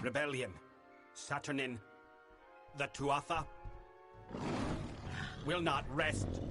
Rebellion, Saturnin, the Tuatha will not rest.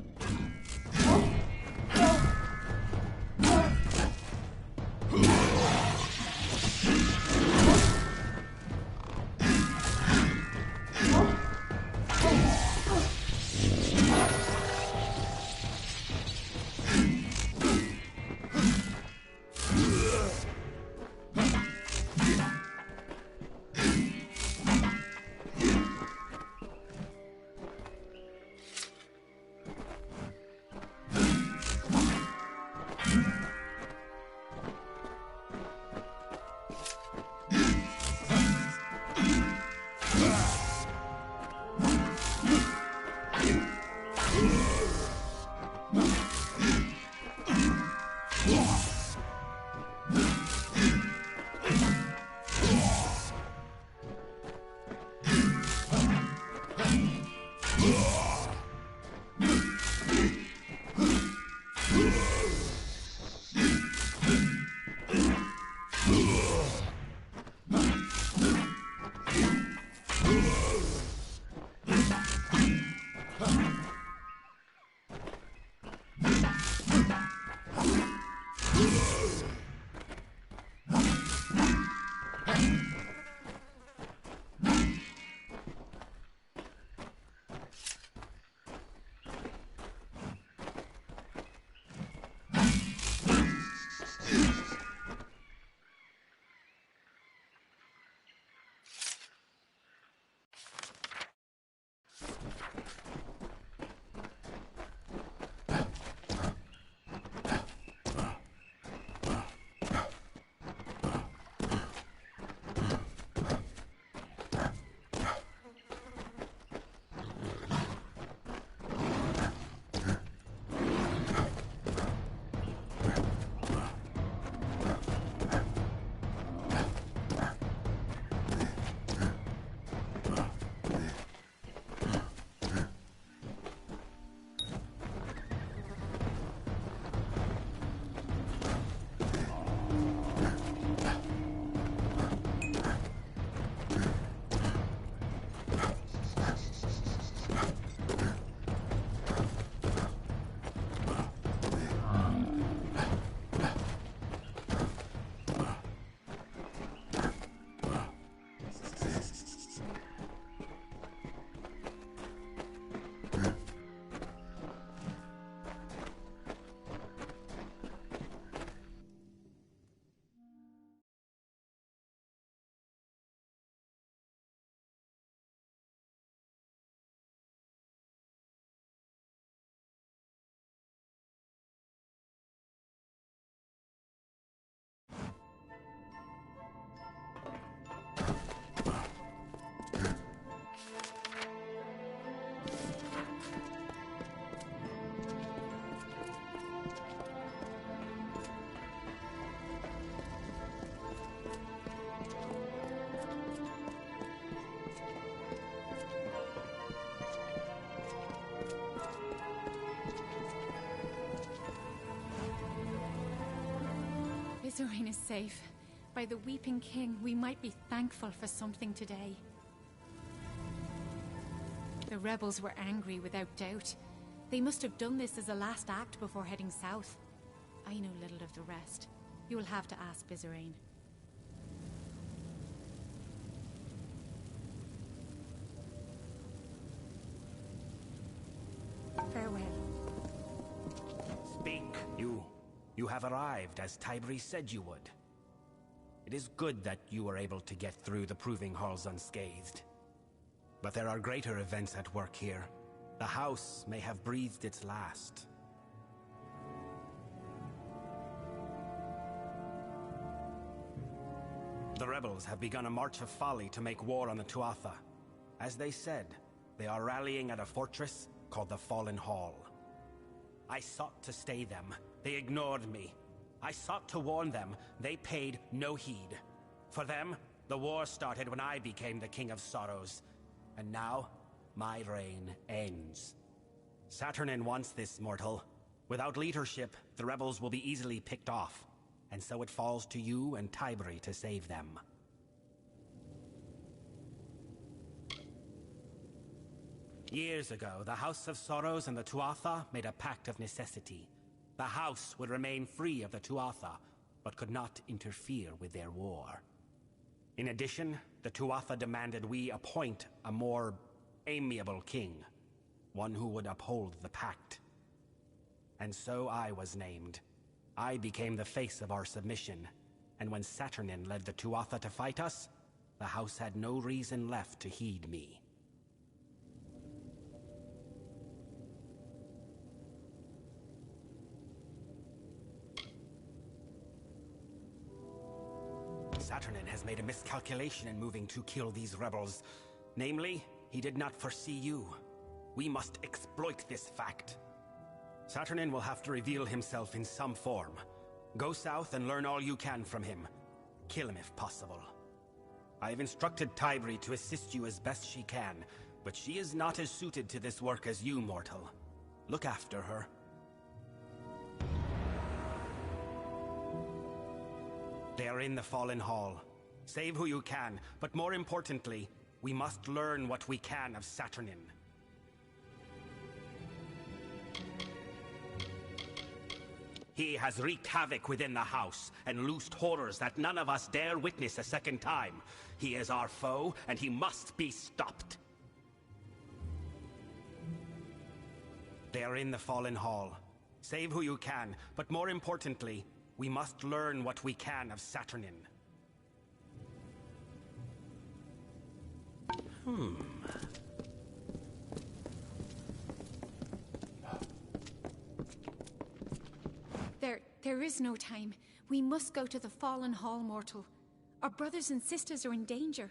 Vizirain is safe. By the Weeping King, we might be thankful for something today. The rebels were angry without doubt. They must have done this as a last act before heading south. I know little of the rest. You will have to ask Vizirain. Farewell. Speak, you have arrived as Tybri said you would. It is good that you were able to get through the proving halls unscathed. But there are greater events at work here. The house may have breathed its last. The rebels have begun a march of folly to make war on the Tuatha. As they said, they are rallying at a fortress called the Fallen Hall. I sought to stay them. They ignored me. I sought to warn them. They paid no heed. For them, the war started when I became the King of Sorrows. And now, my reign ends. Saturnin wants this, mortal. Without leadership, the rebels will be easily picked off. And so it falls to you and Tybri to save them. Years ago, the House of Sorrows and the Tuatha made a pact of necessity. The House would remain free of the Tuatha, but could not interfere with their war. In addition, the Tuatha demanded we appoint a more amiable king, one who would uphold the pact. And so I was named. I became the face of our submission, and when Saturnin led the Tuatha to fight us, the House had no reason left to heed me. Saturnin has made a miscalculation in moving to kill these rebels. Namely, he did not foresee you. We must exploit this fact. Saturnin will have to reveal himself in some form. Go south and learn all you can from him. Kill him if possible. I have instructed Tybri to assist you as best she can, but she is not as suited to this work as you, mortal. Look after her. They are in the Fallen Hall. Save who you can, but more importantly, we must learn what we can of Saturnin. He has wreaked havoc within the house, and loosed horrors that none of us dare witness a second time. He is our foe, and he must be stopped. They are in the Fallen Hall. Save who you can, but more importantly, we must learn what we can of Saturnin. There is no time. We must go to the Fallen Hall, mortal. Our brothers and sisters are in danger.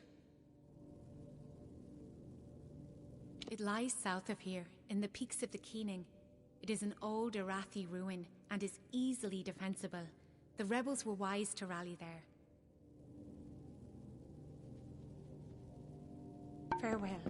It lies south of here, in the peaks of the Keening. It is an old Arathi ruin, and is easily defensible. The rebels were wise to rally there. Farewell.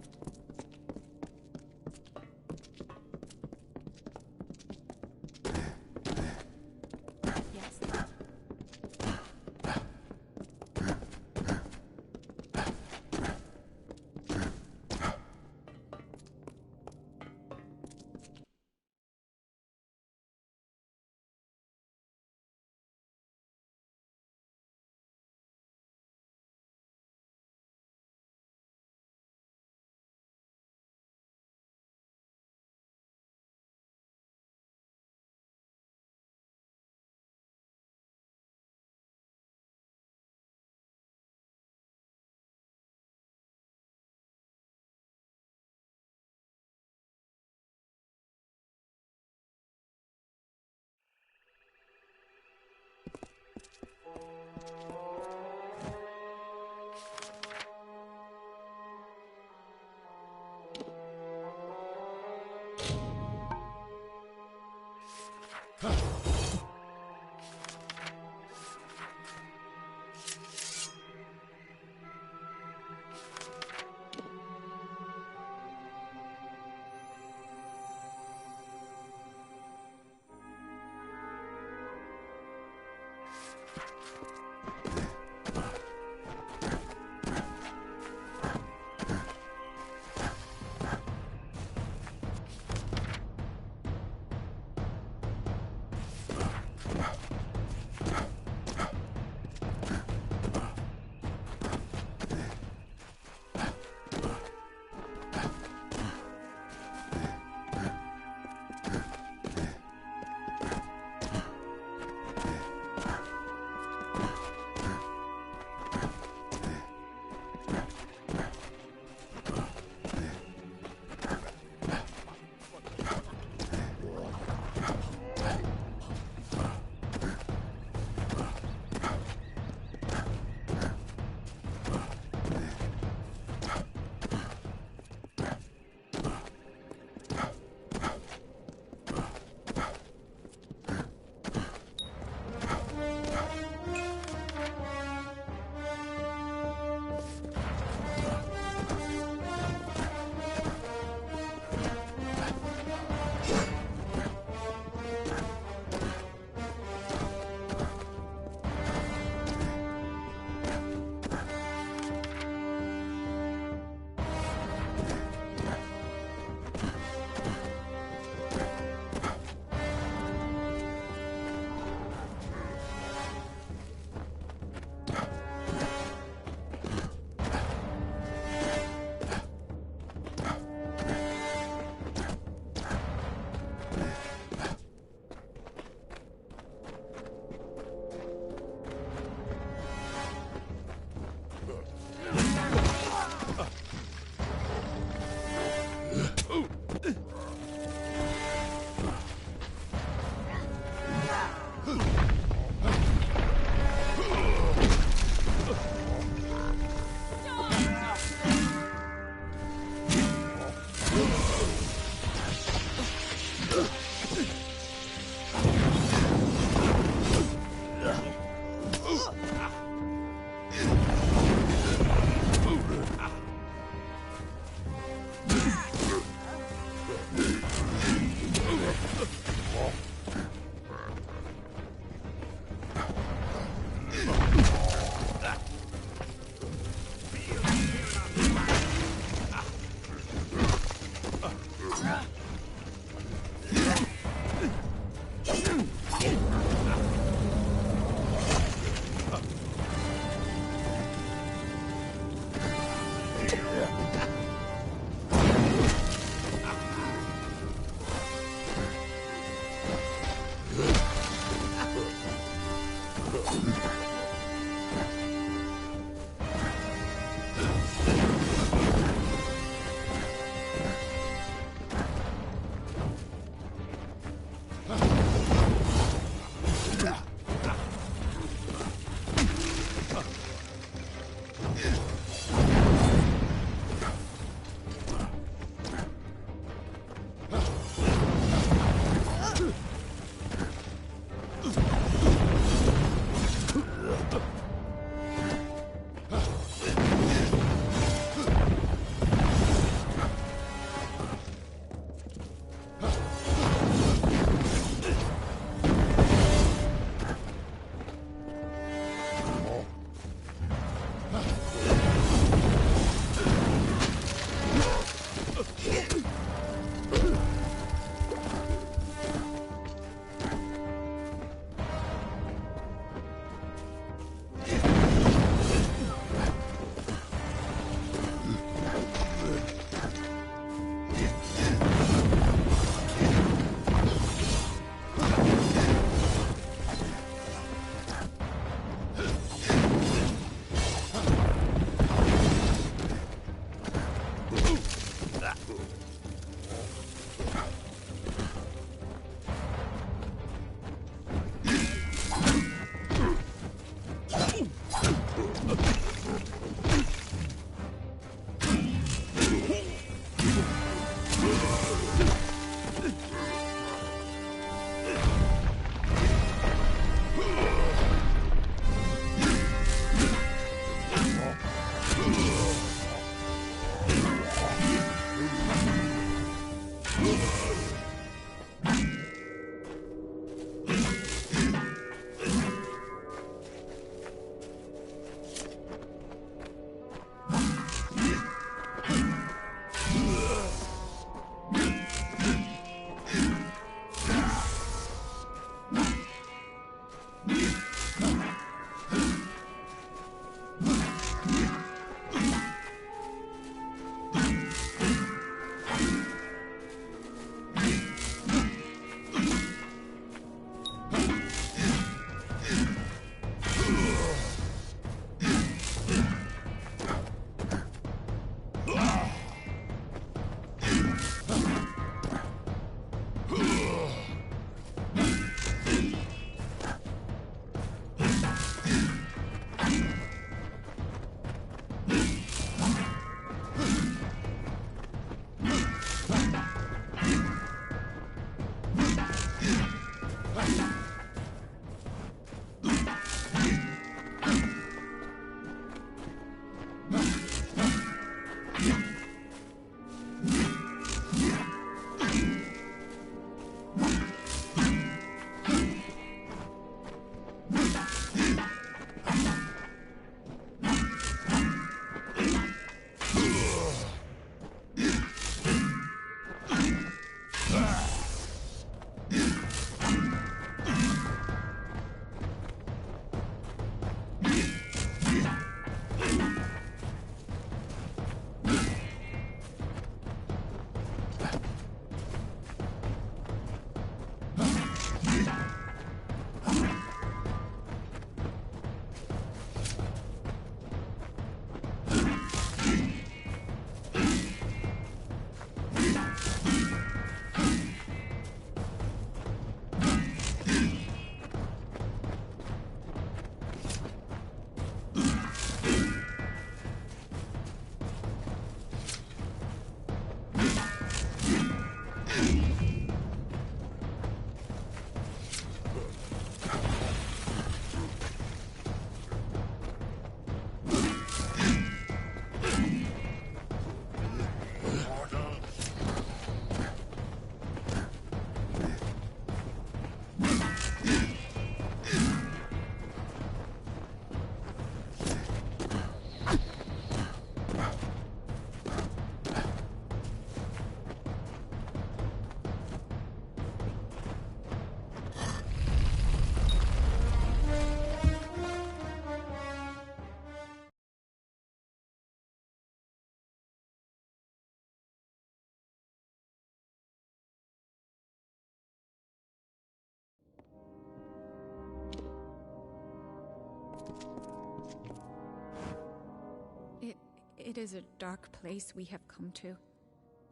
It is a dark place we have come to.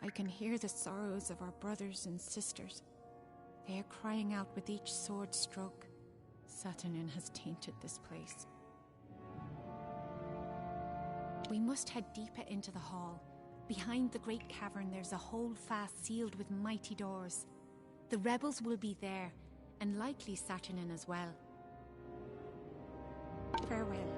I can hear the sorrows of our brothers and sisters. They are crying out with each sword stroke. Saturnin has tainted this place. We must head deeper into the hall. Behind the great cavern there's a holdfast sealed with mighty doors. The rebels will be there, and likely Saturnin as well. Farewell.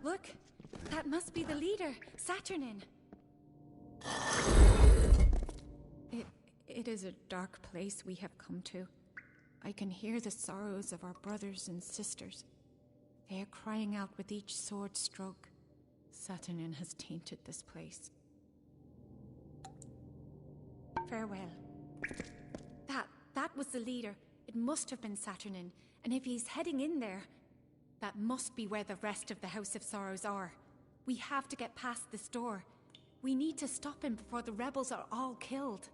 Look! That must be the leader, Saturnin. It is a dark place we have come to. I can hear the sorrows of our brothers and sisters. They are crying out with each sword stroke. Saturnin has tainted this place. Farewell. That was the leader. It must have been Saturnin, and if he's heading in there, that must be where the rest of the House of Sorrows are. We have to get past this door. We need to stop him before the rebels are all killed.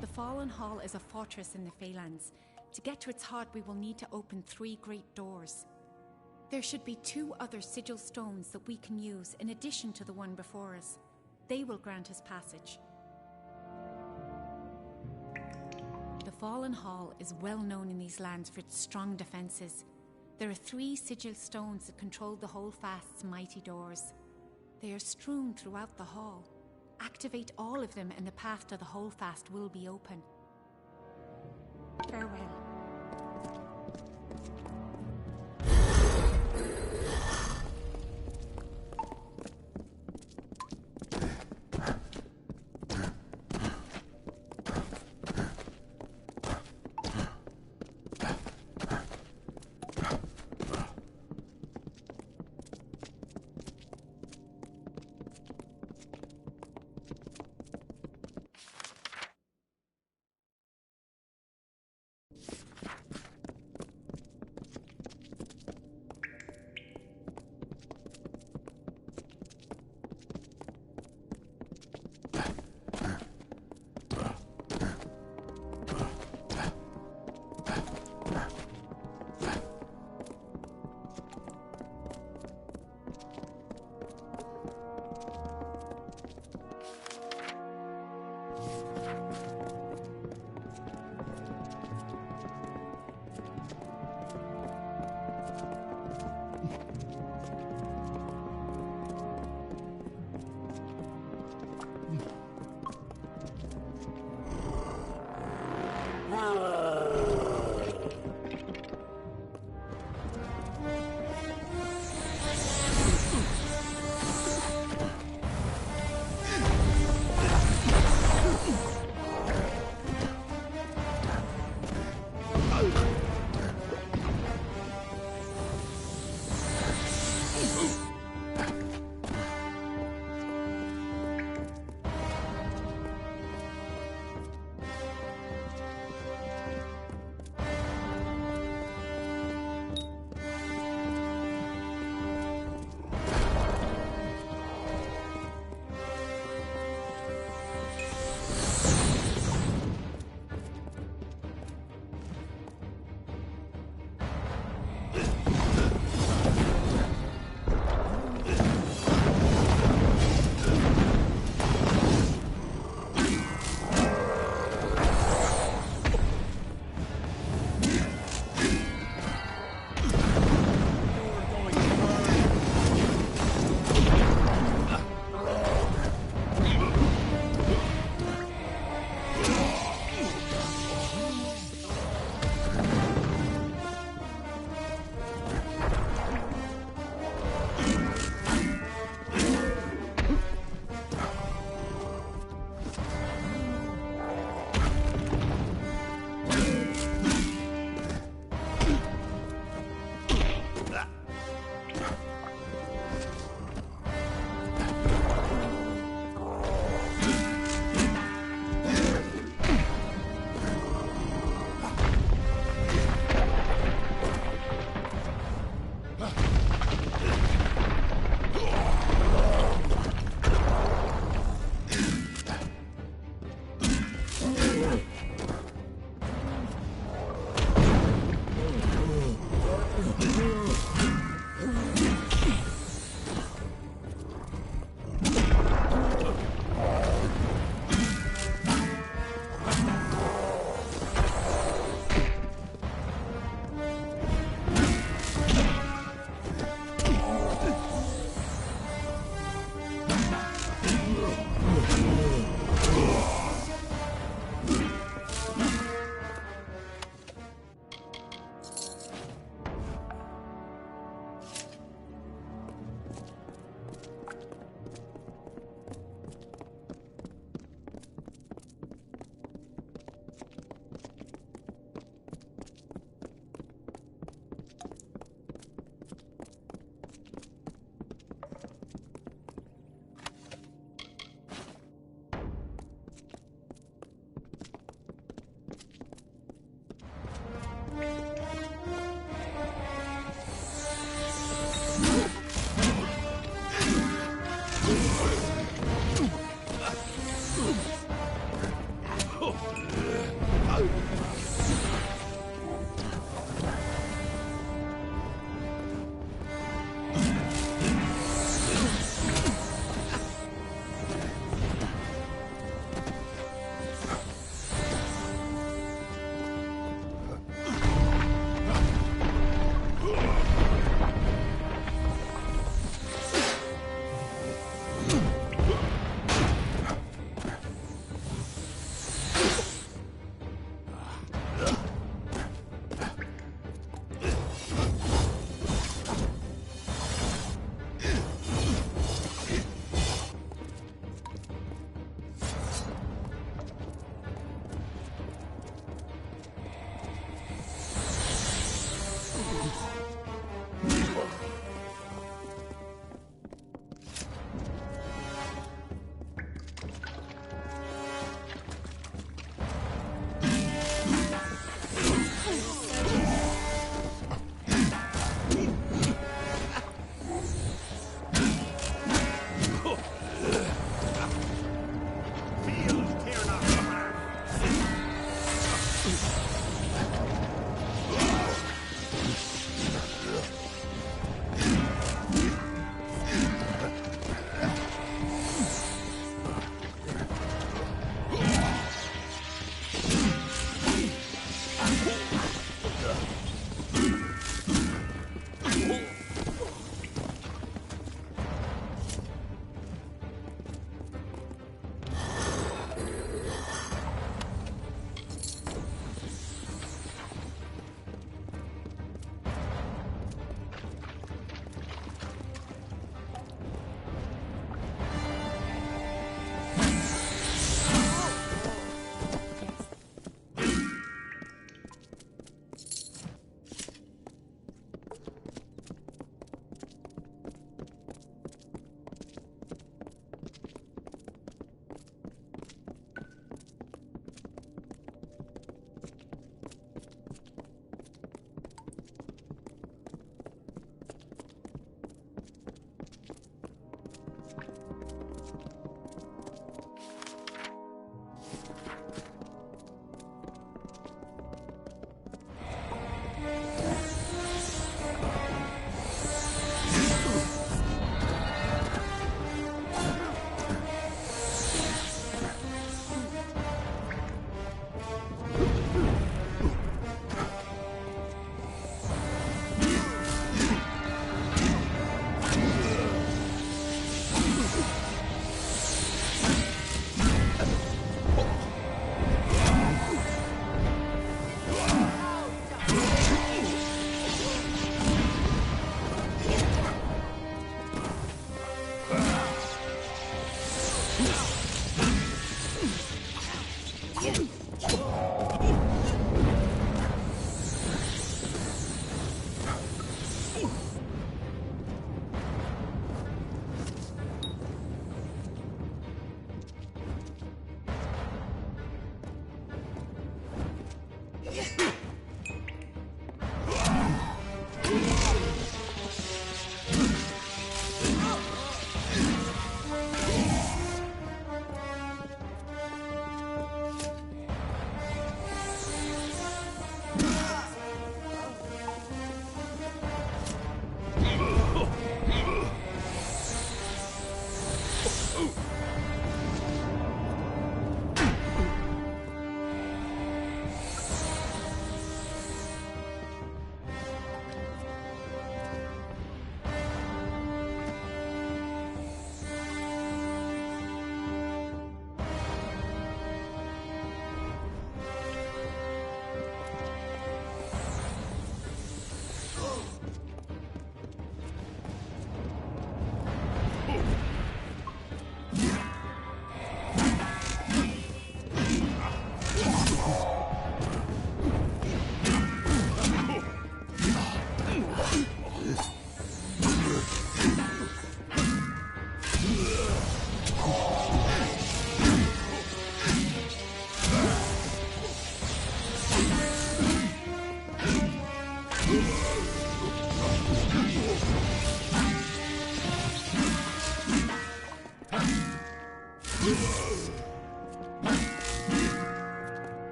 The Fallen Hall is a fortress in the Phalanx. To get to its heart, we will need to open 3 great doors. There should be 2 other sigil stones that we can use in addition to the one before us. They will grant us passage. The Fallen Hall is well known in these lands for its strong defenses. There are 3 sigil stones that control the Holdfast's mighty doors. They are strewn throughout the hall. Activate all of them and the path to the Holdfast will be open. Farewell.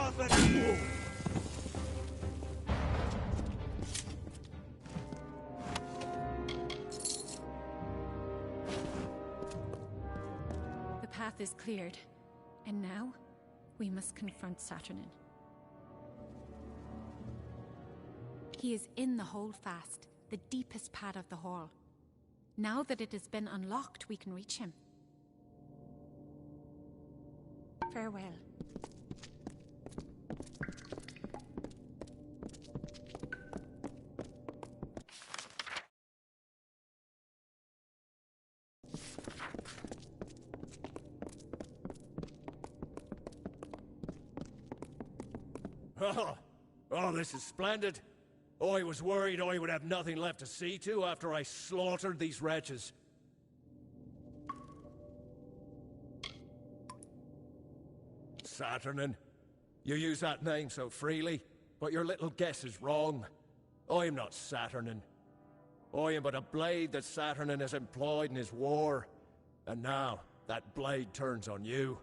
Waffen! The path is cleared, and now we must confront Saturnin. He is in the holdfast, the deepest part of the hall. Now that it has been unlocked, we can reach him. Farewell. Oh, this is splendid. I was worried I would have nothing left to see to after I slaughtered these wretches. Saturnin, you use that name so freely, but your little guess is wrong. I am not Saturnin. I am but a blade that Saturnin has employed in his war. And now, that blade turns on you.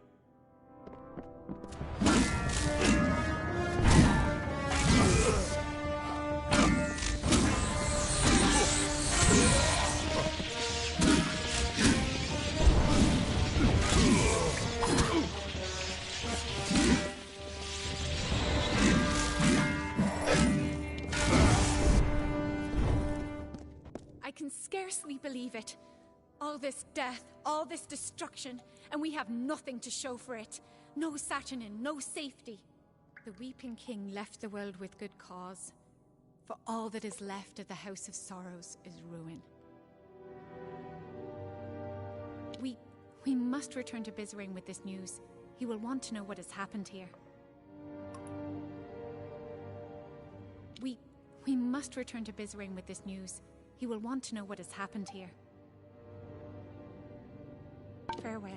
I can scarcely believe it. All this death, all this destruction, and we have nothing to show for it. No Saturnin, no safety. The Weeping King left the world with good cause. For all that is left of the House of Sorrows is ruin. We must return to Bizrain with this news. He will want to know what has happened here. We must return to Bizrain with this news. He will want to know what has happened here. Farewell.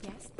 Yes?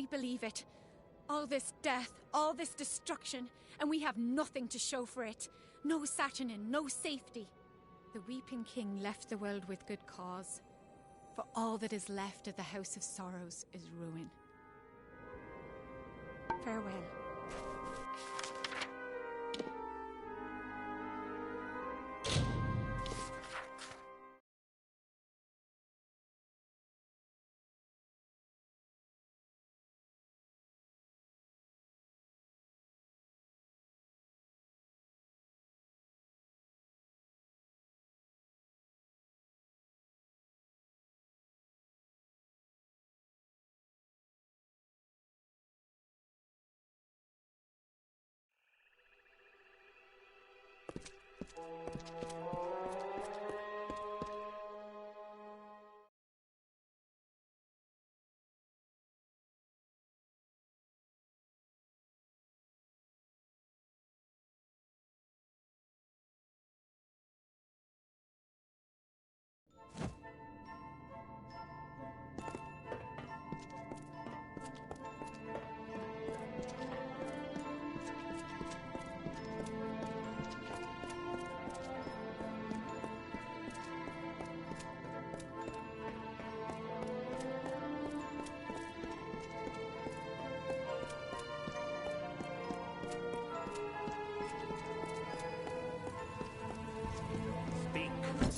we believe it. All this death, all this destruction, and we have nothing to show for it. No Saturnin, no safety. The Weeping King left the world with good cause. For all that is left of the House of Sorrows is ruin. Farewell.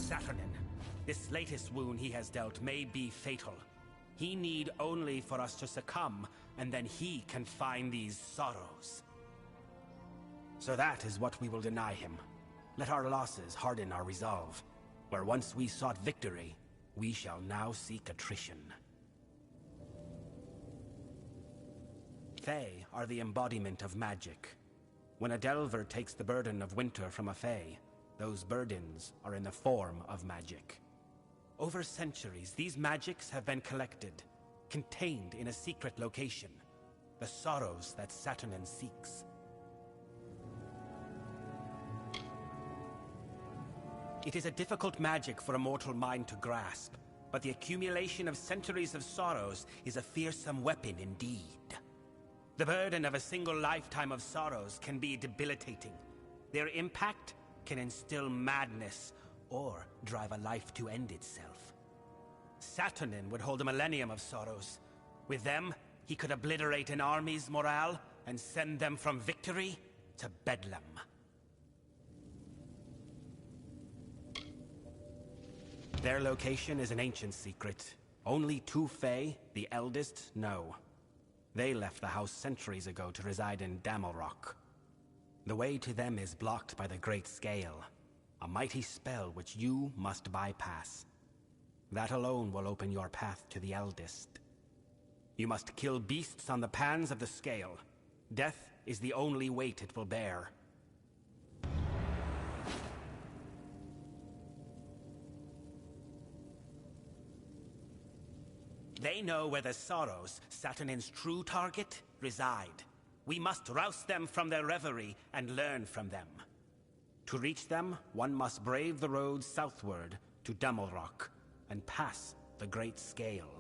Saturnin. This latest wound he has dealt may be fatal. He need only for us to succumb, and then he can find these sorrows. So that is what we will deny him. Let our losses harden our resolve. Where once we sought victory, we shall now seek attrition. Fae are the embodiment of magic. When a Delver takes the burden of winter from a Fae, those burdens are in the form of magic. Over centuries, these magics have been collected, contained in a secret location. The sorrows that Saturnin seeks. It is a difficult magic for a mortal mind to grasp, but the accumulation of centuries of sorrows is a fearsome weapon indeed. The burden of a single lifetime of sorrows can be debilitating. Their impact can instill madness or drive a life to end itself. Saturnin would hold a millennium of sorrows. With them, he could obliterate an army's morale and send them from victory to bedlam. Their location is an ancient secret. Only two Fae, the eldest, know. They left the house centuries ago to reside in Amalur. The way to them is blocked by the Great Scale, a mighty spell which you must bypass. That alone will open your path to the eldest. You must kill beasts on the pans of the scale. Death is the only weight it will bear. They know where the sorrows, Saturnin's true target, reside. We must rouse them from their reverie and learn from them. To reach them, one must brave the road southward to Amalur and pass the Great Scale.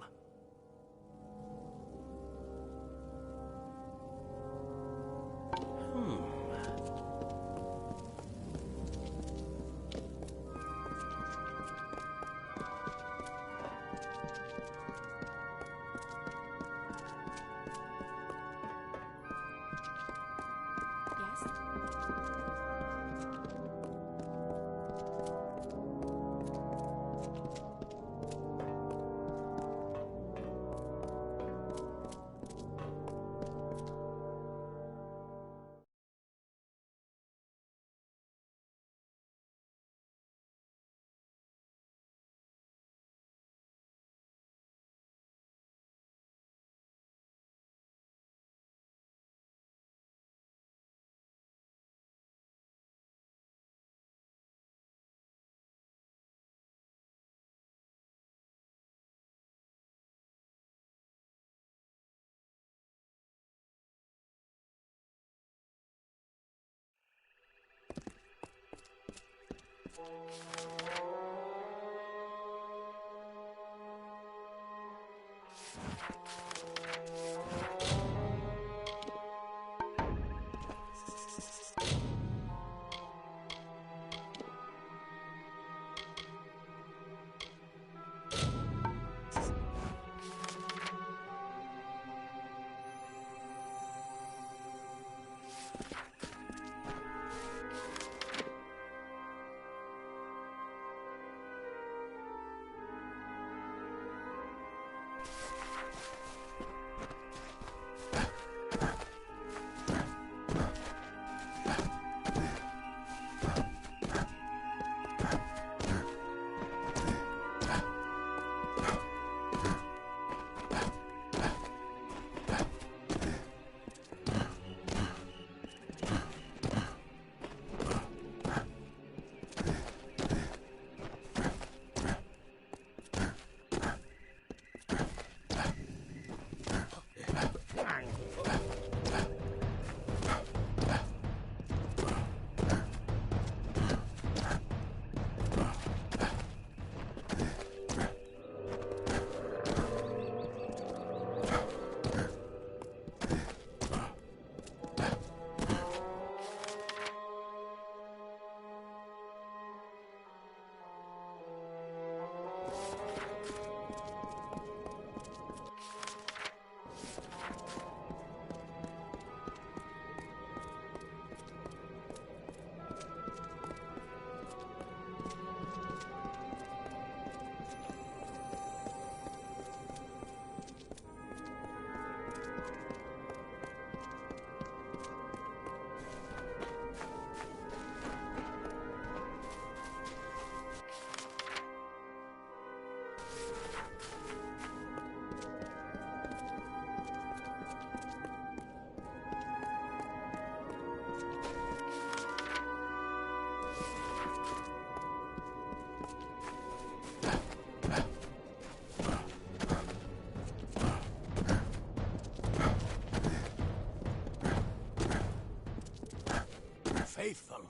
faithful.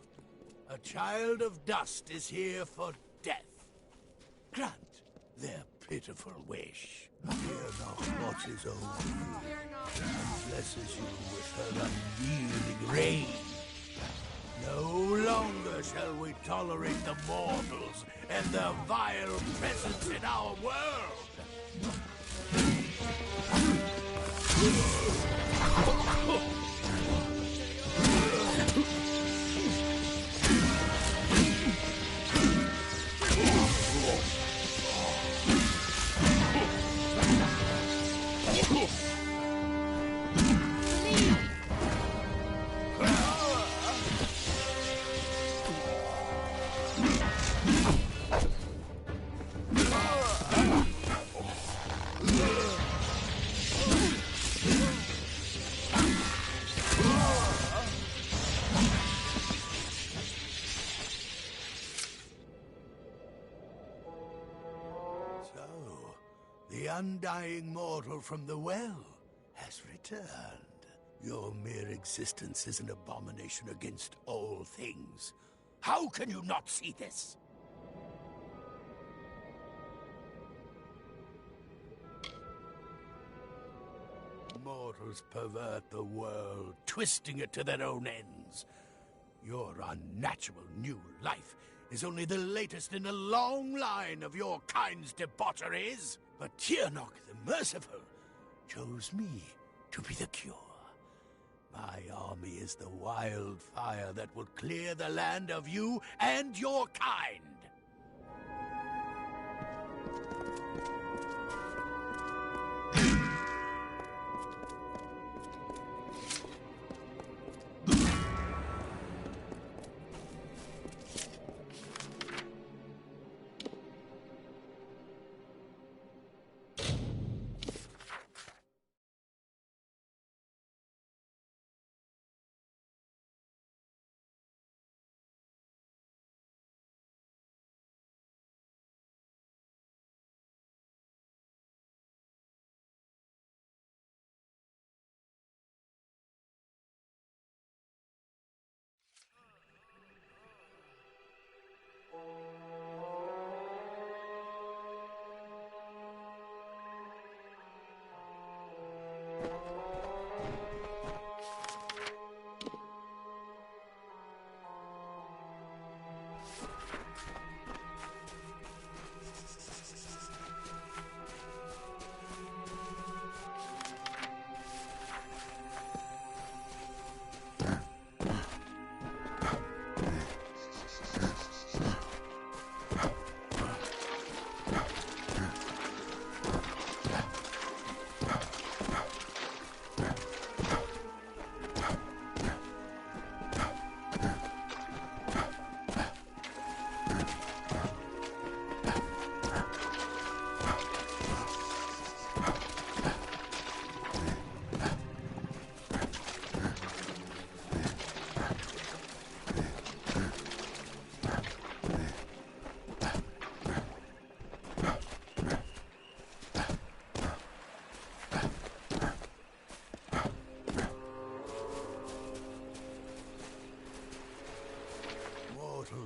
A child of dust is here for death. Grant their pitiful wish. Fear not what is over you, and blesses you with her unyielding reign. No longer shall we tolerate the mortals and their vile presence in our world. The undying mortal from the well has returned. Your mere existence is an abomination against all things. How can you not see this? Mortals pervert the world, twisting it to their own ends. Your unnatural new life is only the latest in a long line of your kind's debaucheries. But Tiernok the Merciful chose me to be the cure. My army is the wildfire that will clear the land of you and your kind.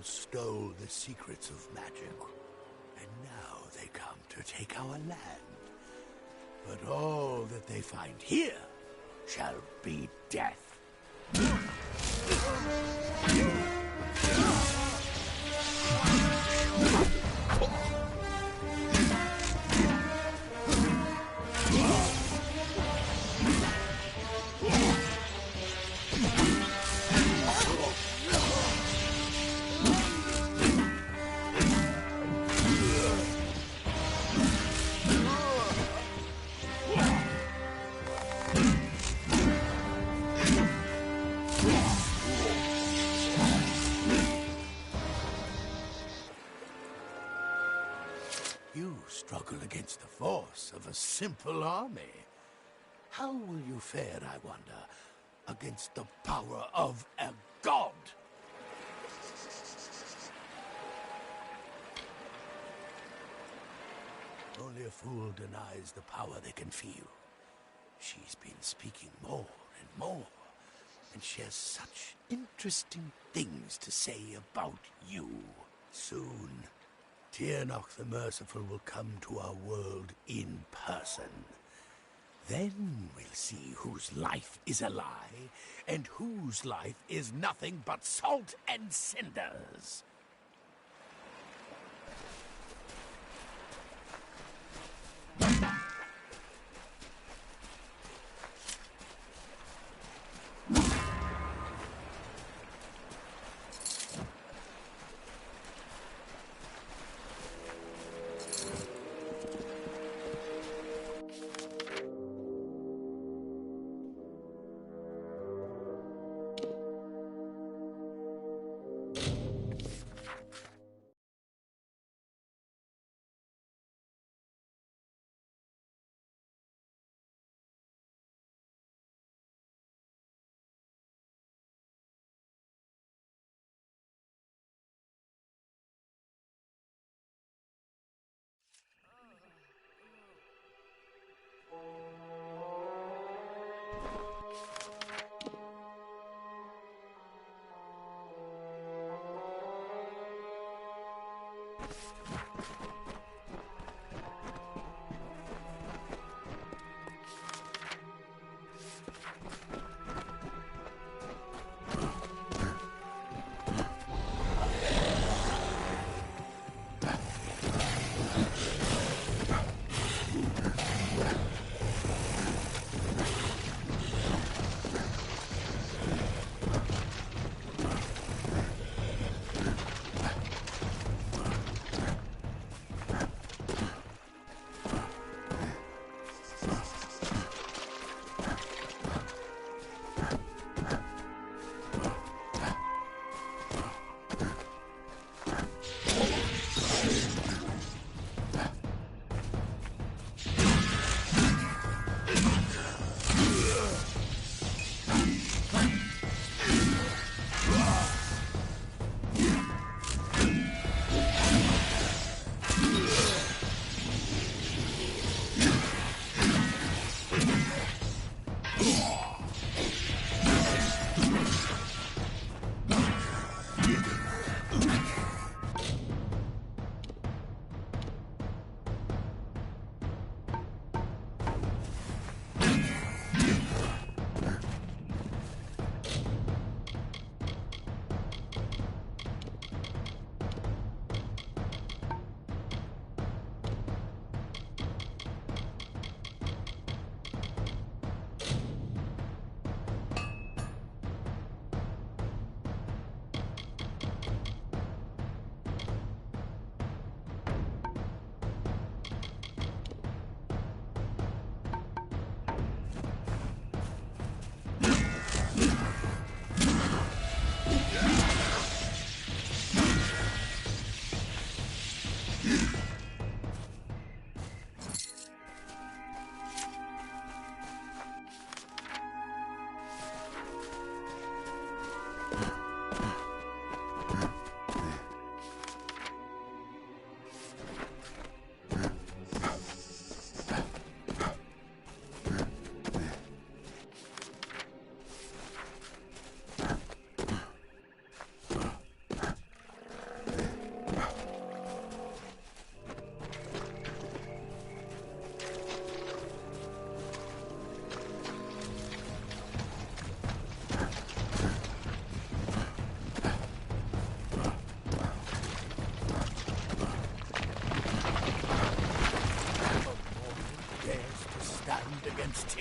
Stole the secrets of magic, and now they come to take our land. But all that they find here shall be death. You struggle against the force of a simple army. How will you fare, I wonder, against the power of a god? Only a fool denies the power they can feel. She's been speaking more and more. and she has such interesting things to say about you. Soon, Tirnoch the Merciful will come to our world in person. Then we'll see whose life is a lie, and whose life is nothing but salt and cinders.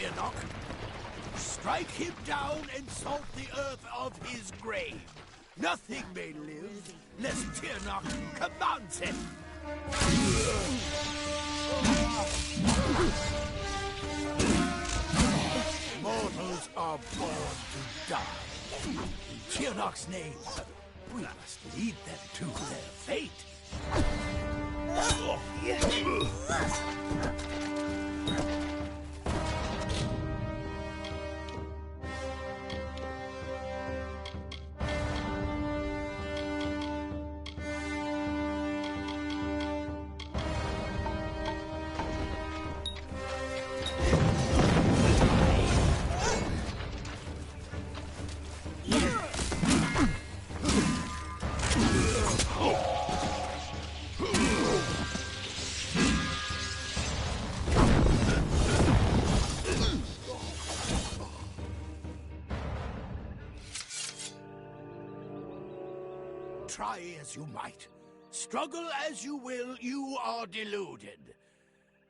Tirnoch. Strike him down and salt the earth of his grave. Nothing may live, lest Tirnoch commands it. Mortals are born to die. In Tirnoch's name, we must lead them to their fate. try as you might, struggle as you will, you are deluded.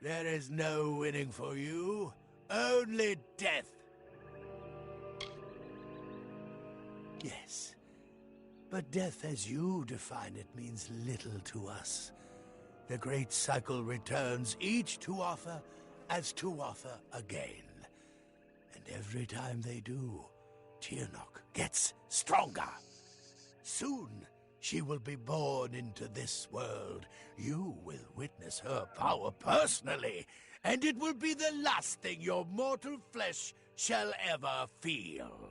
There is no winning for you, only death. Yes, but death as you define it means little to us. The great cycle returns each Tuatha as Tuatha again. And every time they do, Tirnoch gets stronger. Soon, she will be born into this world. You will witness her power personally, and it will be the last thing your mortal flesh shall ever feel.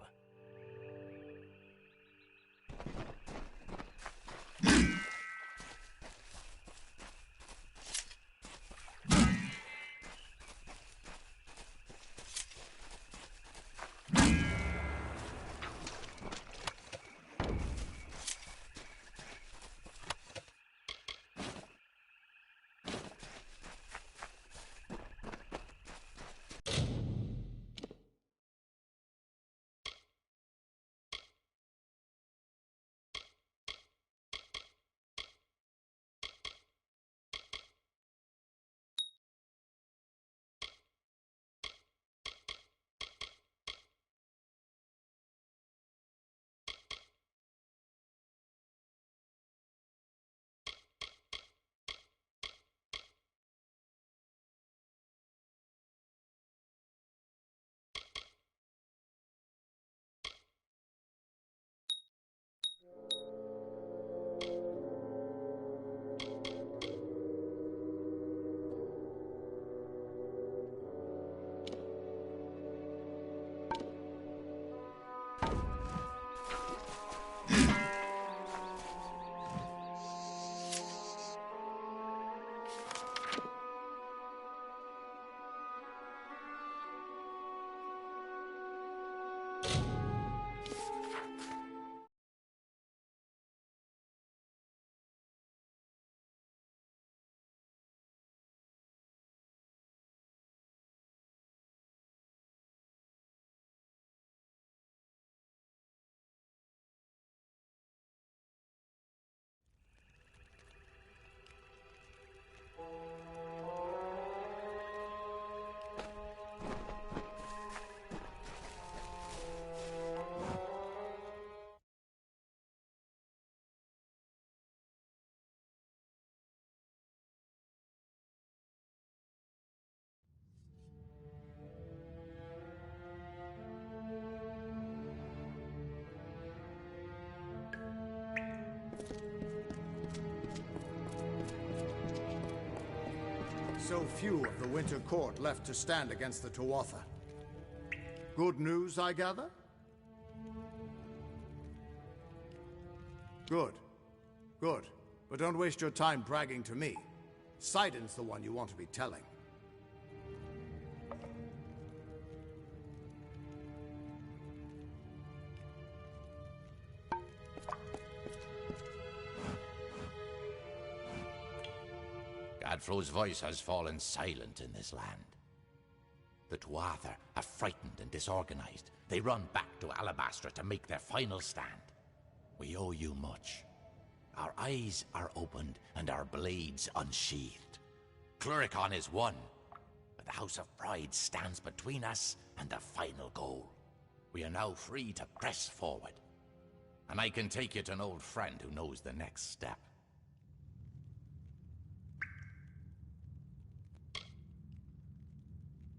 So few of the Winter Court left to stand against the Tuatha. Good news, I gather? Good. Good. But don't waste your time bragging to me. Sidon's the one you want to be telling. Godfrey's voice has fallen silent in this land. The Tuatha are frightened and disorganized. They run back to Alabastra to make their final stand. We owe you much. Our eyes are opened and our blades unsheathed. Cluricon is won, but the House of Pride stands between us and the final goal. We are now free to press forward. And I can take you to an old friend who knows the next step.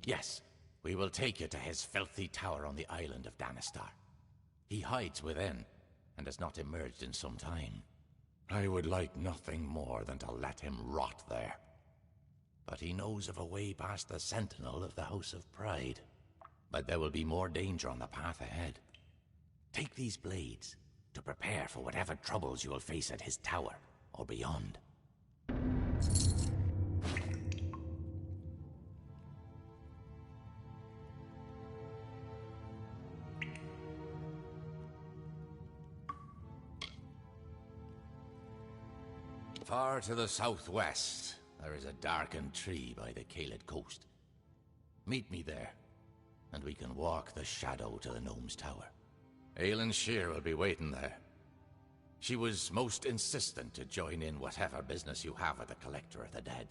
Yes, we will take you to his filthy tower on the island of Danistar. He hides within, and has not emerged in some time. I would like nothing more than to let him rot there. But he knows of a way past the sentinel of the House of Pride. But there will be more danger on the path ahead. Take these blades to prepare for whatever troubles you will face at his tower or beyond. Far to the southwest, there is a darkened tree by the Caelid coast. Meet me there, and we can walk the shadow to the gnome's tower. Aelin Shear will be waiting there. She was most insistent to join in whatever business you have with the Collector of the Dead.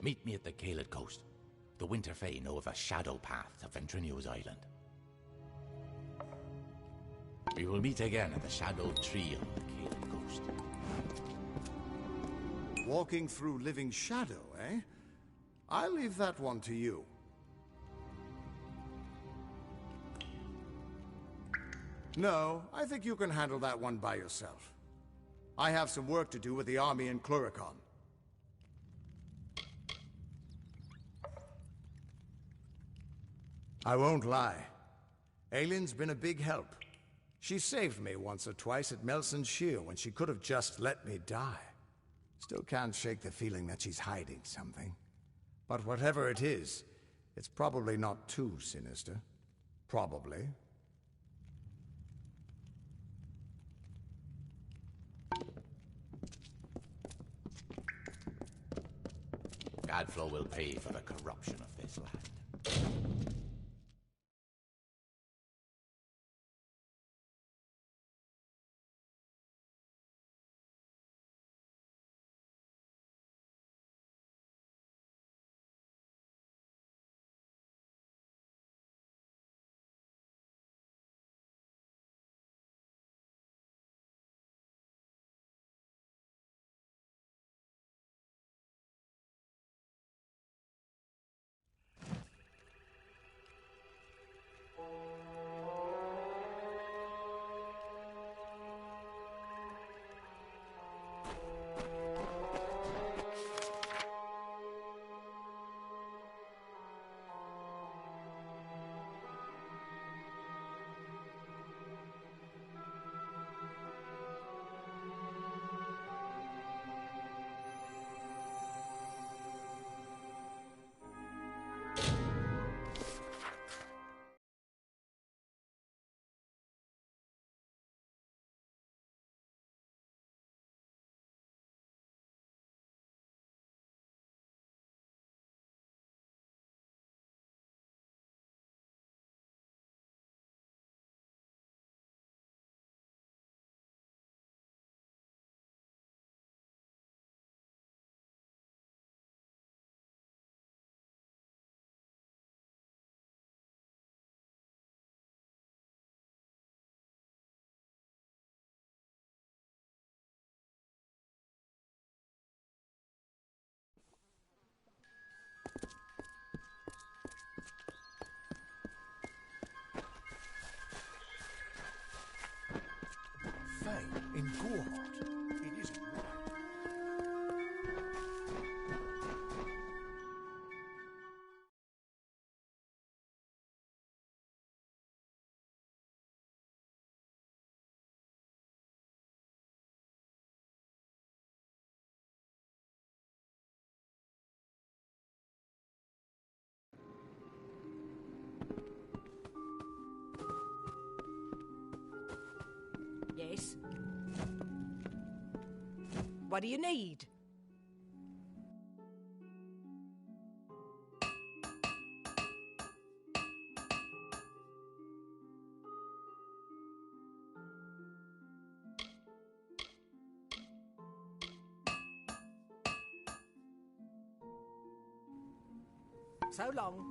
Meet me at the Caelid Coast. The Winter Fae know of a shadow path to Ventrino's island. We will meet again at the Shadow Tree on the Caelid Coast. Walking through living shadow, eh? I'll leave that one to you. No, I think you can handle that one by yourself. I have some work to do with the army in Cluricon. I won't lie. Aylin's been a big help. She saved me once or twice at Melson's Shear when she could have just let me die. Still can't shake the feeling that she's hiding something. But whatever it is, it's probably not too sinister. Probably. Godflow will pay for the corruption of this land. In Gorhart, it isn't right. Yes? What do you need? So long.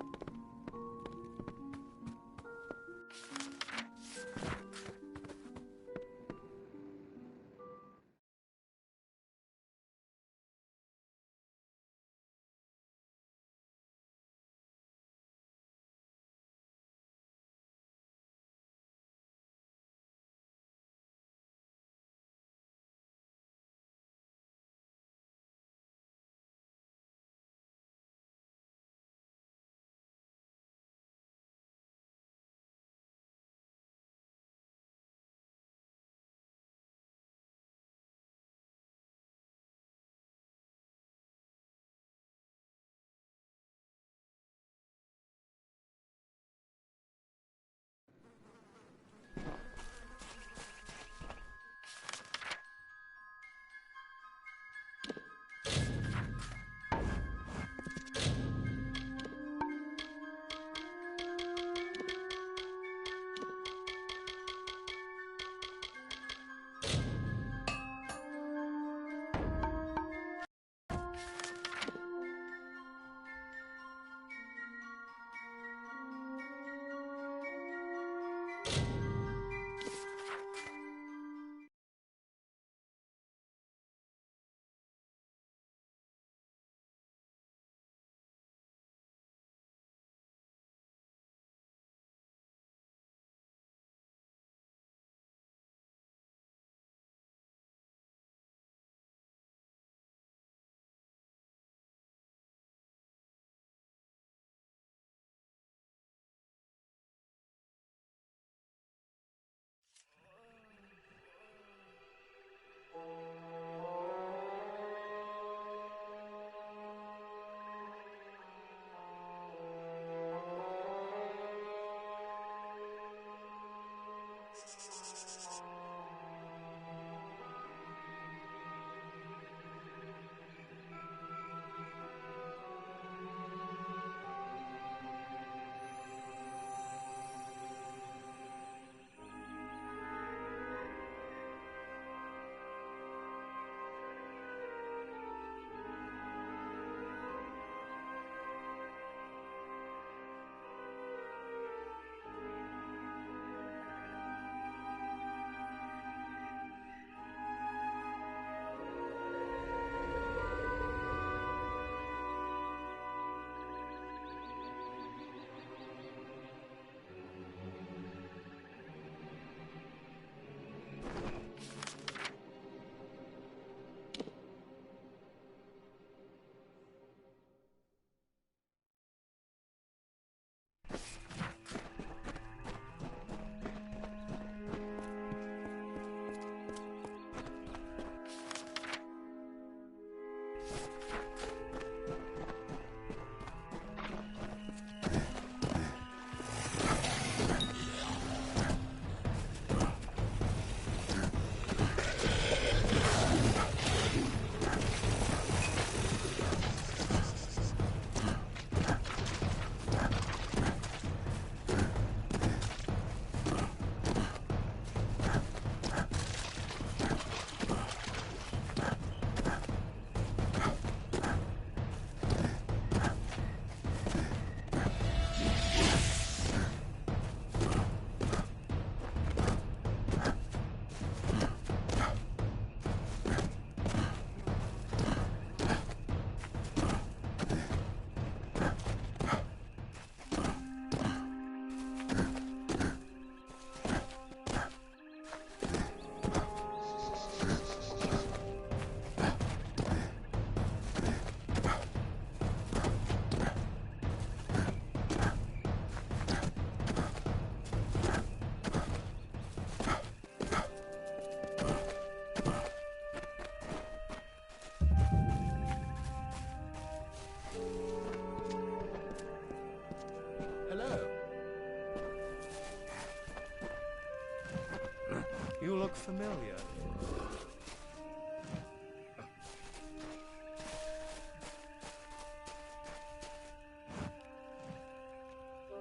You look familiar.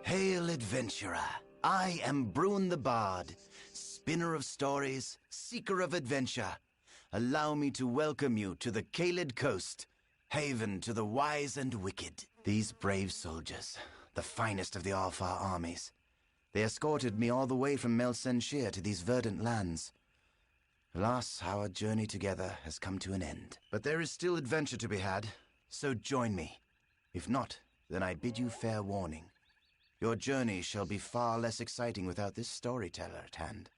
Hail, adventurer. I am Bruin the Bard, spinner of stories, seeker of adventure. Allow me to welcome you to the Caelid Coast, haven to the wise and wicked. These brave soldiers, the finest of the Alfar armies. They escorted me all the way from Melsenshire to these verdant lands. Alas, our journey together has come to an end. But there is still adventure to be had, so join me. If not, then I bid you fair warning. Your journey shall be far less exciting without this storyteller at hand.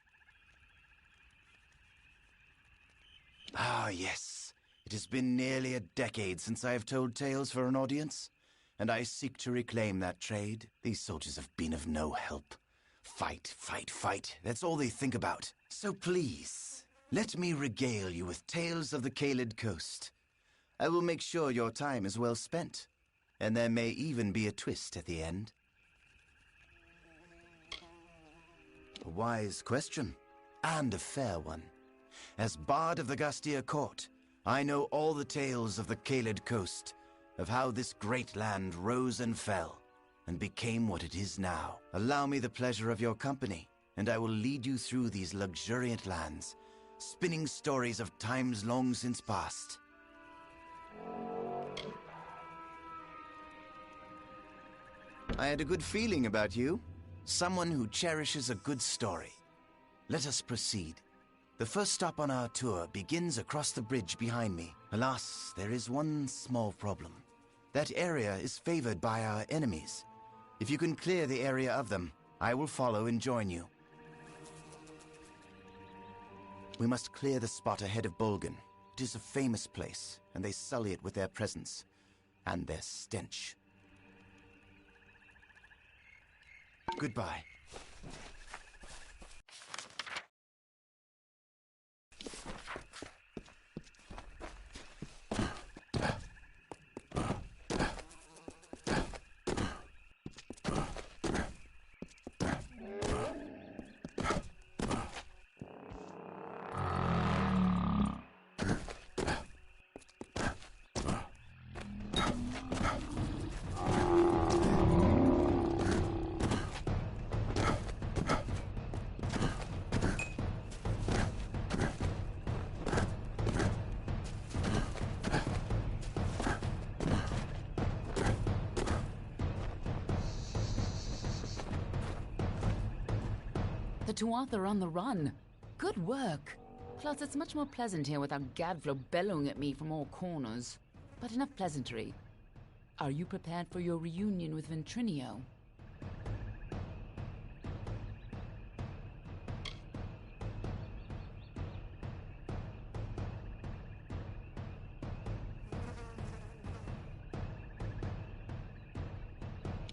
Ah, yes. It has been nearly a decade since I have told tales for an audience, and I seek to reclaim that trade. These soldiers have been of no help. Fight, fight, fight. That's all they think about. So please, let me regale you with tales of the Caelid Coast. I will make sure your time is well spent, and there may even be a twist at the end. A wise question, and a fair one. As Bard of the Gastia Court, I know all the tales of the Caelid Coast, of how this great land rose and fell, and became what it is now. Allow me the pleasure of your company, and I will lead you through these luxuriant lands, spinning stories of times long since past. I had a good feeling about you. Someone who cherishes a good story. Let us proceed. The first stop on our tour begins across the bridge behind me. Alas, there is one small problem. That area is favored by our enemies. If you can clear the area of them, I will follow and join you. We must clear the spot ahead of Bolgan. It is a famous place, and they sully it with their presence and their stench. Goodbye. The Tuatha are on the run. Good work. Plus, it's much more pleasant here without Gadflow bellowing at me from all corners. But enough pleasantry. Are you prepared for your reunion with Ventrinio?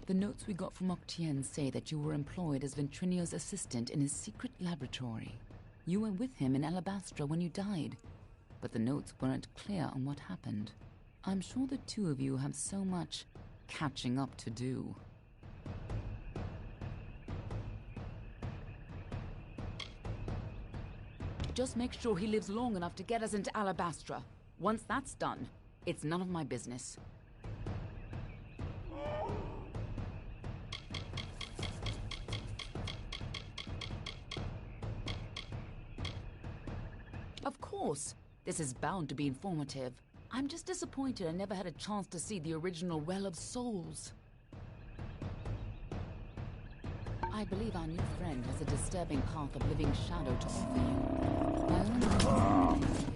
The notes we got from Octien say that you were employed as Ventrinio's assistant in his secret laboratory. You were with him in Alabastra when you died, but the notes weren't clear on what happened. I'm sure the two of you have so much catching up to do. Just make sure he lives long enough to get us into Alabastra. Once that's done, it's none of my business. Of course, this is bound to be informative. I'm just disappointed I never had a chance to see the original Well of Souls. I believe our new friend has a disturbing path of living shadow to offer you. My own enthusiast.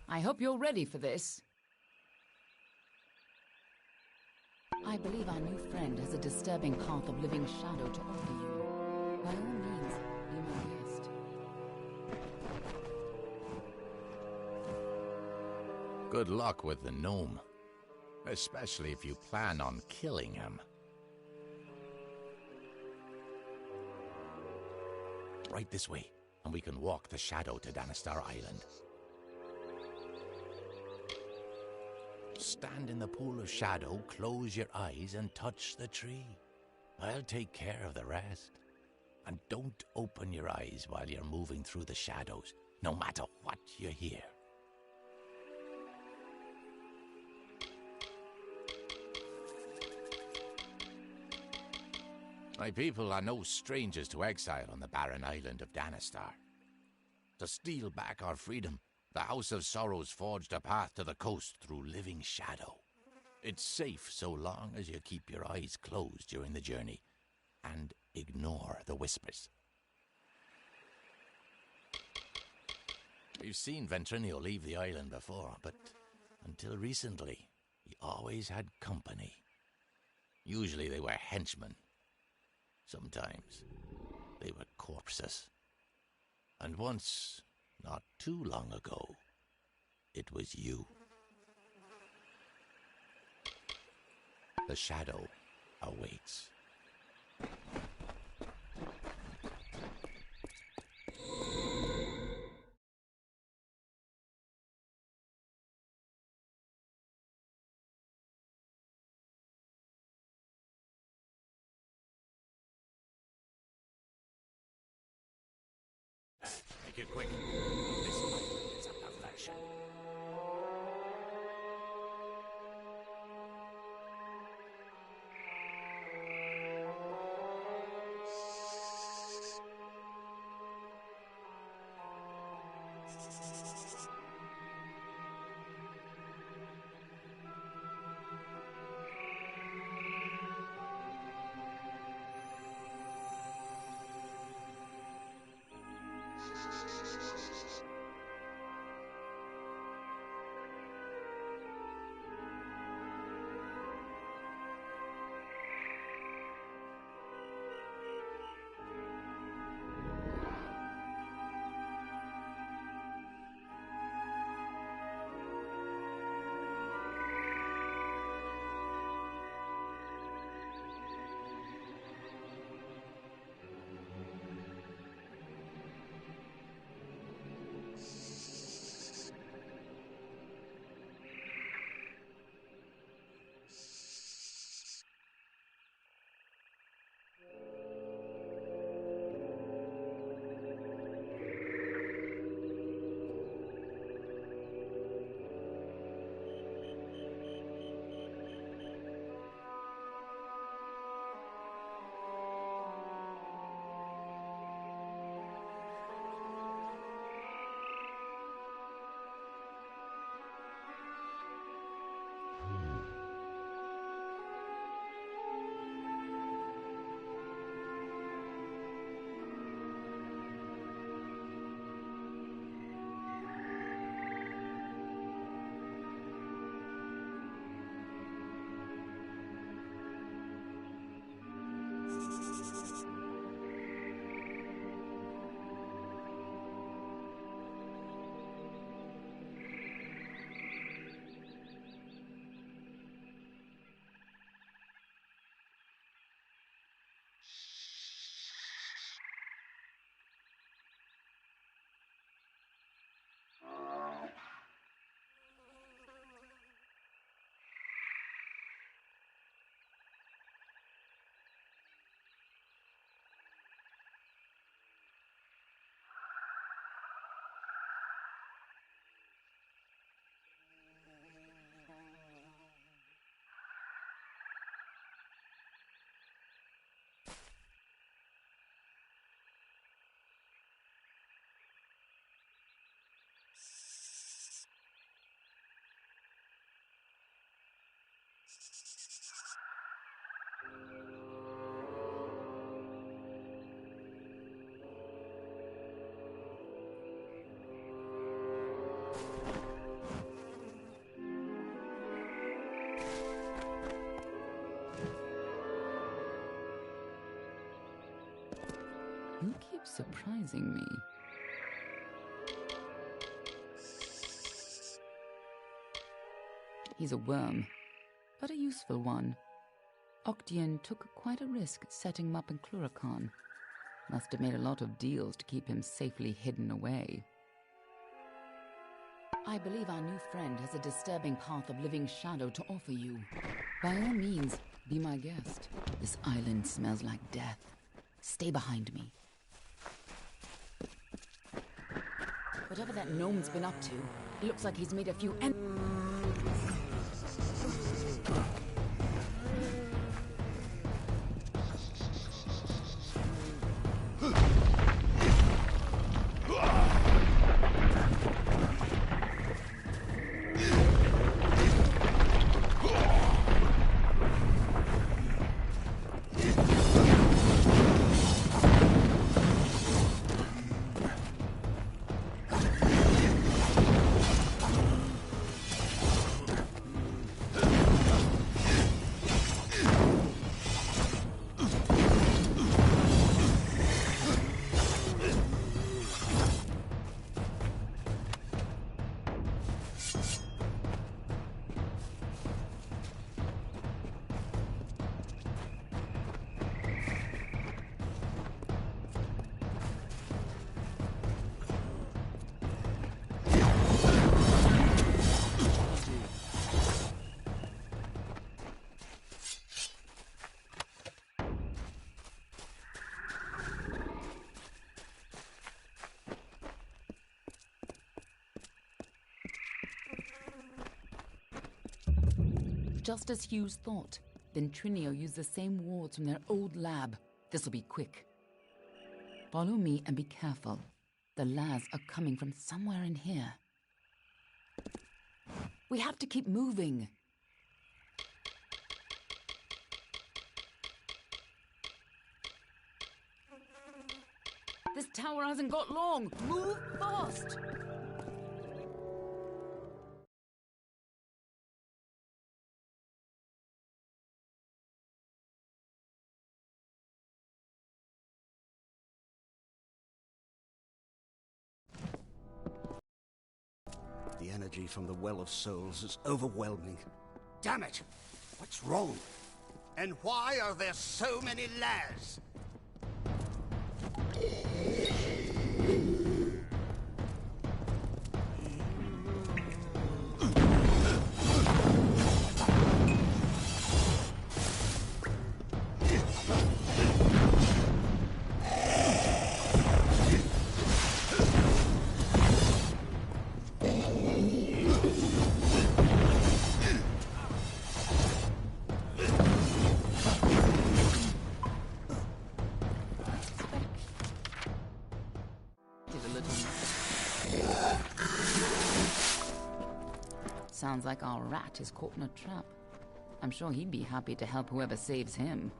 I hope you're ready for this. I believe our new friend has a disturbing path of living shadow to offer you. By all means, be my guest. Good luck with the gnome. Especially if you plan on killing him. Right this way, and we can walk the shadow to Danistar Island. Stand in the pool of shadow, close your eyes, and touch the tree. I'll take care of the rest. And don't open your eyes while you're moving through the shadows, no matter what you hear. My people are no strangers to exile on the barren island of Danistar. To steal back our freedom, the House of Sorrows forged a path to the coast through living shadow. It's safe so long as you keep your eyes closed during the journey and ignore the whispers. We've seen Ventrinio leave the island before, but until recently, he always had company. Usually they were henchmen. Sometimes they were corpses. And once, not too long ago, it was you. The shadow awaits. Make it quick. This island is a perversion. You keep surprising me. He's a worm, but a useful one. Octian took quite a risk setting him up in Cluracan. Must have made a lot of deals to keep him safely hidden away. I believe our new friend has a disturbing path of living shadow to offer you. By all means, be my guest. This island smells like death. Stay behind me. Whatever that gnome's been up to, it looks like he's made a few Just as Hughes thought, Ventrinio used the same wards from their old lab. This'll be quick. Follow me and be careful. The lads are coming from somewhere in here. We have to keep moving. This tower hasn't got long. Move fast! The energy from the Well of Souls is overwhelming. Damn it! What's wrong? And why are there so many lads? Sounds like our rat is caught in a trap. I'm sure he'd be happy to help whoever saves him.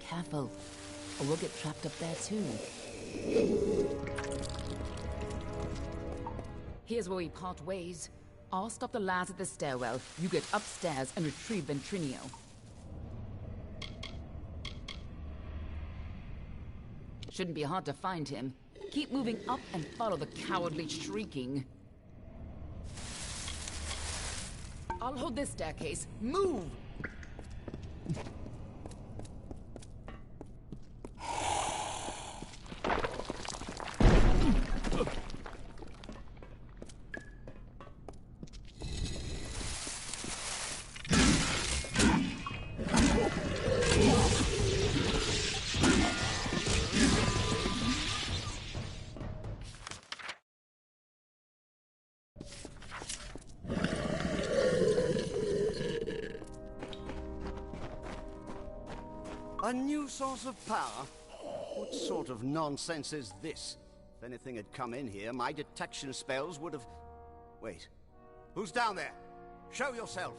Careful, or we'll get trapped up there too. Here's where we part ways. I'll stop the lads at the stairwell. You get upstairs and retrieve Ventrinio. Shouldn't be hard to find him. Keep moving up and follow the cowardly shrieking. I'll hold this staircase. Move! A new source of power? What sort of nonsense is this? If anything had come in here, my detection spells would have... Wait. Who's down there? Show yourself!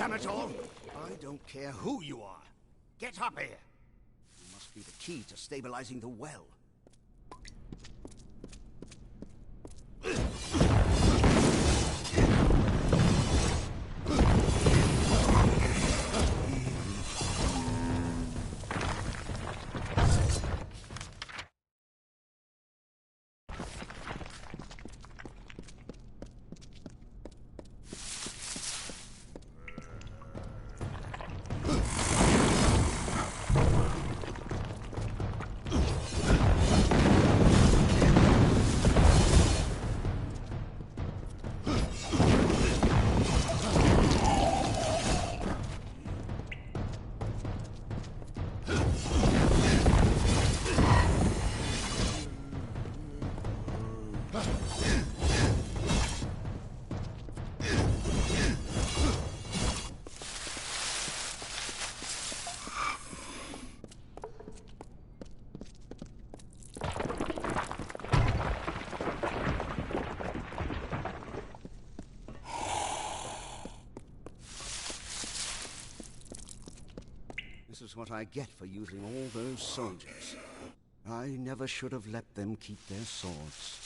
Damn it all! I don't care who you are. Get up here! You must be the key to stabilizing the well. This is what I get for using all those soldiers. I never should have let them keep their swords.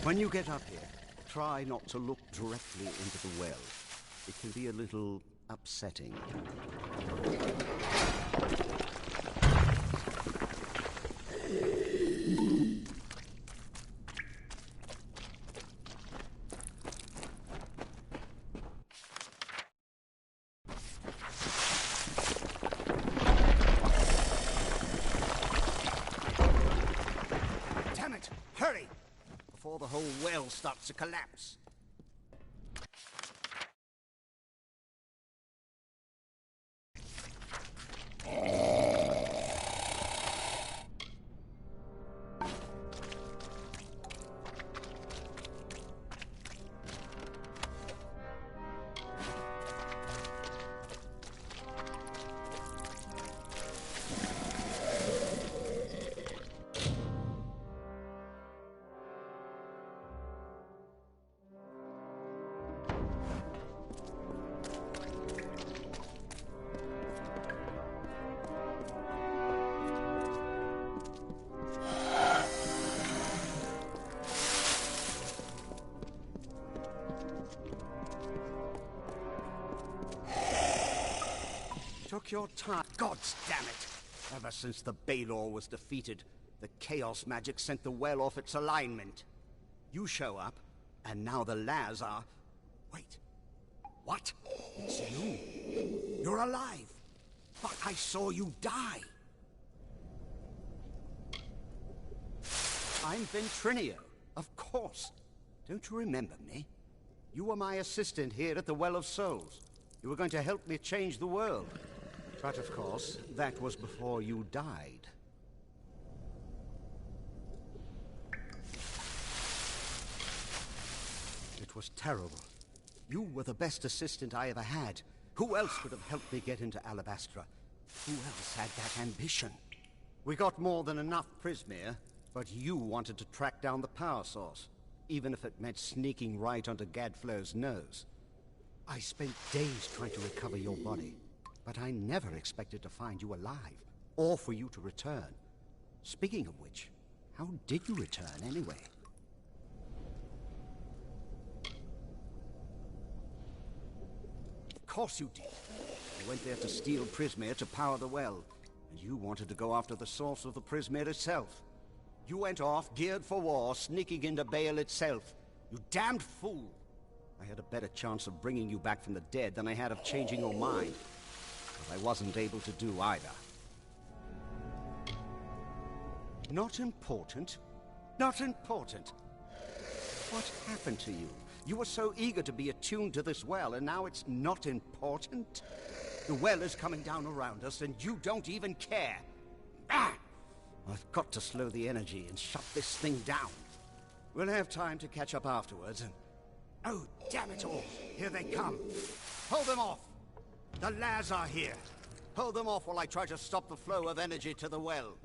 When you get up here, try not to look directly into the well. It can be a little upsetting. Damn it! Hurry! Before the whole well starts to collapse. Took your time. Gods damn it! Ever since the Balor was defeated, the Chaos magic sent the well off its alignment. You show up, and now the Laz are... Wait. What? It's you. You're alive. But I saw you die. I'm Ventrinio, of course. Don't you remember me? You were my assistant here at the Well of Souls. You were going to help me change the world. But of course, that was before you died. It was terrible. You were the best assistant I ever had. Who else could have helped me get into Alabastra? Who else had that ambition? We got more than enough Prismere, but you wanted to track down the power source, even if it meant sneaking right onto Gadflow's nose. I spent days trying to recover your body. But I never expected to find you alive, or for you to return. Speaking of which, how did you return anyway? Of course you did. You went there to steal Prismere to power the well, and you wanted to go after the source of the Prismere itself. You went off, geared for war, sneaking into Baal itself. You damned fool! I had a better chance of bringing you back from the dead than I had of changing your mind. But I wasn't able to do either. Not important. Not important. What happened to you? You were so eager to be attuned to this well, and now it's not important? The well is coming down around us, and you don't even care. Ah! I've got to slow the energy and shut this thing down. We'll have time to catch up afterwards, and... Oh, damn it all! Here they come! Hold them off! The Laz are here! Hold them off while I try to stop the flow of energy to the well.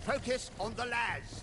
Focus on the Laz!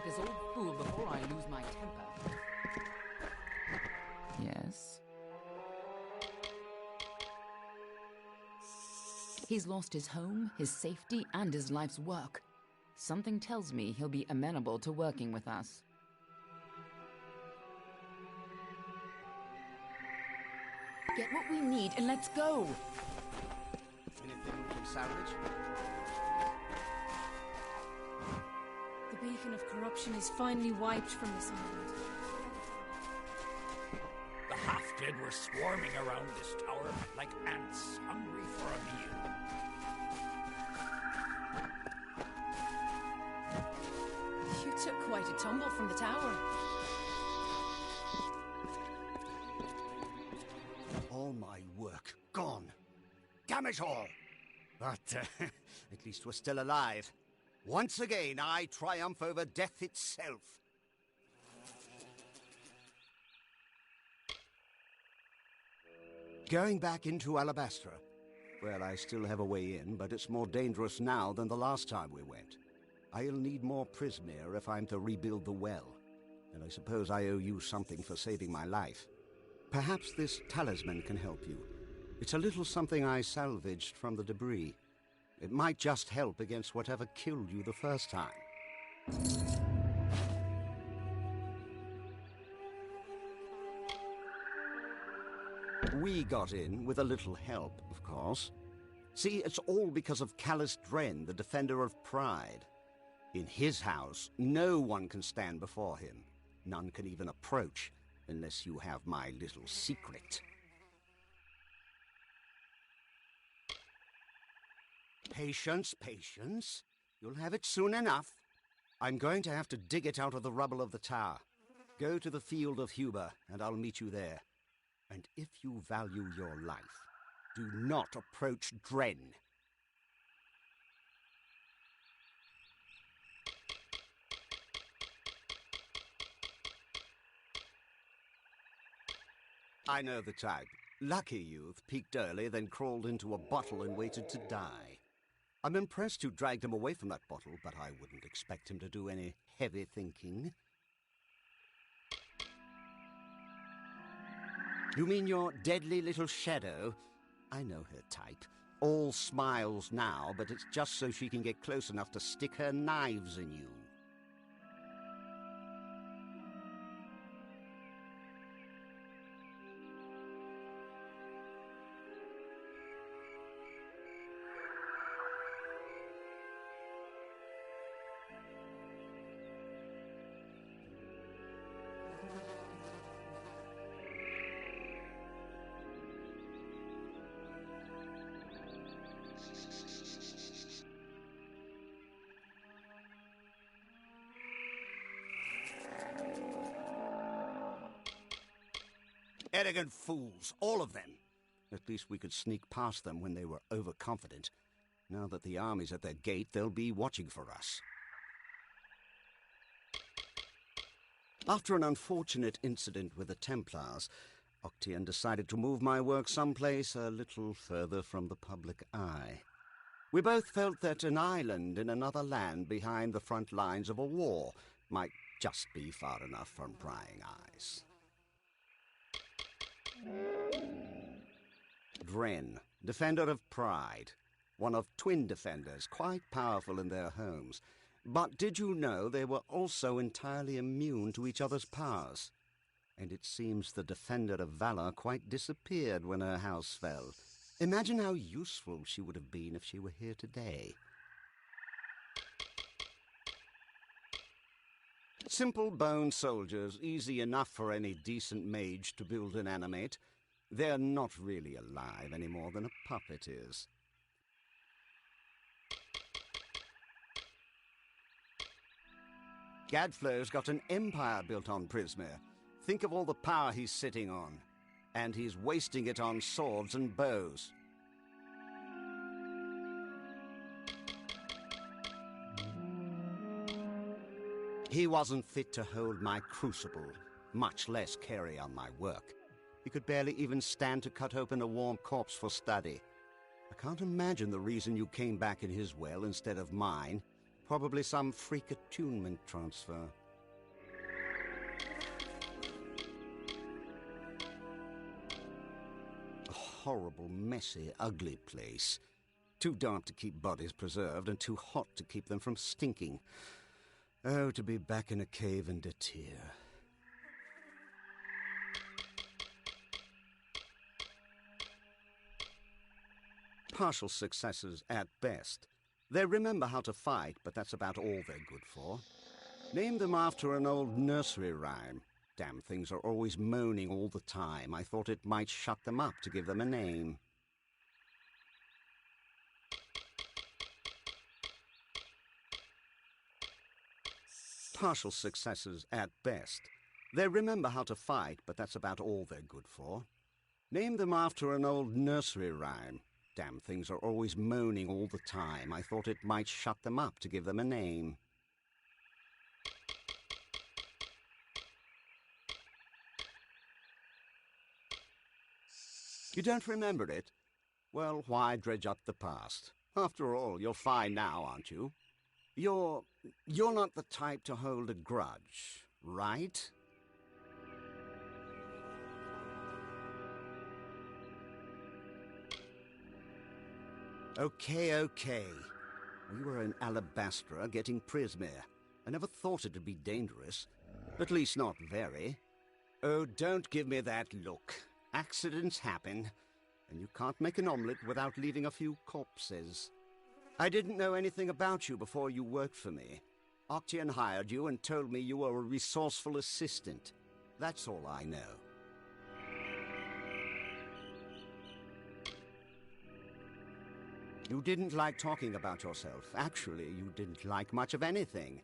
this old fool before I lose my temper. Yes? He's lost his home, his safety, and his life's work. Something tells me he'll be amenable to working with us. Get what we need and let's go! Anything we can salvage? The beacon of corruption is finally wiped from this island. The half-dead were swarming around this tower like ants hungry for a meal. You took quite a tumble from the tower. All my work gone. Damn it all! But at least we're still alive. Once again, I triumph over death itself. Going back into Alabastra. Well, I still have a way in, but it's more dangerous now than the last time we went. I'll need more Prismere if I'm to rebuild the well. And I suppose I owe you something for saving my life. Perhaps this talisman can help you. It's a little something I salvaged from the debris. It might just help against whatever killed you the first time. We got in with a little help, of course. See, it's all because of Callus Dren, the defender of pride. In his house, no one can stand before him. None can even approach, unless you have my little secret. Patience, patience. You'll have it soon enough. I'm going to have to dig it out of the rubble of the tower. Go to the field of Huber, and I'll meet you there. And if you value your life, do not approach Dren. I know the type. Lucky youth, peaked early, then crawled into a bottle and waited to die. I'm impressed you dragged him away from that bottle, but I wouldn't expect him to do any heavy thinking. You mean your deadly little shadow? I know her type. All smiles now, but it's just so she can get close enough to stick her knives in you. Arrogant fools, all of them. At least we could sneak past them when they were overconfident. Now that the army's at their gate, they'll be watching for us. After an unfortunate incident with the Templars, Octian decided to move my work someplace a little further from the public eye. We both felt that an island in another land behind the front lines of a war might just be far enough from prying eyes. Dren, defender of pride, one of twin defenders, quite powerful in their homes. But did you know they were also entirely immune to each other's powers? And it seems the defender of valor quite disappeared when her house fell. Imagine how useful she would have been if she were here today. Simple bone soldiers, easy enough for any decent mage to build and animate. They're not really alive any more than a puppet is. Gadflow's got an empire built on Prismere. Think of all the power he's sitting on. And he's wasting it on swords and bows. He wasn't fit to hold my crucible, much less carry on my work. He could barely even stand to cut open a warm corpse for study. I can't imagine the reason you came back in his well instead of mine. Probably some freak attunement transfer. A horrible, messy, ugly place. Too dark to keep bodies preserved and too hot to keep them from stinking. Oh, to be back in a cave in Datir. Partial successes at best. They remember how to fight, but that's about all they're good for. Named them after an old nursery rhyme. Damn things are always moaning all the time. I thought it might shut them up to give them a name. Partial successes at best. They remember how to fight, but that's about all they're good for. Named them after an old nursery rhyme. Damn things are always moaning all the time. I thought it might shut them up to give them a name. You don't remember it? Well, why dredge up the past? After all, you're fine now, aren't you? You're not the type to hold a grudge, right? Okay. We were in Alabastra getting Prismere. I never thought it'd be dangerous. At least not very. Oh, don't give me that look. Accidents happen, and you can't make an omelette without leaving a few corpses. I didn't know anything about you before you worked for me. Octian hired you and told me you were a resourceful assistant. That's all I know. You didn't like talking about yourself. Actually, you didn't like much of anything.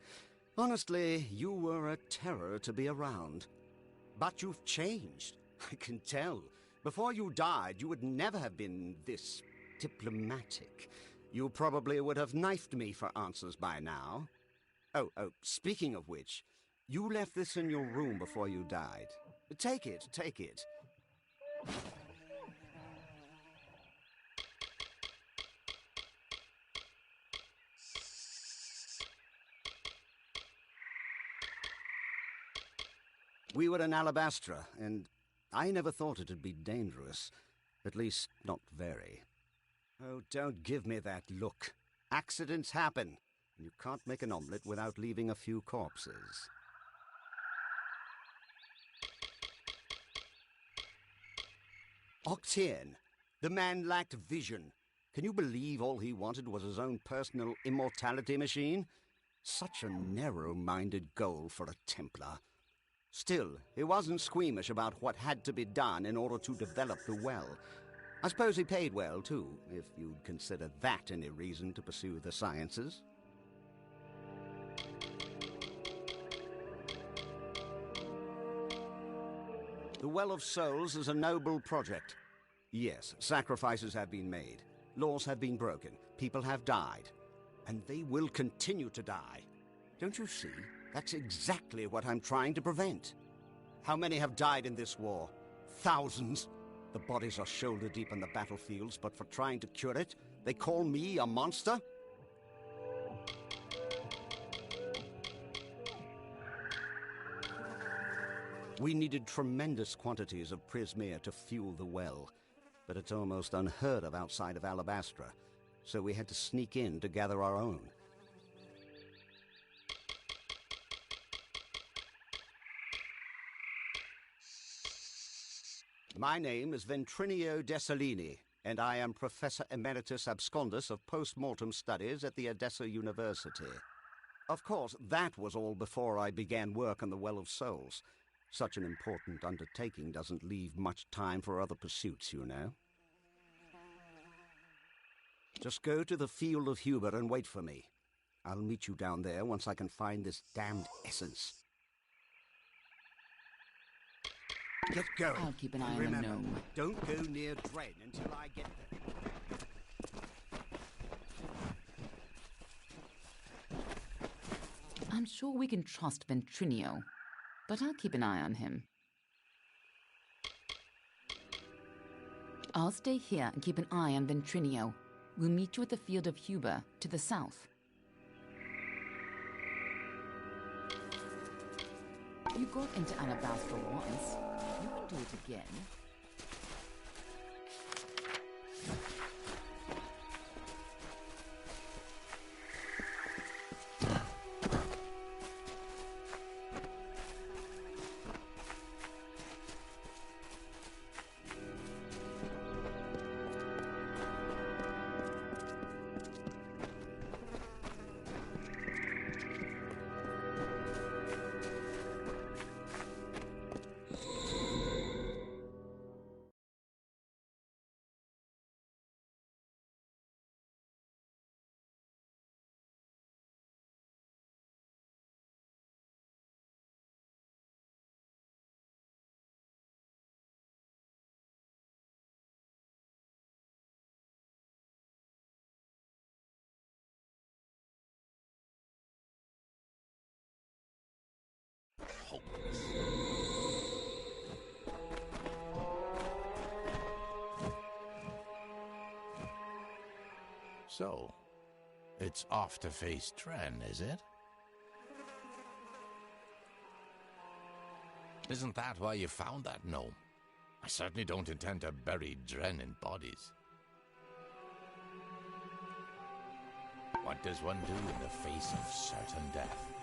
Honestly, you were a terror to be around. But you've changed. I can tell. Before you died, you would never have been this diplomatic. You probably would have knifed me for answers by now. Oh, speaking of which, you left this in your room before you died. Take it. We were in Alabastra, and I never thought it'd be dangerous. At least, not very. Oh, don't give me that look. Accidents happen. You can't make an omelette without leaving a few corpses. Octian, the man lacked vision. Can you believe all he wanted was his own personal immortality machine? Such a narrow-minded goal for a Templar. Still, he wasn't squeamish about what had to be done in order to develop the well. I suppose he paid well, too, if you'd consider that any reason to pursue the sciences. The Well of Souls is a noble project. Yes, sacrifices have been made. Laws have been broken. People have died. And they will continue to die. Don't you see? That's exactly what I'm trying to prevent. How many have died in this war? Thousands. The bodies are shoulder deep in the battlefields, but for trying to cure it, they call me a monster? We needed tremendous quantities of Prismere to fuel the well, but it's almost unheard of outside of Alabastra, so we had to sneak in to gather our own. My name is Ventrinio Dessalini, and I am Professor Emeritus Abscondus of Post-Mortem Studies at the Edessa University. Of course, that was all before I began work on the Well of Souls. Such an important undertaking doesn't leave much time for other pursuits, you know. Just go to the Field of Huber and wait for me. I'll meet you down there once I can find this damned essence. Get going. I'll keep an eye on Remember, the gnome. don't go near Dren until I get there. I'm sure we can trust Ventrinio, but I'll keep an eye on him. I'll stay here and keep an eye on Ventrinio. We'll meet you at the Field of Huber, to the south. You got into Alabastra once. You can do it again. So, it's off to face Dren, is it? Isn't that why you found that gnome? I certainly don't intend to bury Dren in bodies. What does one do in the face of certain death?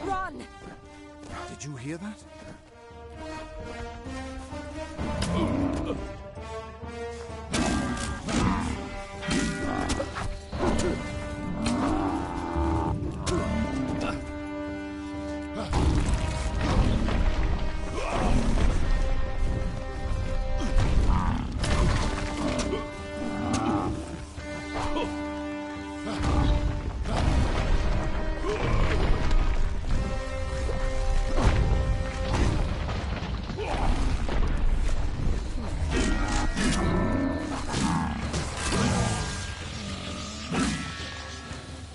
Run! Did you hear that?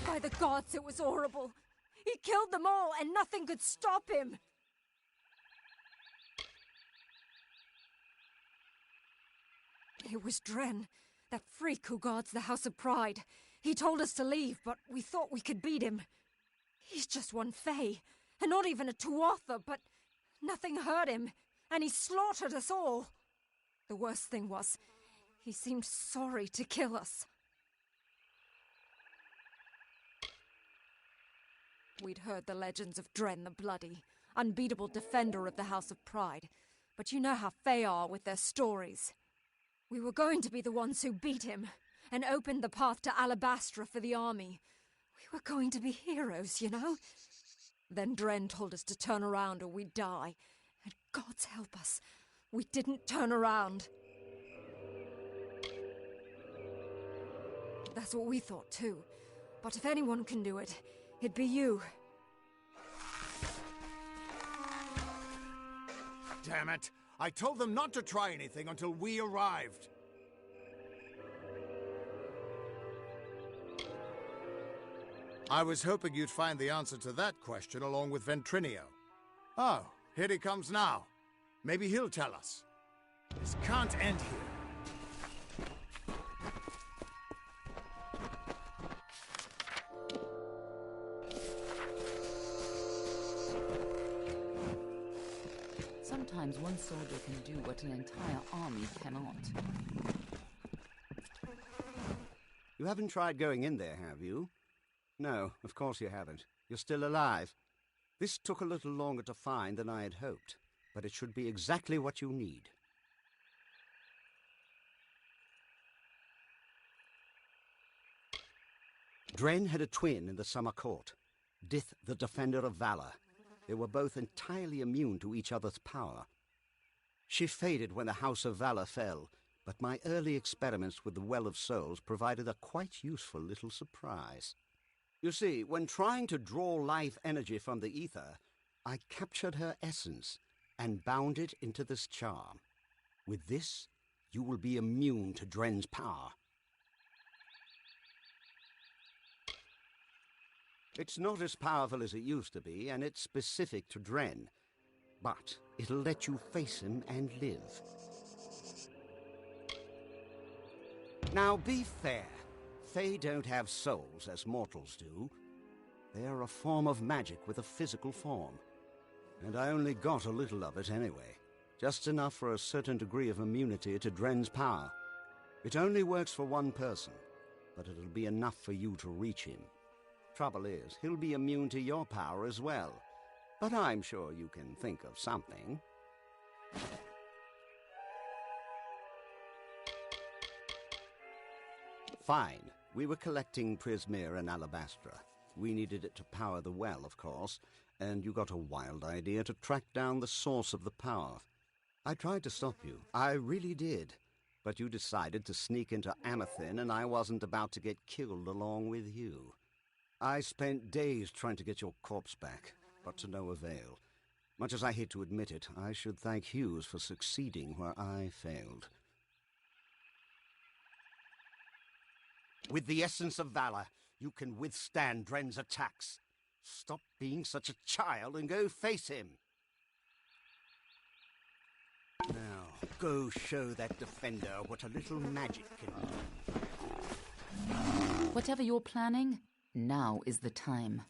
By the gods, it was horrible. He killed them all, and nothing could stop him. It was Dren, that freak who guards the House of Pride. He told us to leave, but we thought we could beat him. He's just one Fae, and not even a Tuatha, but nothing hurt him, and he slaughtered us all. The worst thing was, he seemed sorry to kill us. We'd heard the legends of Dren the Bloody, unbeatable defender of the House of Pride, but you know how Fae are with their stories. We were going to be the ones who beat him, and opened the path to Alabastra for the army. We were going to be heroes, you know? Then Dren told us to turn around or we'd die, and God's help us, we didn't turn around. That's what we thought too, but if anyone can do it, it'd be you. Damn it! I told them not to try anything until we arrived. I was hoping you'd find the answer to that question along with Ventrinio. Oh, here he comes now. Maybe he'll tell us. This can't end here. Sometimes one soldier can do what an entire army cannot. You haven't tried going in there, have you? No, of course you haven't. You're still alive. This took a little longer to find than I had hoped, but it should be exactly what you need. Dren had a twin in the Summer Court, Dith the Defender of Valor. They were both entirely immune to each other's power. She faded when the House of Valor fell, but my early experiments with the Well of Souls provided a quite useful little surprise. You see, when trying to draw life energy from the ether, I captured her essence and bound it into this charm. With this, you will be immune to Dren's power. It's not as powerful as it used to be, and it's specific to Dren. But it'll let you face him and live. Now, be fair. Fae don't have souls as mortals do. They're a form of magic with a physical form. And I only got a little of it anyway. Just enough for a certain degree of immunity to Dren's power. It only works for one person, but it'll be enough for you to reach him. Trouble is, he'll be immune to your power as well. But I'm sure you can think of something. Fine. We were collecting Prismir and Alabastra. We needed it to power the well, of course, and you got a wild idea to track down the source of the power. I tried to stop you. I really did. But you decided to sneak into Amethyst, and I wasn't about to get killed along with you. I spent days trying to get your corpse back, but to no avail. Much as I hate to admit it, I should thank Hughes for succeeding where I failed. With the essence of valor, you can withstand Dren's attacks. Stop being such a child and go face him. Now, go show that defender what a little magic can do. Whatever you're planning, now is the time.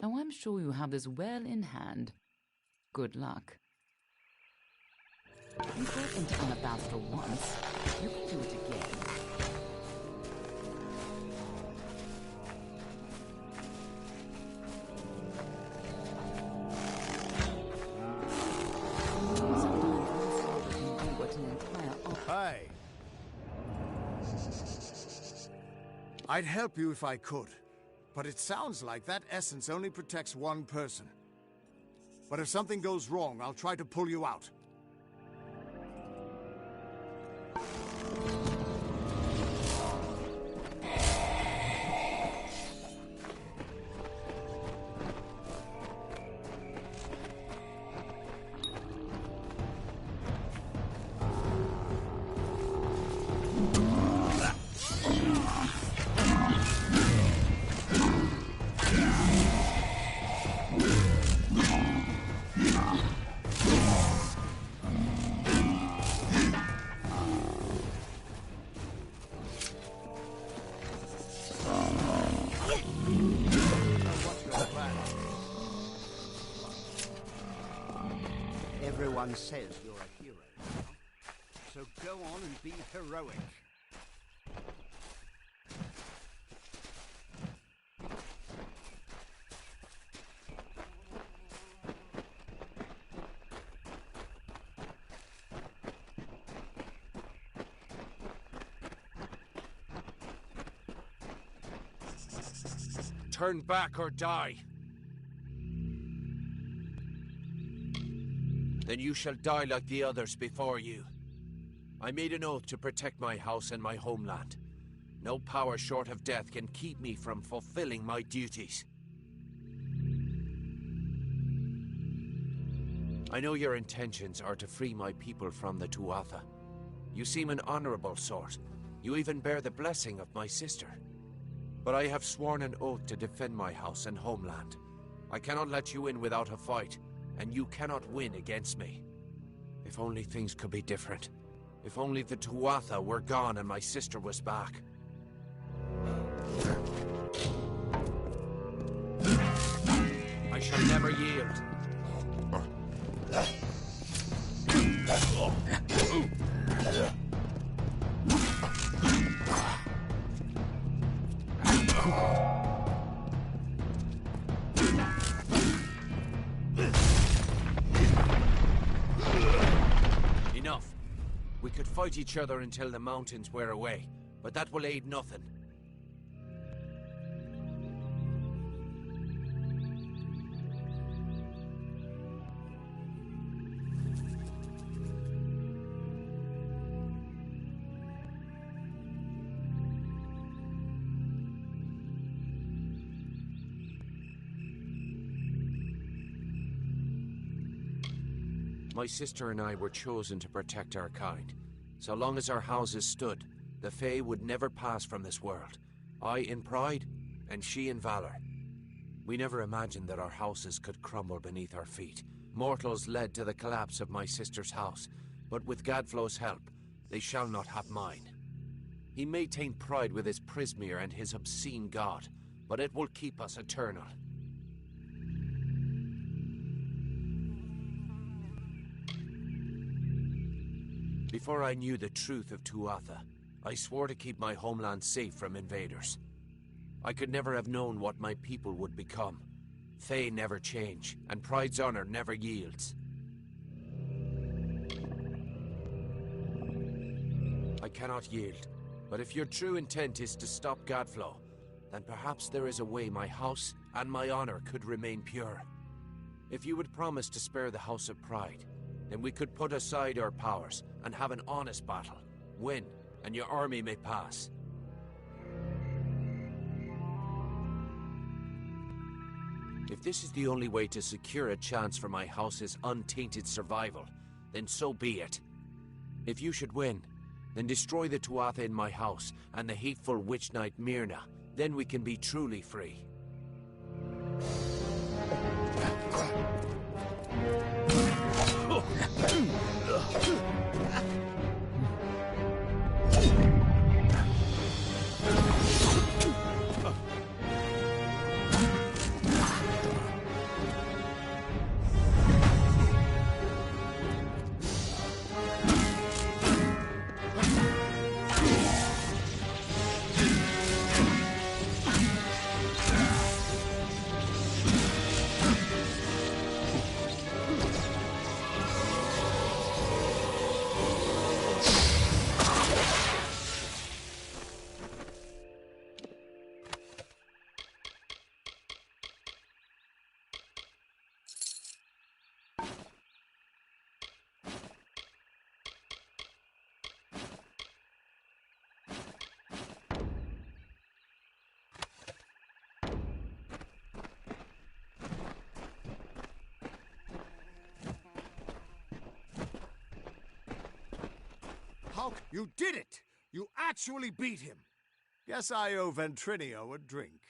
Now I'm sure you have this well in hand. Good luck. You got into Alabastra once. You can do it again. Hi. I'd help you if I could, but it sounds like that essence only protects one person. But if something goes wrong, I'll try to pull you out. Everyone says you're a hero now, so go on and be heroic. Turn back or die. Then you shall die like the others before you. I made an oath to protect my house and my homeland. No power short of death can keep me from fulfilling my duties. I know your intentions are to free my people from the Tuatha. You seem an honorable sort. You even bear the blessing of my sister. But I have sworn an oath to defend my house and homeland. I cannot let you in without a fight, and you cannot win against me. If only things could be different. If only the Tuatha were gone and my sister was back. I shall never yield. Enough. We could fight each other until the mountains wear away, but that will aid nothing. My sister and I were chosen to protect our kind. So long as our houses stood, the Fae would never pass from this world. I in pride, and she in valor. We never imagined that our houses could crumble beneath our feet. Mortals led to the collapse of my sister's house, but with Gadflo's help, they shall not have mine. He may taint pride with his Prismere and his obscene god, but it will keep us eternal. Before I knew the truth of Tuatha, I swore to keep my homeland safe from invaders. I could never have known what my people would become. Fae never change, and pride's honor never yields. I cannot yield, but if your true intent is to stop Gadflo, then perhaps there is a way my house and my honor could remain pure. If you would promise to spare the House of Pride, then we could put aside our powers and have an honest battle. Win, and your army may pass. If this is the only way to secure a chance for my house's untainted survival, then so be it. If you should win, then destroy the Tuatha in my house and the hateful witch knight Myrna. Then we can be truly free. How... You did it! You actually beat him! Guess I owe Ventrinio a drink.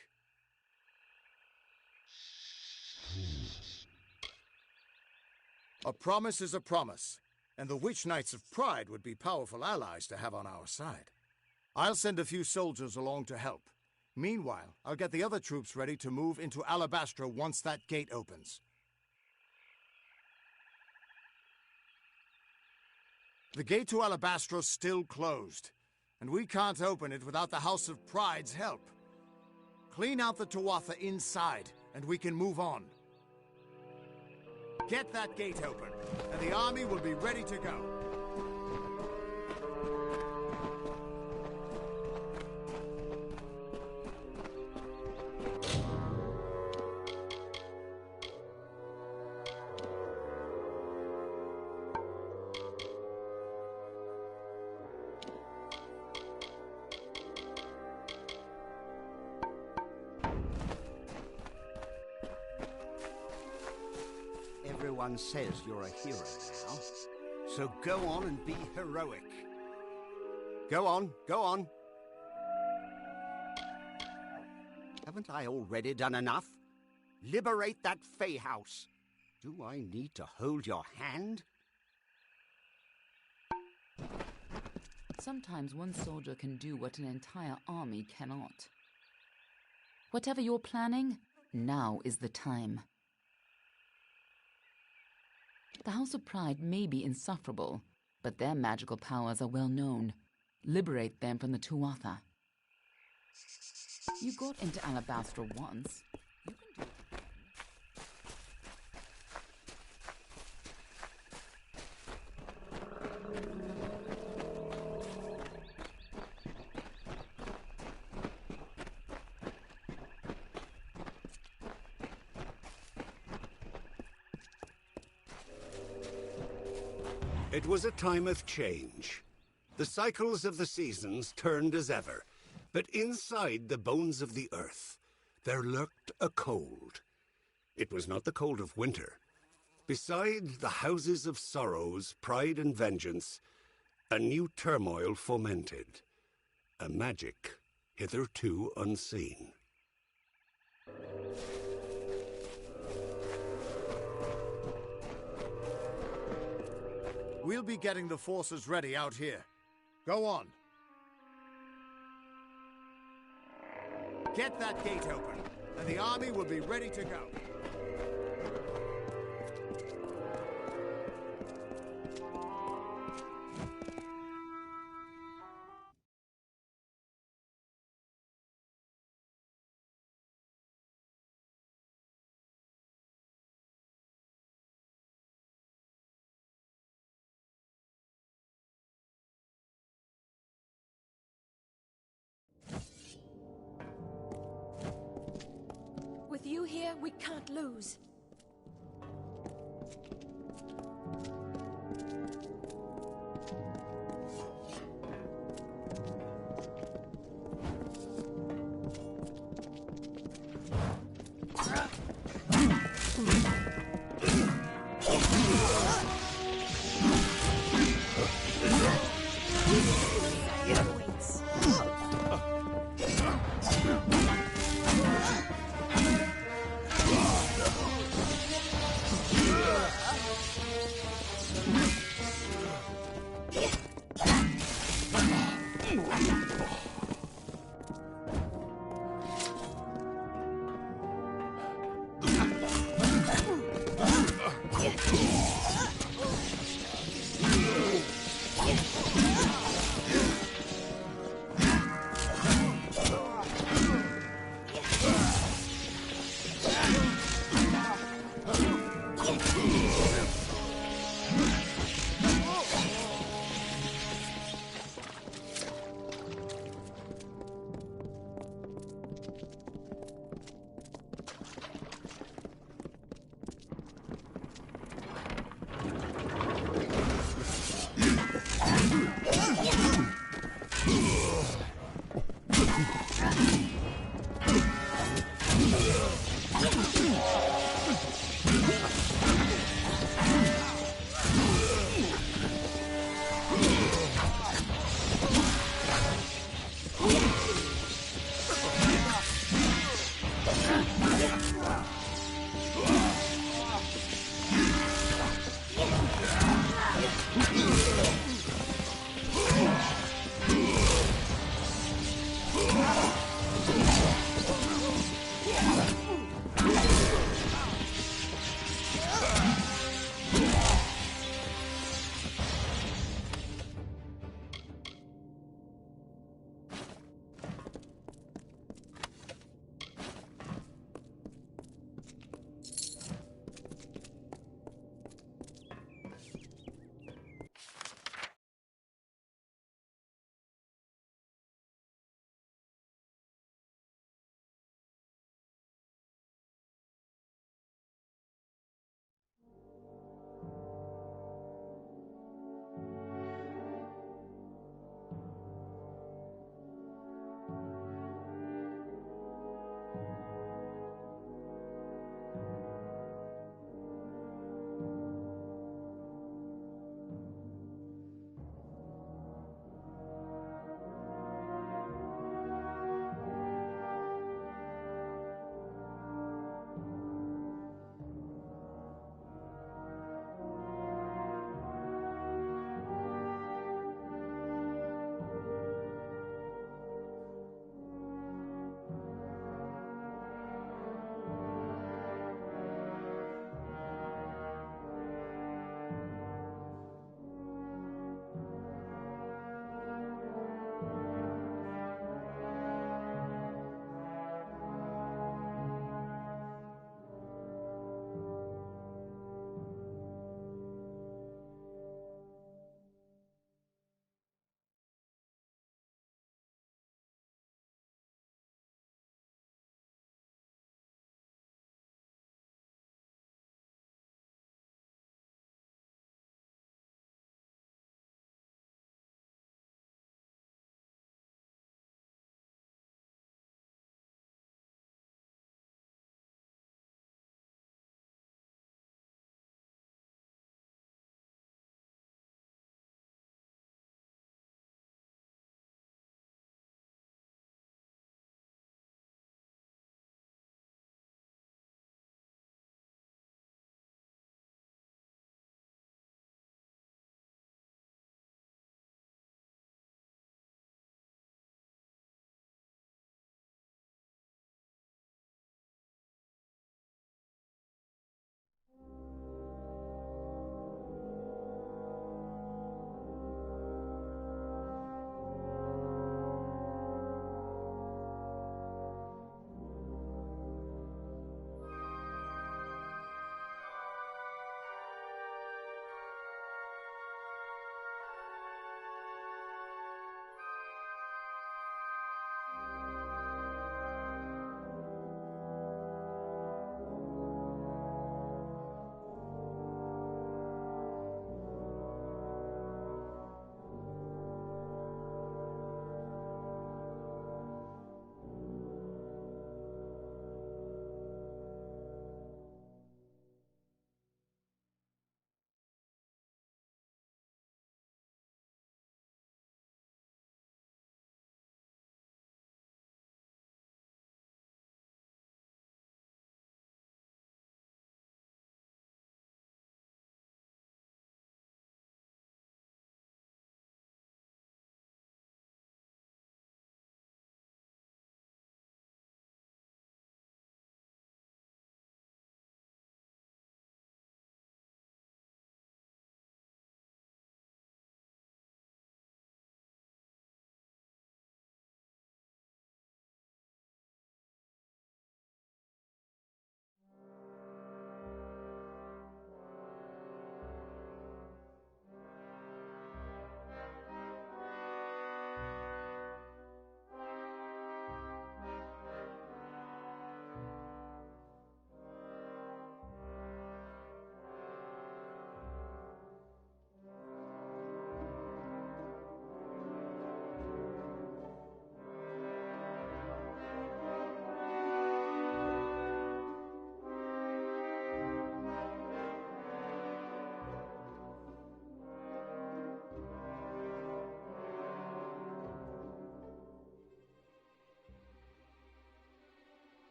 A promise is a promise, and the Witch Knights of Pride would be powerful allies to have on our side. I'll send a few soldiers along to help. Meanwhile, I'll get the other troops ready to move into Alabastra once that gate opens. The gate to Alabastra's still closed, and we can't open it without the House of Pride's help. Clean out the Tuatha inside, and we can move on. Get that gate open, and the army will be ready to go. Everyone says you're a hero now, so go on and be heroic. Go on, go on. Haven't I already done enough? Liberate that Fey house. Do I need to hold your hand? Sometimes one soldier can do what an entire army cannot. Whatever you're planning, now is the time. The House of Pride may be insufferable, but their magical powers are well known. Liberate them from the Tuatha. You got into Alabastra once. You can do it again. It was a time of change. The cycles of the seasons turned as ever, but inside the bones of the earth, there lurked a cold. It was not the cold of winter. Beside the houses of sorrows, pride and vengeance, a new turmoil fomented, a magic hitherto unseen. We'll be getting the forces ready out here. Go on. Get that gate open, and the army will be ready to go. With you here, we can't lose.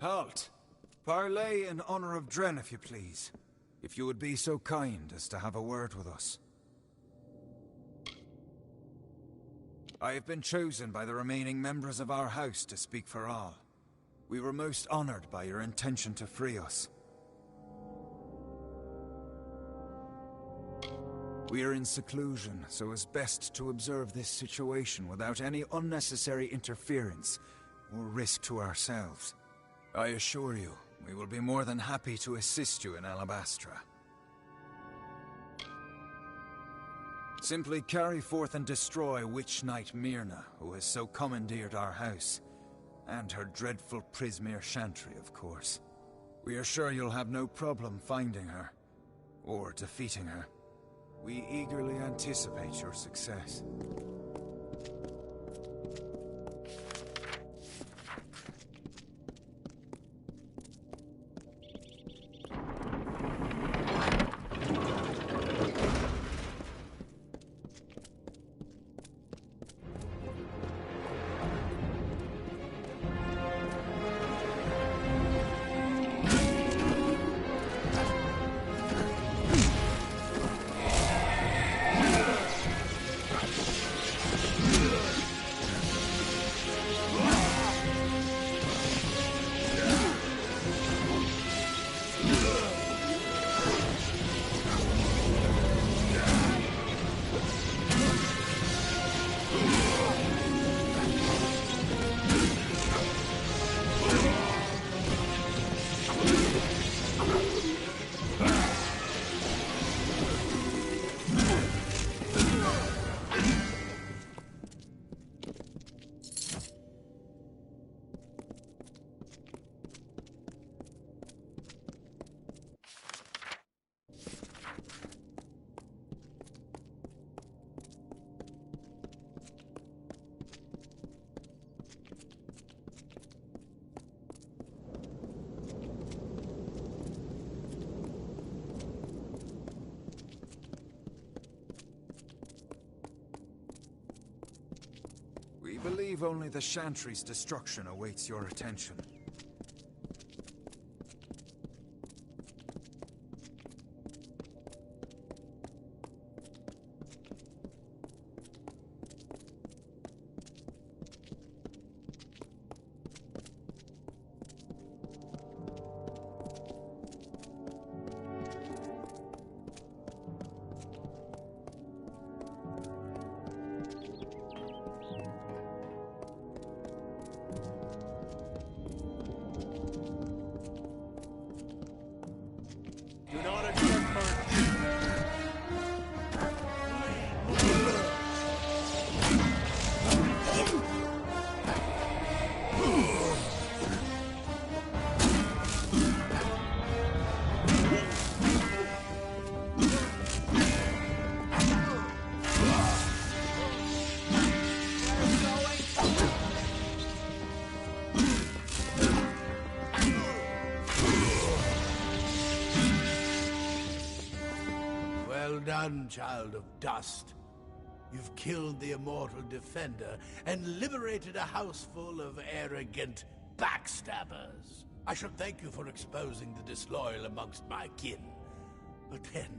Halt! Parley in honor of Dren, if you please. If you would be so kind as to have a word with us. I have been chosen by the remaining members of our house to speak for all. We were most honored by your intention to free us. We are in seclusion, so it's best to observe this situation without any unnecessary interference or risk to ourselves. I assure you, we will be more than happy to assist you in Alabastra. Simply carry forth and destroy Witch Knight Myrna, who has so commandeered our house, and her dreadful Prismere Chantry, of course. We are sure you'll have no problem finding her, or defeating her. We eagerly anticipate your success. believe only the Chantry's destruction awaits your attention. Do not accept mercy. Well done, child of dust. You've killed the immortal defender and liberated a house full of arrogant backstabbers. I should thank you for exposing the disloyal amongst my kin. But then,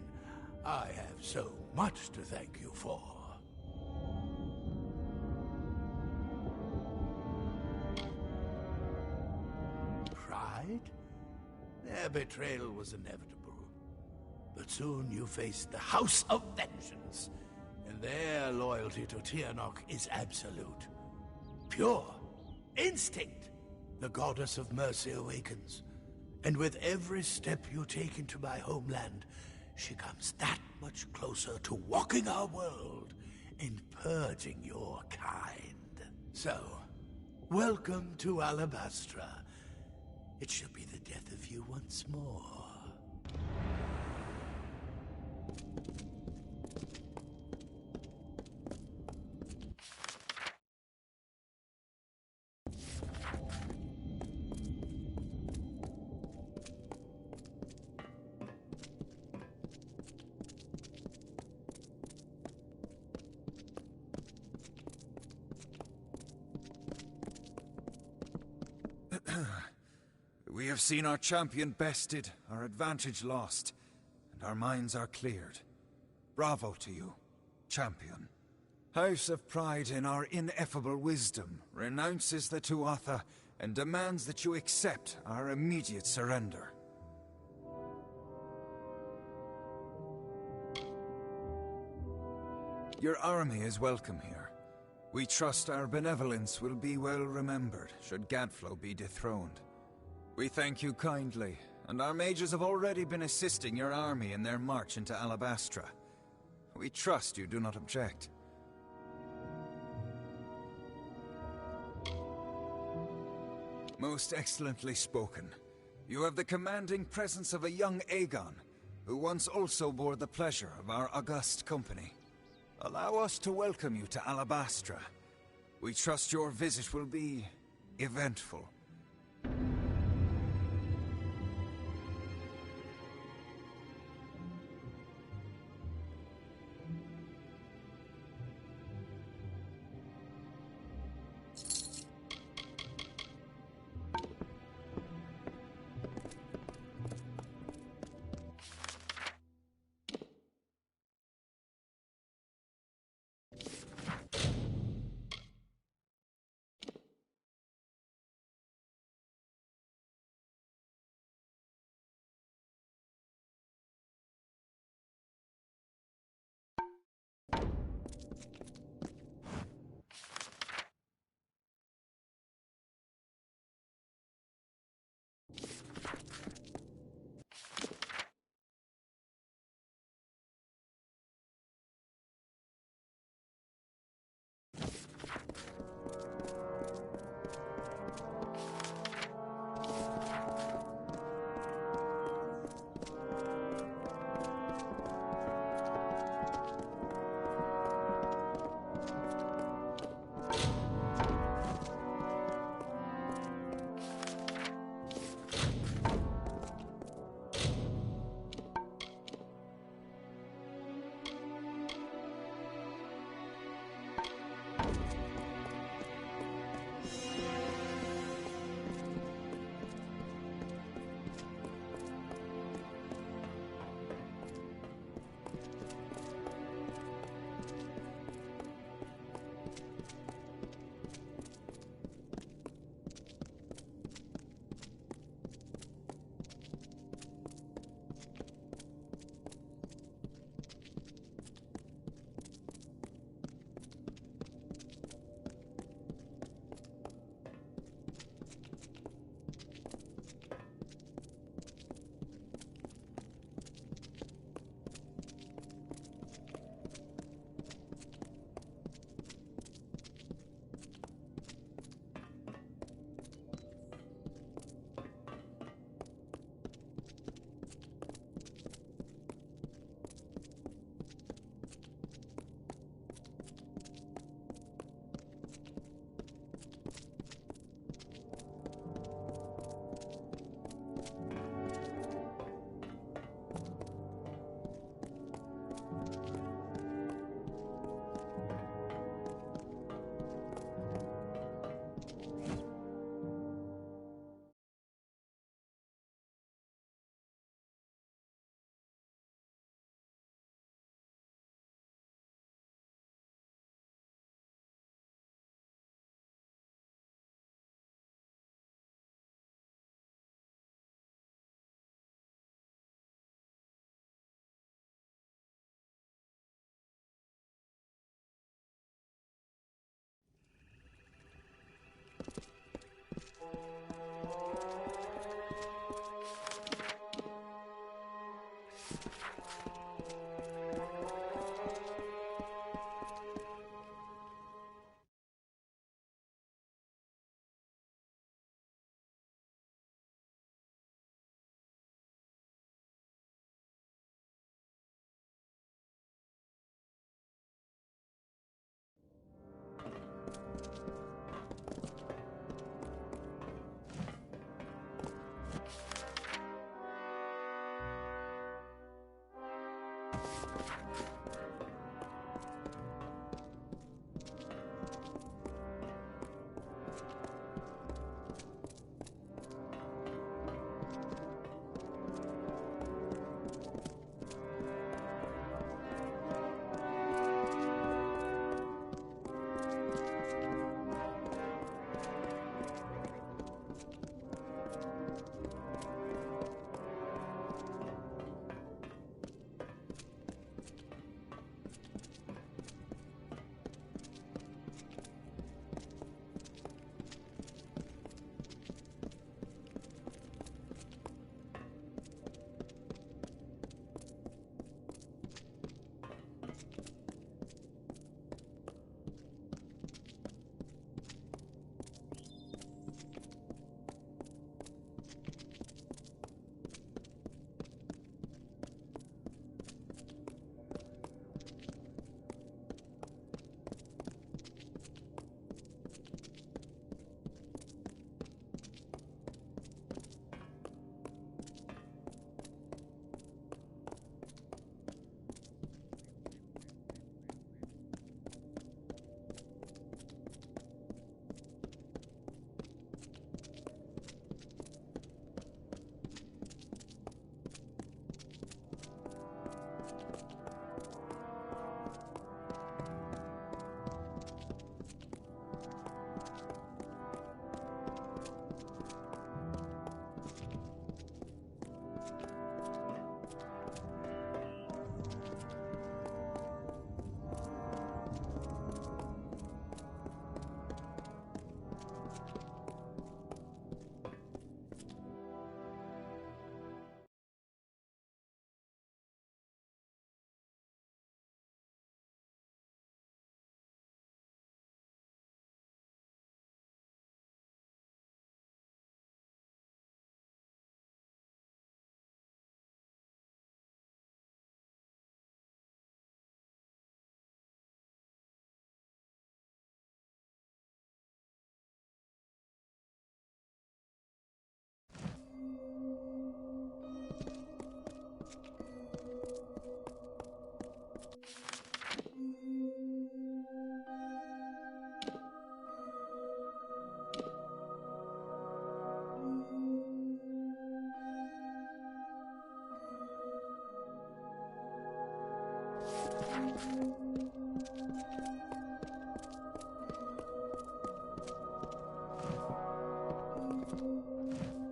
I have so much to thank you for. Pride? Their betrayal was inevitable. But soon you faced the House of Vengeance, and their loyalty to Tianok is absolute. Pure. Instinct. The goddess of mercy awakens, and with every step you take into my homeland, she comes that much closer to walking our world and purging your kind. So, welcome to Alabastra. It shall be the death of you once more. We have seen our champion bested, our advantage lost, and our minds are cleared. Bravo to you, champion. House of Pride, in our ineffable wisdom, renounces the Tuatha and demands that you accept our immediate surrender. Your army is welcome here. We trust our benevolence will be well remembered should Gadflow be dethroned. We thank you kindly, and our mages have already been assisting your army in their march into Alabastra. We trust you do not object. Most excellently spoken. You have the commanding presence of a young Aegon, who once also bore the pleasure of our august company. Allow us to welcome you to Alabastra. We trust your visit will be eventful.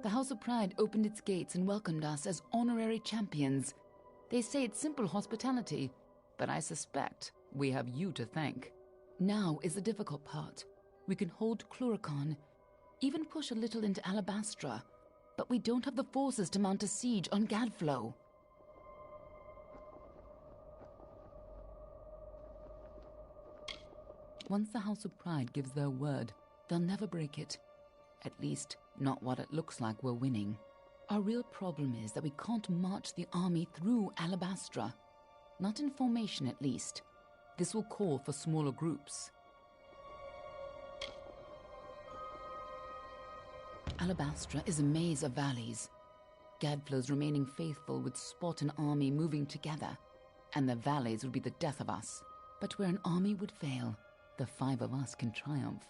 The House of Pride opened its gates and welcomed us as honorary champions. They say it's simple hospitality, but I suspect we have you to thank. Now is the difficult part. We can hold Cluricon, even push a little into Alabastra, but we don't have the forces to mount a siege on Gadflow. Once the House of Pride gives their word, they'll never break it. At least, not what it looks like we're winning. Our real problem is that we can't march the army through Alabastra. Not in formation, at least. This will call for smaller groups. Alabastra is a maze of valleys. Gadflow's remaining faithful would spot an army moving together, and the valleys would be the death of us. But where an army would fail, the 5 of us can triumph.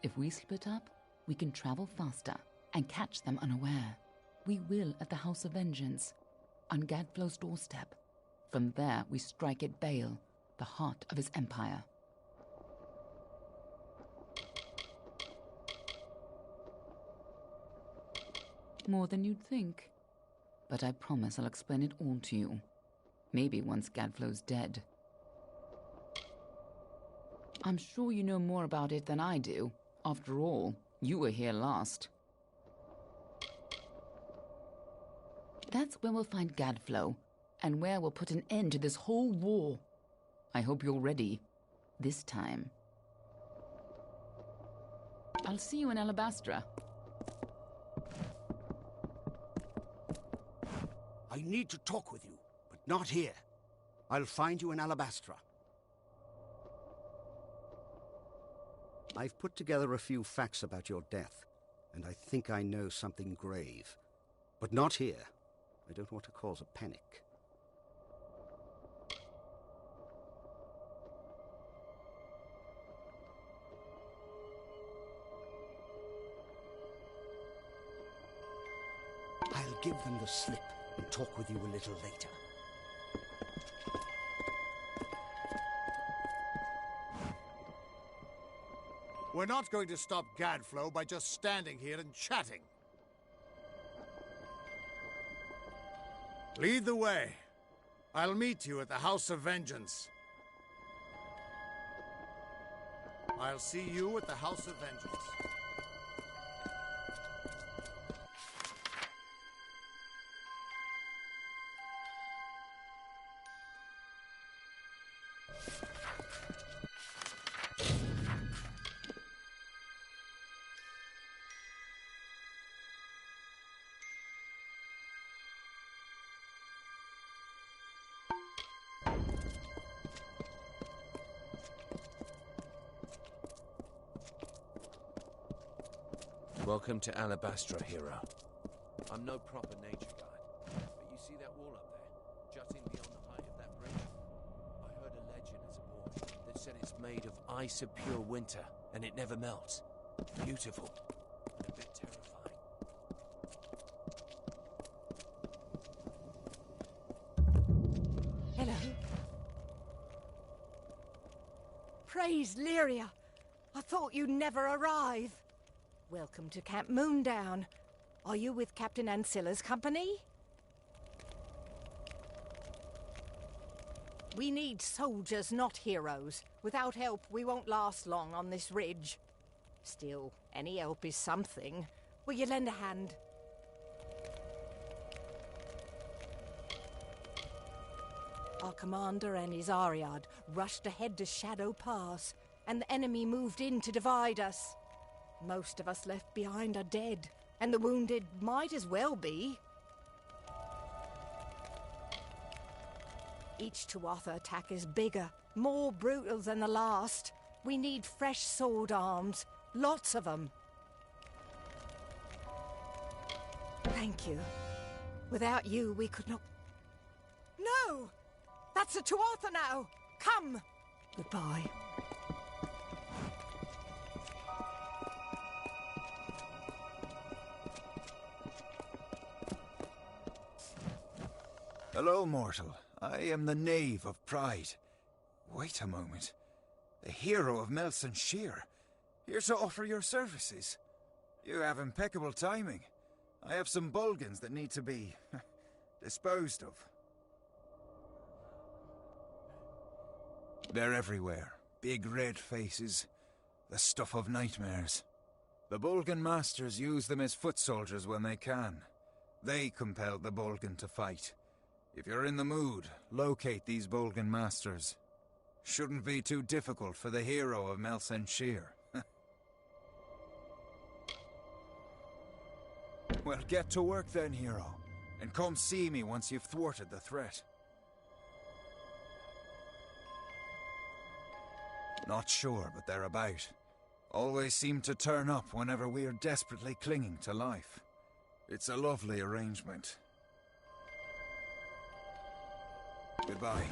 If we split up, we can travel faster and catch them unaware. We will at the House of Vengeance, on Gadflow's doorstep. From there, we strike at Bale, the heart of his empire. More than you'd think. But I promise I'll explain it all to you. Maybe once Gadflow's dead. I'm sure you know more about it than I do. After all, you were here last. That's where we'll find Gadflow, and where we'll put an end to this whole war. I hope you're ready. This time. I'll see you in Alabastra. I need to talk with you, but not here. I'll find you in Alabastra. I've put together a few facts about your death, and I think I know something grave. But not here. I don't want to cause a panic. I'll give them the slip and talk with you a little later. We're not going to stop Gadflow by just standing here and chatting. Lead the way. I'll meet you at the House of Vengeance. I'll see you at the House of Vengeance. Welcome to Alabastra, hero. I'm no proper nature guide, but you see that wall up there, jutting beyond the height of that bridge? I heard a legend as a boy that said it's made of ice of pure winter, and it never melts. Beautiful, and a bit terrifying. Hello. Praise Lyria. I thought you'd never arrive. Welcome to Camp Moondown. Are you with Captain Ancilla's company? We need soldiers, not heroes. Without help, we won't last long on this ridge. Still, any help is something. Will you lend a hand? Our commander and his Ariad rushed ahead to Shadow Pass, and the enemy moved in to divide us. Most of us left behind are dead, and the wounded might as well be. Each Tuatha attack is bigger, more brutal than the last. We need fresh sword arms, lots of them. Thank you. Without you, we could not... No! That's a Tuatha now! Come! Goodbye. Hello, mortal. I am the knave of pride. Wait a moment. The hero of Melson Shear. Here to offer your services. You have impeccable timing. I have some Bulgans that need to be disposed of. They're everywhere. Big red faces. The stuff of nightmares. The Bulgan masters use them as foot soldiers when they can. They compelled the Bulgan to fight. If you're in the mood, locate these Bulgan masters. Shouldn't be too difficult for the hero of Melson Shear. Well, get to work then, hero. And come see me once you've thwarted the threat. Not sure, but they're about. Always seem to turn up whenever we're desperately clinging to life. It's a lovely arrangement. Goodbye.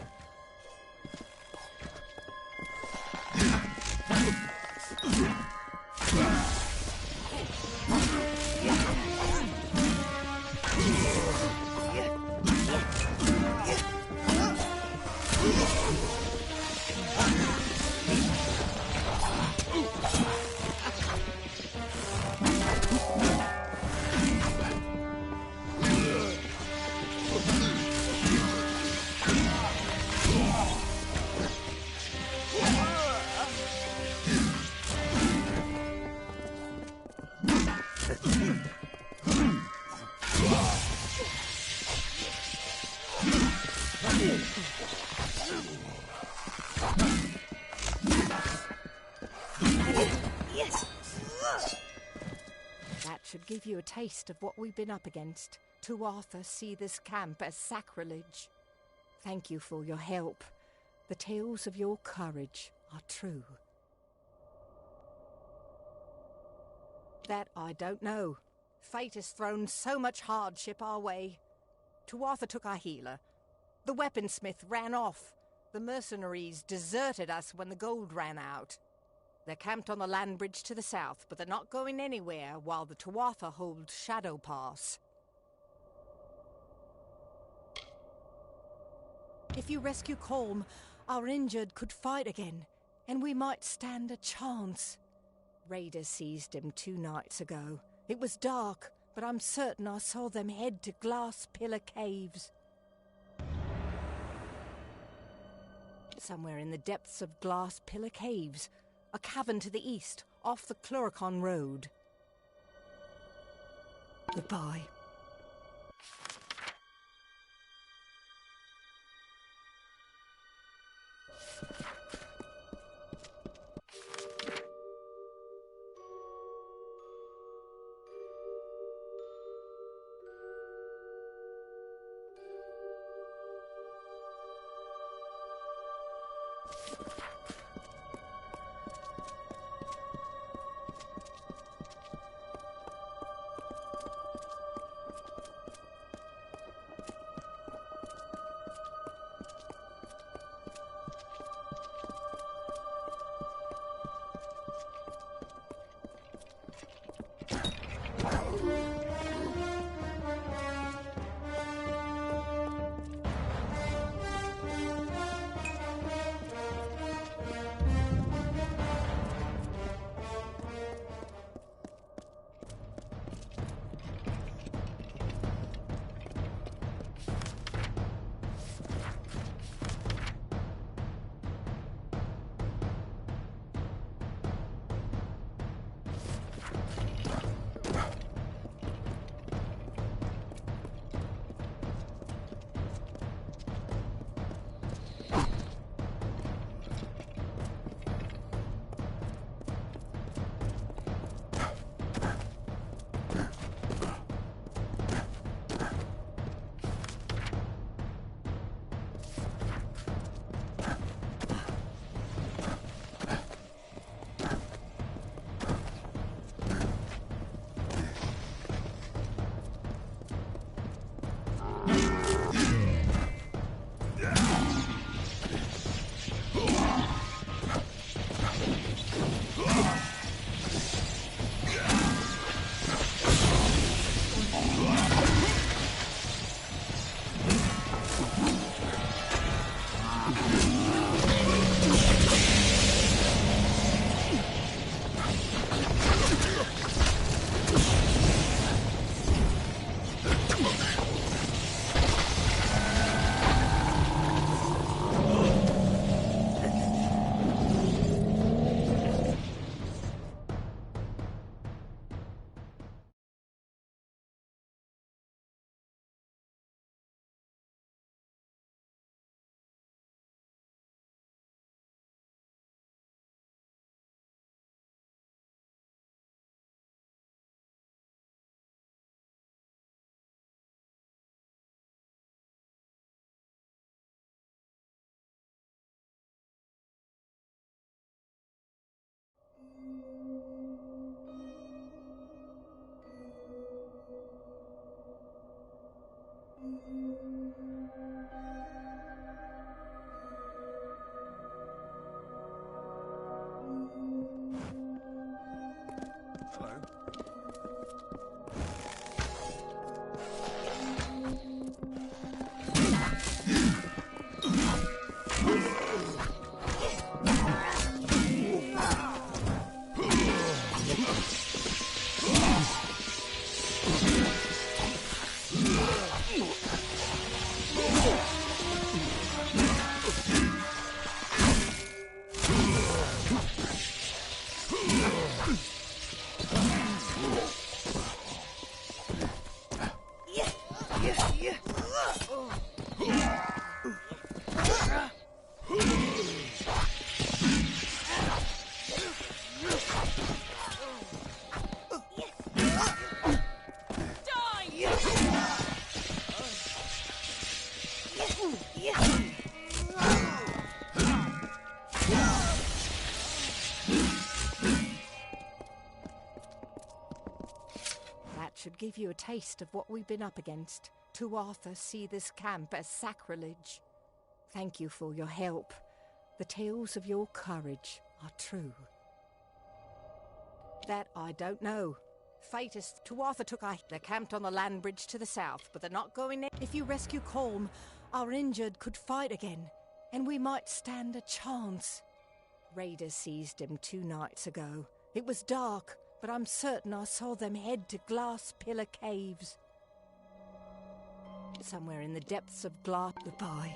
give you a taste of what we've been up against. Tuatha see this camp as sacrilege. Thank you for your help. The tales of your courage are true. That I don't know. Fate has thrown so much hardship our way. Tuatha took our healer. The weaponsmith ran off. The mercenaries deserted us when the gold ran out. They're camped on the land bridge to the south, but they're not going anywhere while the Tuatha hold Shadow Pass. If you rescue Colm, our injured could fight again, and we might stand a chance. Raiders seized him 2 nights ago. It was dark, but I'm certain I saw them head to Glass Pillar Caves. Somewhere in the depths of Glass Pillar Caves, a cavern to the east, off the Cluricon Road. Goodbye. give you a taste of what we've been up against. Tuatha see this camp as sacrilege. Thank you for your help. The tales of your courage are true. That I don't know. Fate is... Tuatha took our... They're camped on the land bridge to the south, but they're not going there. If you rescue Colm, our injured could fight again, and we might stand a chance. Raiders seized him 2 nights ago. It was dark, but I'm certain I saw them head to Glass Pillar Caves. Somewhere in the depths of Glass... Goodbye.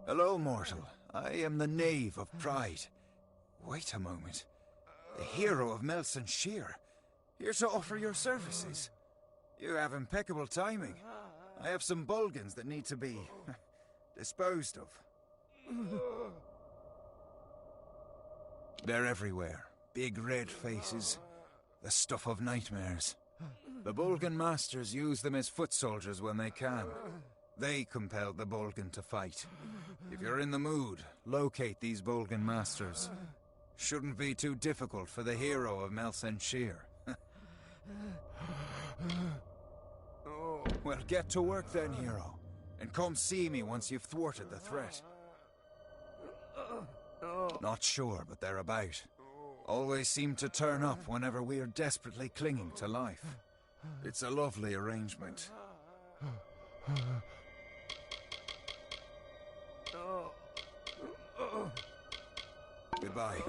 Hello, mortal. I am the Knave of Pride. Wait a moment. The hero of Melson Shear. Here to offer your services. You have impeccable timing. I have some Bolgans that need to be... disposed of. They're everywhere. Big red faces. The stuff of nightmares. The Bolgan masters use them as foot soldiers when they can. They compelled the Bolgan to fight. If you're in the mood, locate these Bolgan masters. Shouldn't be too difficult for the hero of Melson Shear. Well, get to work then, hero. And come see me once you've thwarted the threat. Not sure, but they're about. Always seem to turn up whenever we are desperately clinging to life. It's a lovely arrangement. Goodbye.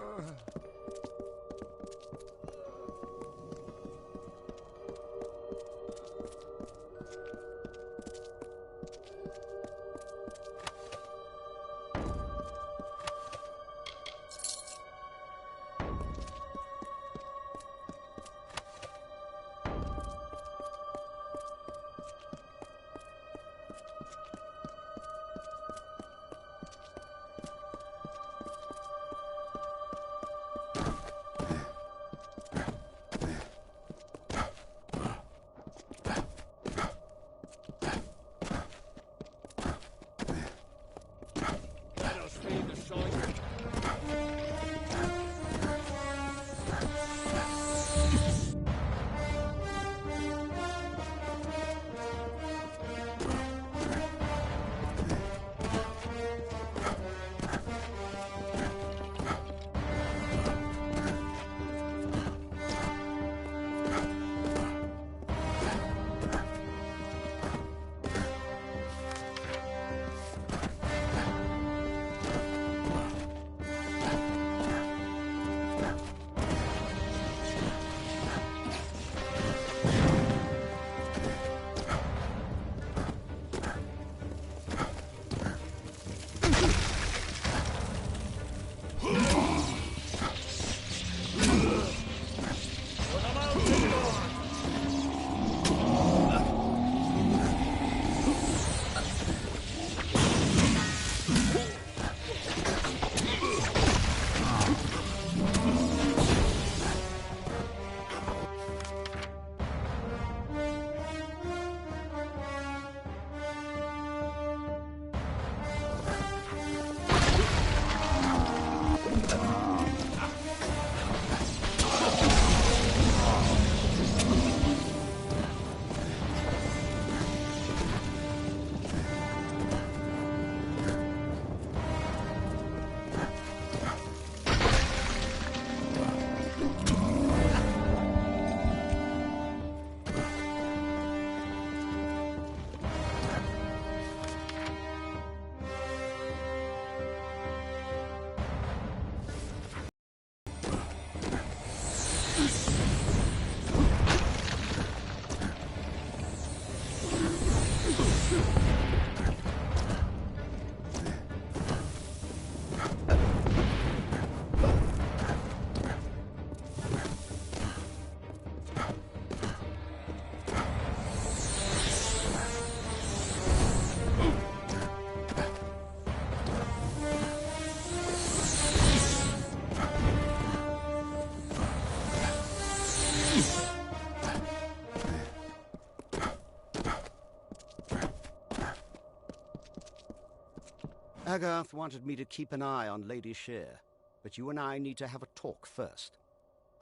Agarth wanted me to keep an eye on Lady Shear, but you and I need to have a talk first.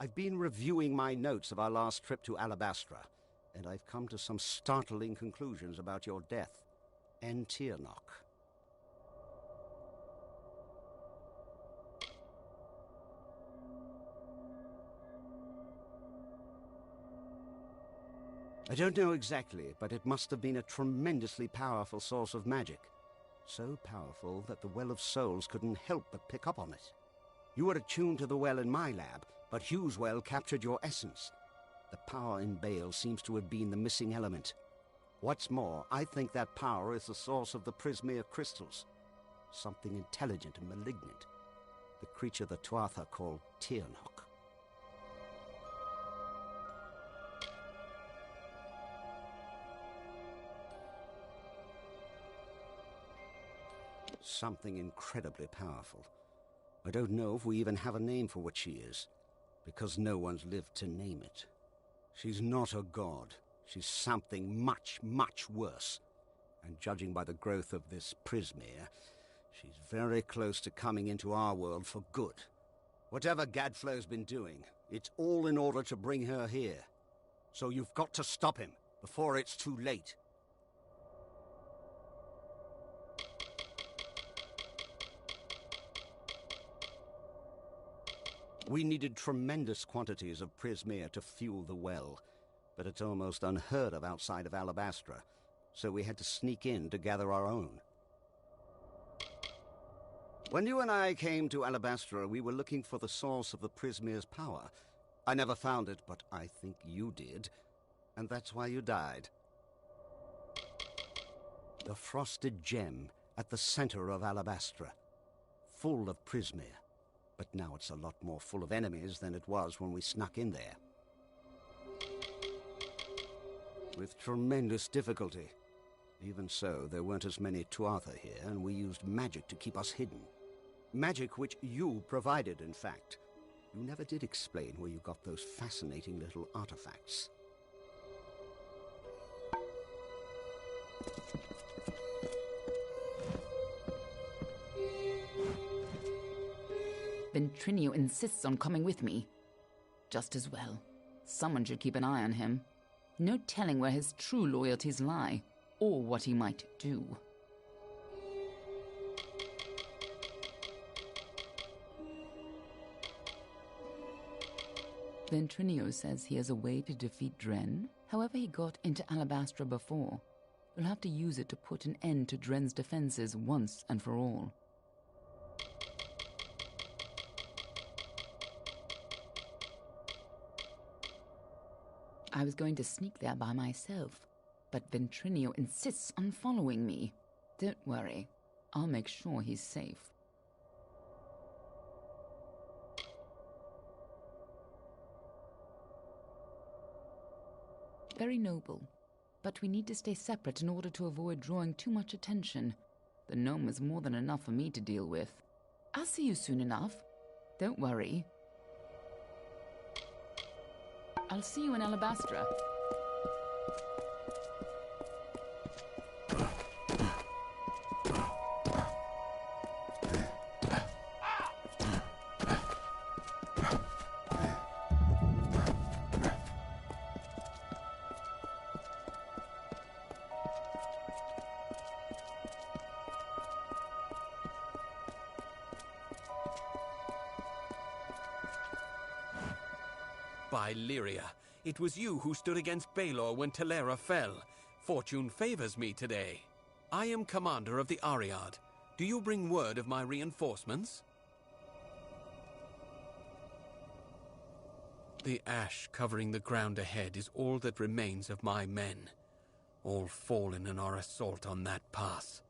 I've been reviewing my notes of our last trip to Alabastra, and I've come to some startling conclusions about your death and Tiernock. I don't know exactly, but it must have been a tremendously powerful source of magic. So powerful that the Well of Souls couldn't help but pick up on it. You were attuned to the well in my lab, but Hugh's well captured your essence. The power in Bale seems to have been the missing element. What's more, I think that power is the source of the Prismere crystals. Something intelligent and malignant. The creature the Tuatha called Tiernock. Something incredibly powerful. I don't know if we even have a name for what she is, because no one's lived to name it. She's not a god. She's something much, much worse. And judging by the growth of this Prismere, she's very close to coming into our world for good. Whatever Gadflow's been doing, it's all in order to bring her here. So you've got to stop him before it's too late. We needed tremendous quantities of Prismere to fuel the well, but it's almost unheard of outside of Alabastra, so we had to sneak in to gather our own. When you and I came to Alabastra, we were looking for the source of the Prismere's power. I never found it, but I think you did, and that's why you died. The frosted gem at the center of Alabastra, full of Prismere. But now it's a lot more full of enemies than it was when we snuck in there. With tremendous difficulty. Even so, there weren't as many Tuatha here, and we used magic to keep us hidden. Magic which you provided, in fact. You never did explain where you got those fascinating little artifacts. Ventrinio insists on coming with me. Just as well. Someone should keep an eye on him. No telling where his true loyalties lie, or what he might do. Ventrinio says he has a way to defeat Dren. However he got into Alabastra before. We'll have to use it to put an end to Dren's defenses once and for all. I was going to sneak there by myself, but Ventrinio insists on following me. Don't worry, I'll make sure he's safe. Very noble, but we need to stay separate in order to avoid drawing too much attention. The gnome is more than enough for me to deal with. I'll see you soon enough. Don't worry. I'll see you in Alabastra. By Lyria, it was you who stood against Baelor when Telera fell. Fortune favors me today. I am commander of the Ariad. Do you bring word of my reinforcements? The ash covering the ground ahead is all that remains of my men. All fallen in our assault on that pass.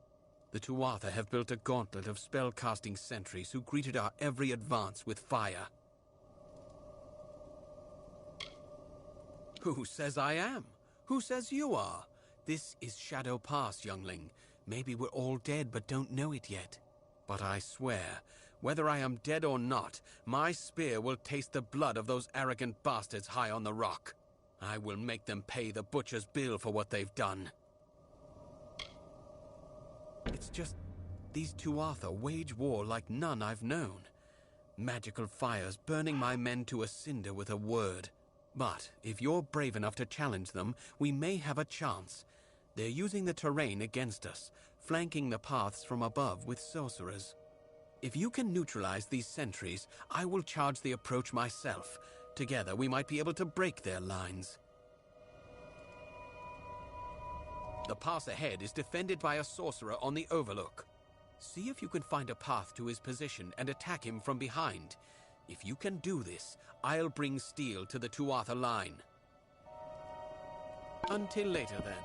The Tuatha have built a gauntlet of spell-casting sentries who greeted our every advance with fire. Who says I am? Who says you are? This is Shadow Pass, youngling. Maybe we're all dead but don't know it yet. But I swear, whether I am dead or not, my spear will taste the blood of those arrogant bastards high on the rock. I will make them pay the butcher's bill for what they've done. It's just These Tuatha wage war like none I've known. Magical fires burning my men to a cinder with a word. But if you're brave enough to challenge them, we may have a chance. They're using the terrain against us, flanking the paths from above with sorcerers. If you can neutralize these sentries, I will charge the approach myself. Together, we might be able to break their lines. The pass ahead is defended by a sorcerer on the overlook. See if you can find a path to his position and attack him from behind. If you can do this, I'll bring steel to the Tuatha line. Until later, then.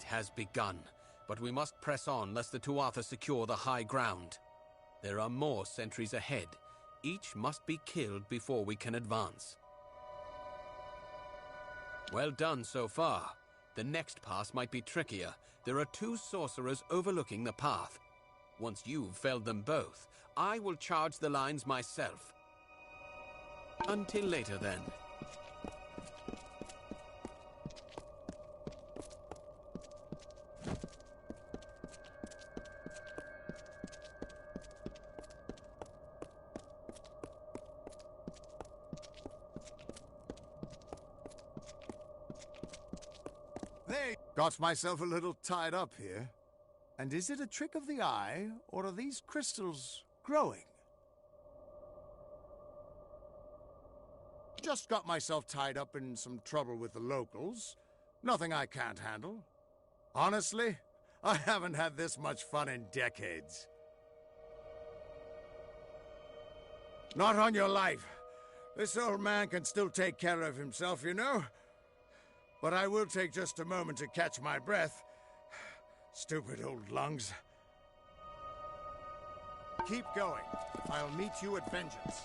Has begun, but we must press on lest the Tuatha secure the high ground. There are more sentries ahead. Each must be killed before we can advance. Well done so far. The next pass might be trickier. There are two sorcerers overlooking the path. Once you've felled them both, I will charge the lines myself. Until later, then. Got myself a little tied up here. And is it a trick of the eye, or are these crystals growing? Just got myself tied up in some trouble with the locals. Nothing I can't handle. Honestly, I haven't had this much fun in decades. Not on your life. This old man can still take care of himself, you know? But I will take just a moment to catch my breath. Stupid old lungs. Keep going. I'll meet you at Vengeance.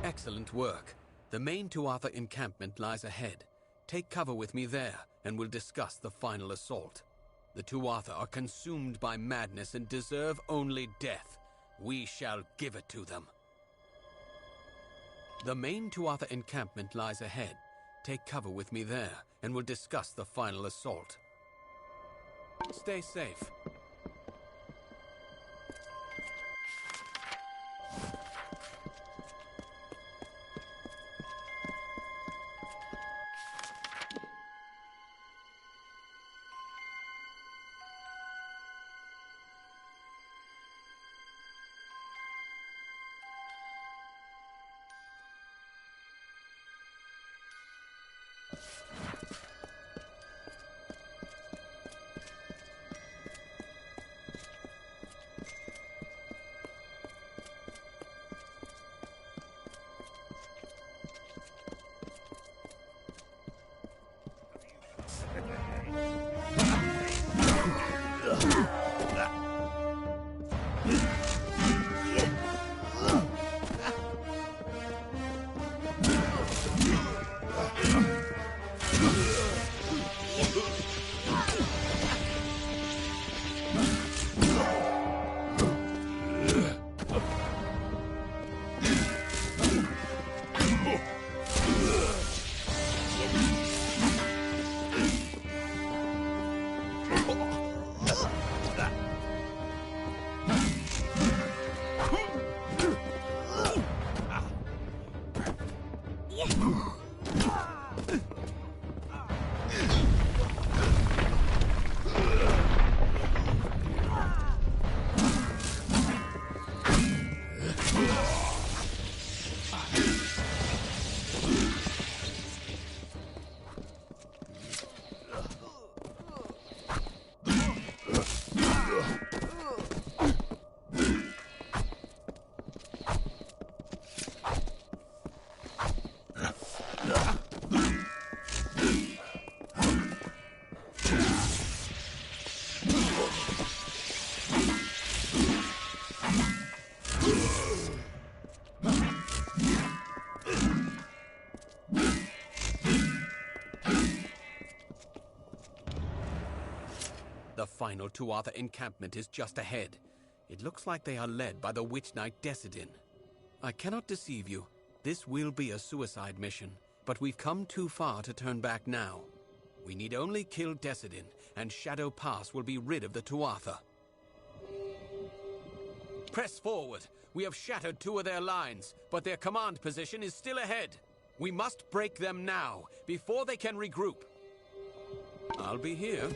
Excellent work. The main Tuatha encampment lies ahead. Take cover with me there, and we'll discuss the final assault. The Tuatha are consumed by madness and deserve only death. We shall give it to them. The main Tuatha encampment lies ahead. Take cover with me there, and we'll discuss the final assault. Stay safe. The final Tuatha encampment is just ahead. It looks like they are led by the Witch Knight Decidin. I cannot deceive you. This will be a suicide mission, but we've come too far to turn back now. We need only kill Decidin, and Shadow Pass will be rid of the Tuatha. Press forward. We have shattered 2 of their lines, but their command position is still ahead. We must break them now, before they can regroup. I'll be here.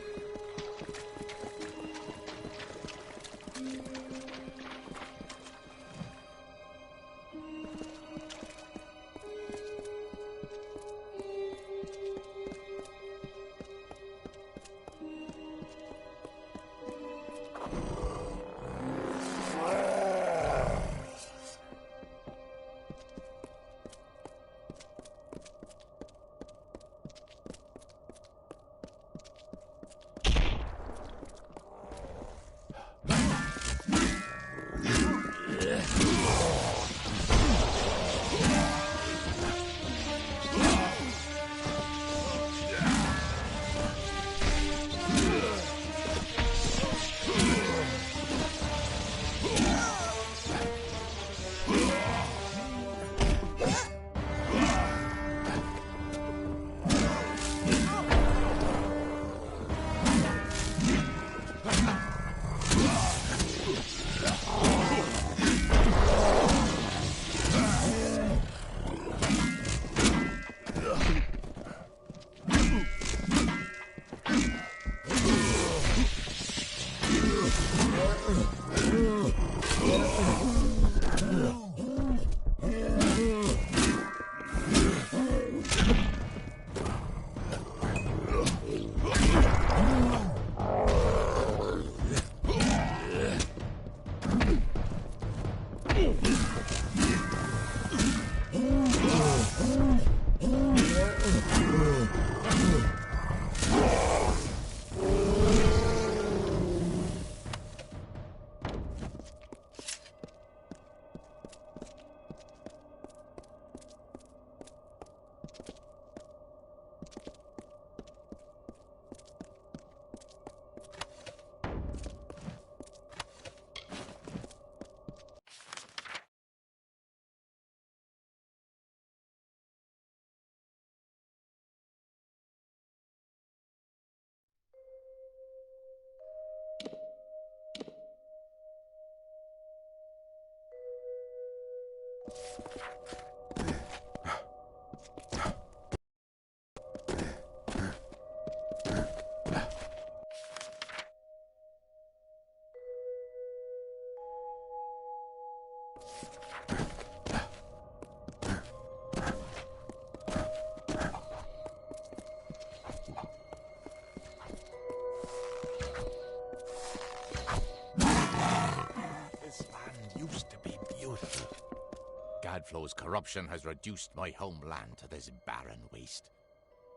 Gadflow's corruption has reduced my homeland to this barren waste,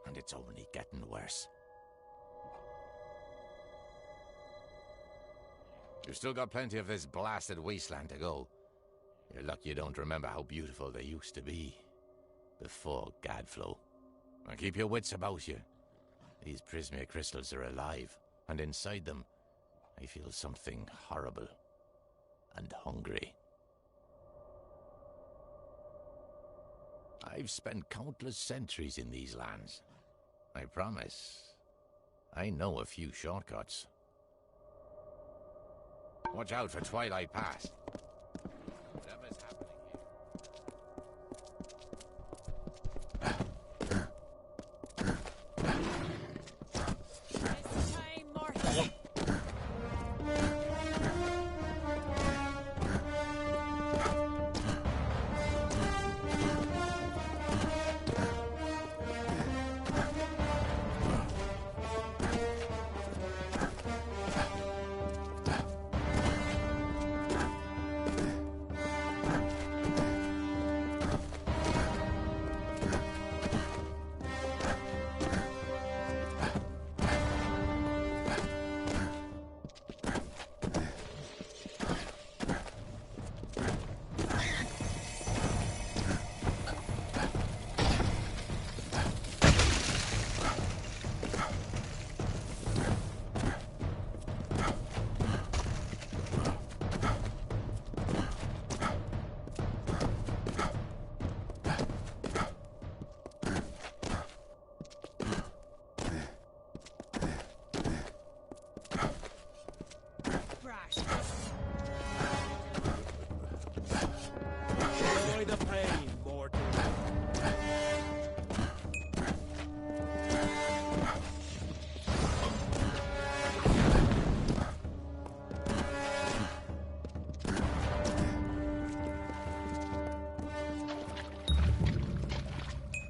and it's only getting worse. You've still got plenty of this blasted wasteland to go. You're lucky you don't remember how beautiful they used to be before Gadflow. And keep your wits about you. These Prismere crystals are alive, and inside them, I feel something horrible and hungry. I've spent countless centuries in these lands. I promise, I know a few shortcuts. Watch out for Twilight Pass. Whatever's happening here. It's time, Martha. Enjoy the pain, mortal.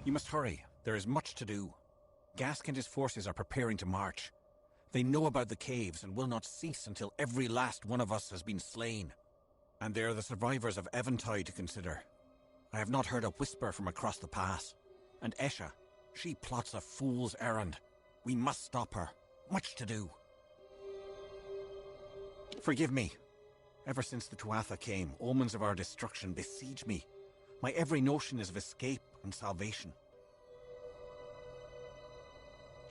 You must hurry. There is much to do. Gask and his forces are preparing to march. They know about the caves and will not cease until every last one of us has been slain. And there are the survivors of Eventide to consider. I have not heard a whisper from across the pass. And Esha, she plots a fool's errand. We must stop her. Much to do. Forgive me. Ever since the Tuatha came, omens of our destruction besiege me. My every notion is of escape and salvation.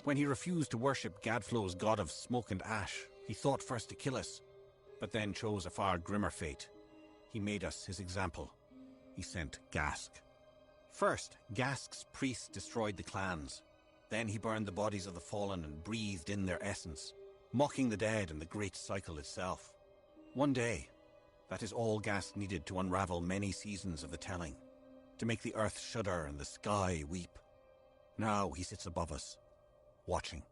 When he refused to worship Gadflow's god of smoke and ash, he thought first to kill us, but then chose a far grimmer fate. He made us his example. He sent Gask. First, Gask's priests destroyed the clans. Then he burned the bodies of the fallen and breathed in their essence, mocking the dead and the great cycle itself. One day, that is all Gask needed to unravel many seasons of the telling, to make the earth shudder and the sky weep. Now he sits above us, watching.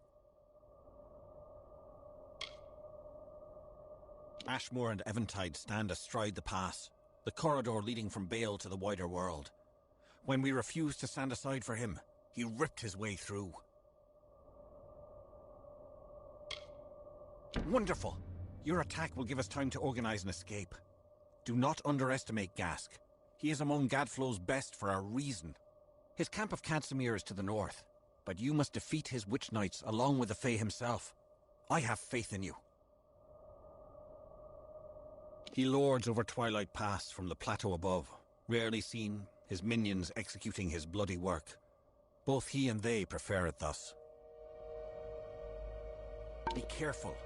Ashmore and Eventide stand astride the pass, the corridor leading from Bale to the wider world. When we refused to stand aside for him, he ripped his way through. Wonderful! Your attack will give us time to organize an escape. Do not underestimate Gask. He is among Gadflow's best for a reason. His camp of Cadsimir is to the north, but you must defeat his witch knights along with the Fae himself. I have faith in you. He lords over Twilight Pass from the plateau above, rarely seen, his minions executing his bloody work. Both he and they prefer it thus. Be careful.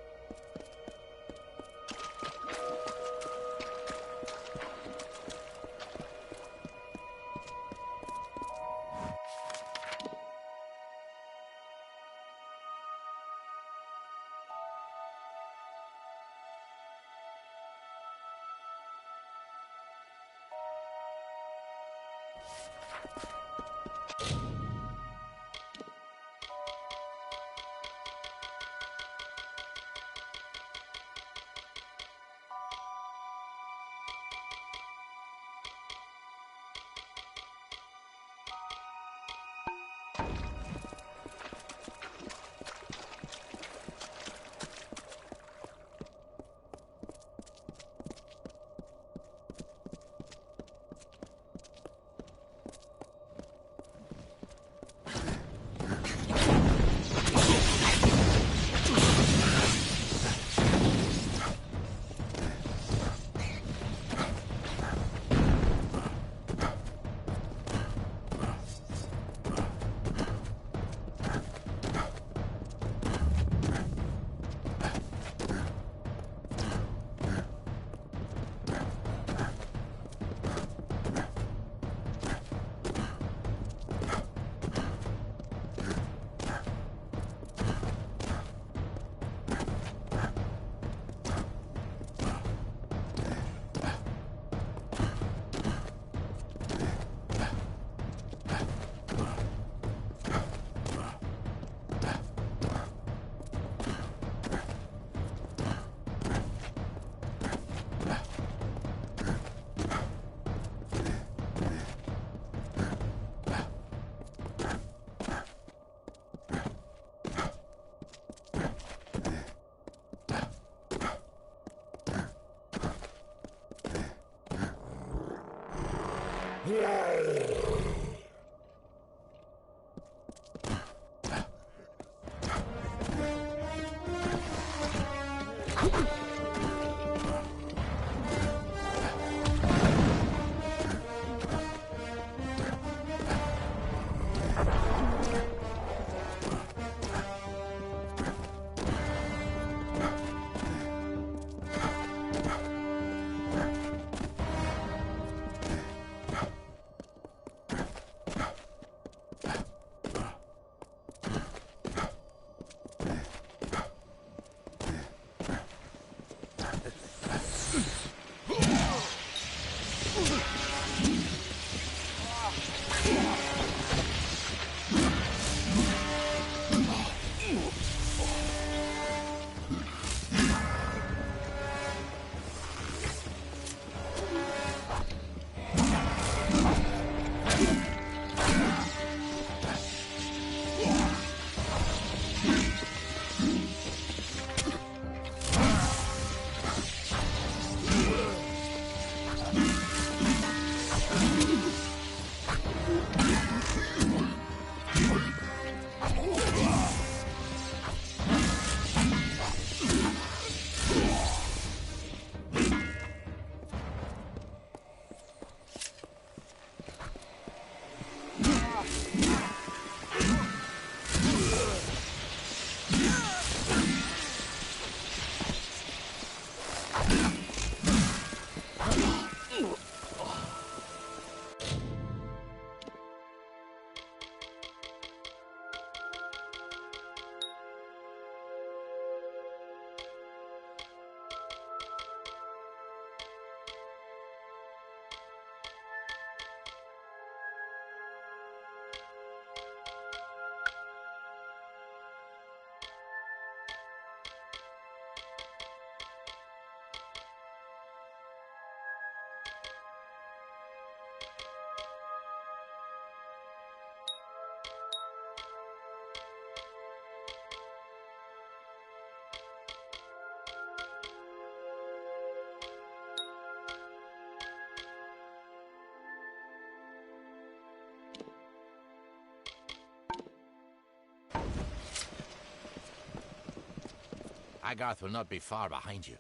Agarth will not be far behind you.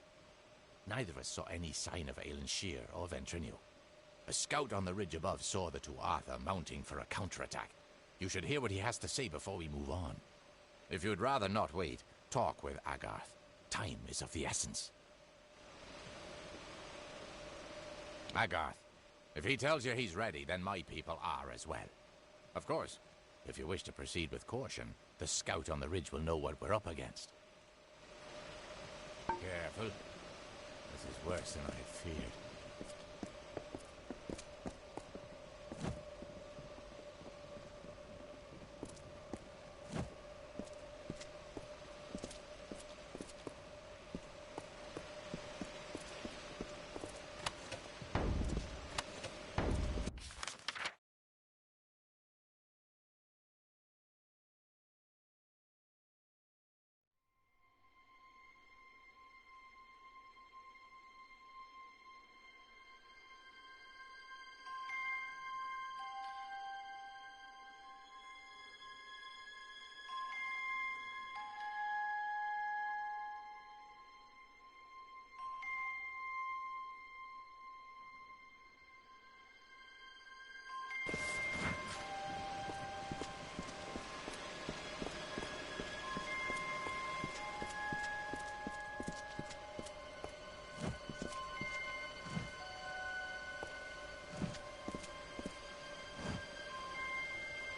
Neither of us saw any sign of Aelin Shear or Ventrinio. A scout on the ridge above saw the Tuatha mounting for a counterattack. You should hear what he has to say before we move on. If you'd rather not wait, talk with Agarth. Time is of the essence. Agarth, if he tells you he's ready, then my people are as well. Of course, if you wish to proceed with caution, the scout on the ridge will know what we're up against. Careful. This is worse than I feared.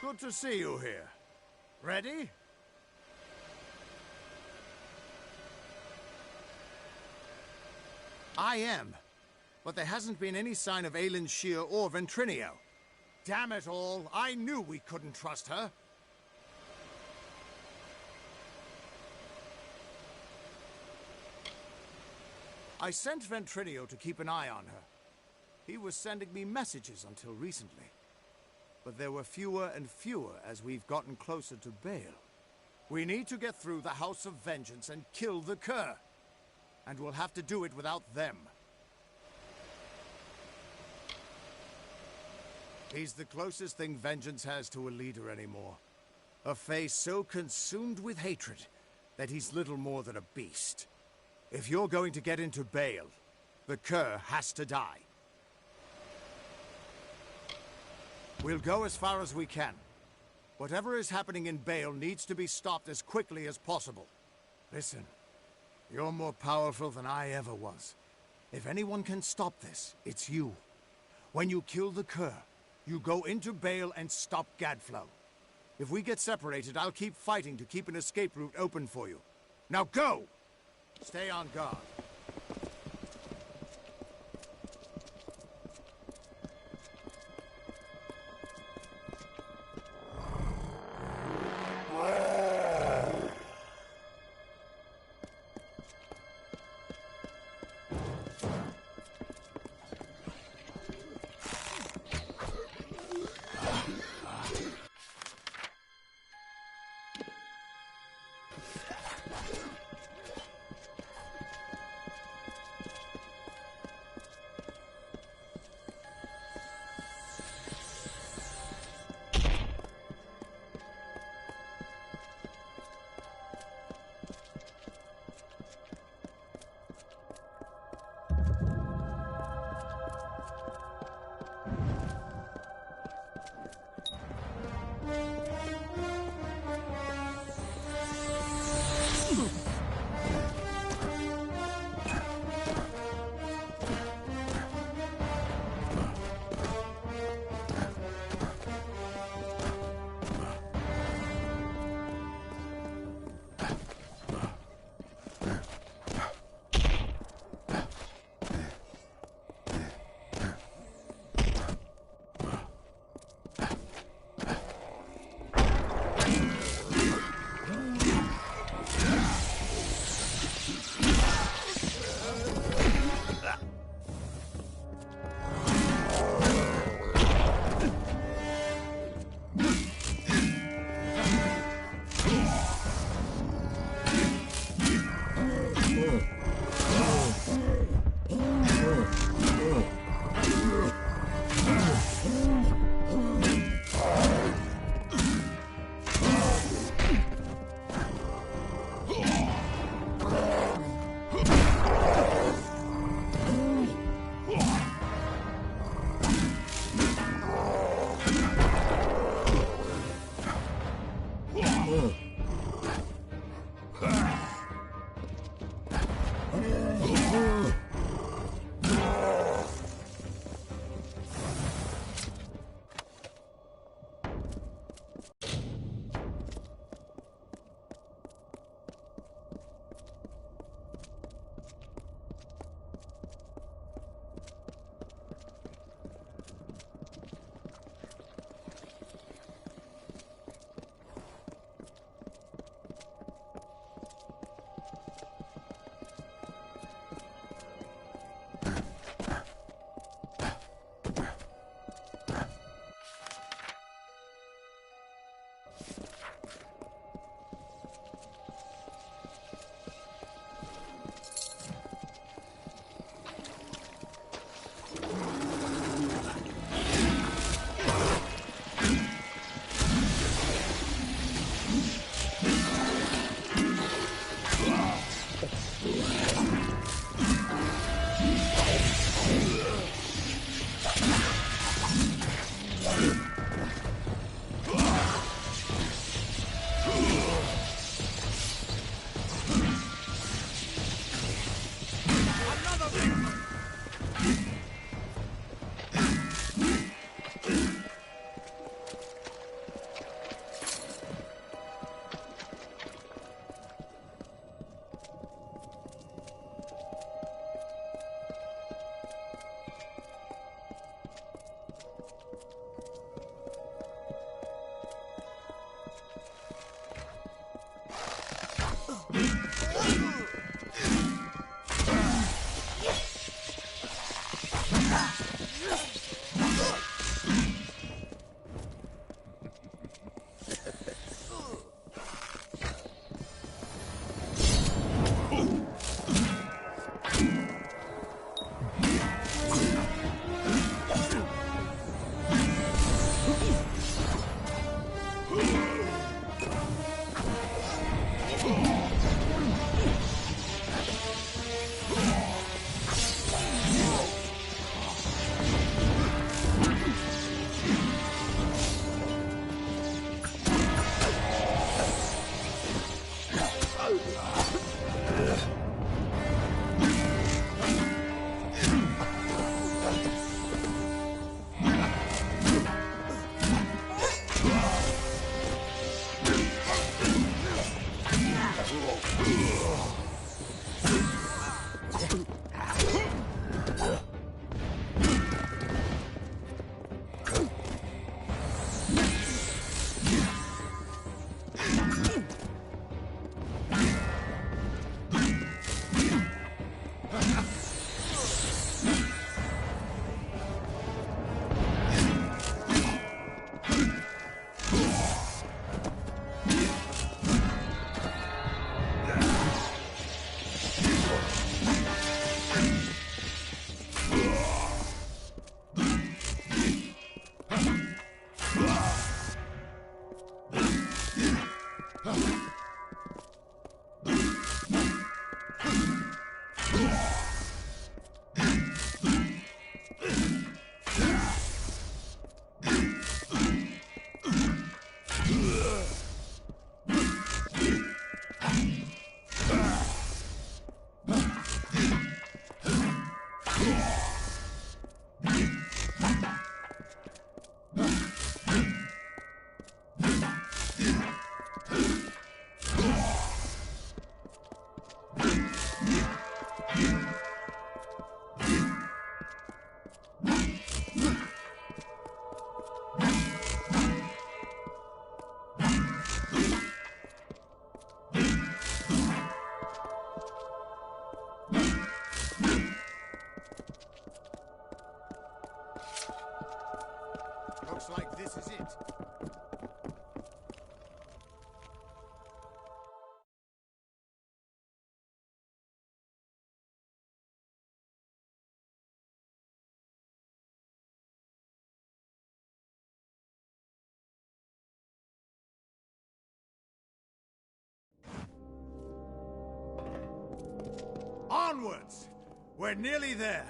Good to see you here. Ready? I am. But there hasn't been any sign of Aelin Shear or Ventrinio. Damn it all, I knew we couldn't trust her. I sent Ventrinio to keep an eye on her. He was sending me messages until recently. But there were fewer and fewer as we've gotten closer to Baal. We need to get through the House of Vengeance and kill the Cur. And we'll have to do it without them. He's the closest thing Vengeance has to a leader anymore. A face so consumed with hatred that he's little more than a beast. If you're going to get into Baal, the Cur has to die. We'll go as far as we can. Whatever is happening in Baal needs to be stopped as quickly as possible. Listen, you're more powerful than I ever was. If anyone can stop this, it's you. When you kill the Cur, you go into Baal and stop Gadflow. If we get separated, I'll keep fighting to keep an escape route open for you. Now go! Stay on guard. Looks like this is it. Onwards! We're nearly there.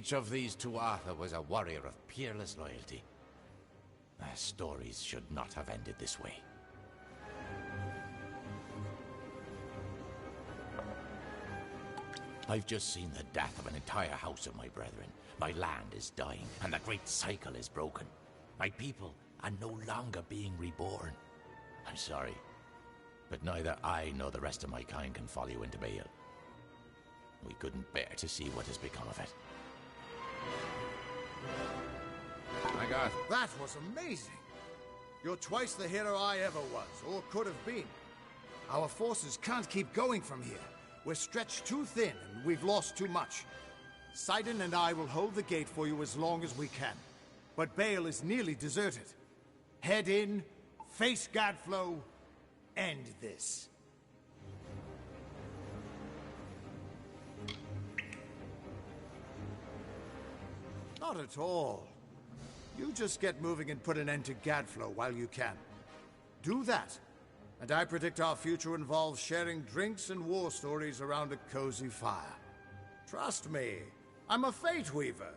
Each of these Tuatha was a warrior of peerless loyalty. Their stories should not have ended this way. I've just seen the death of an entire house of my brethren. My land is dying, and the great cycle is broken. My people are no longer being reborn. I'm sorry, but neither I nor the rest of my kind can follow you into Baal. We couldn't bear to see what has become of it. That was amazing! You're twice the hero I ever was, or could have been. Our forces can't keep going from here. We're stretched too thin, and we've lost too much. Sidon and I will hold the gate for you as long as we can. But Baal is nearly deserted. Head in, face Gadflow, end this. Not at all. You just get moving and put an end to Gadflow while you can. Do that, and I predict our future involves sharing drinks and war stories around a cozy fire. Trust me, I'm a Fate Weaver.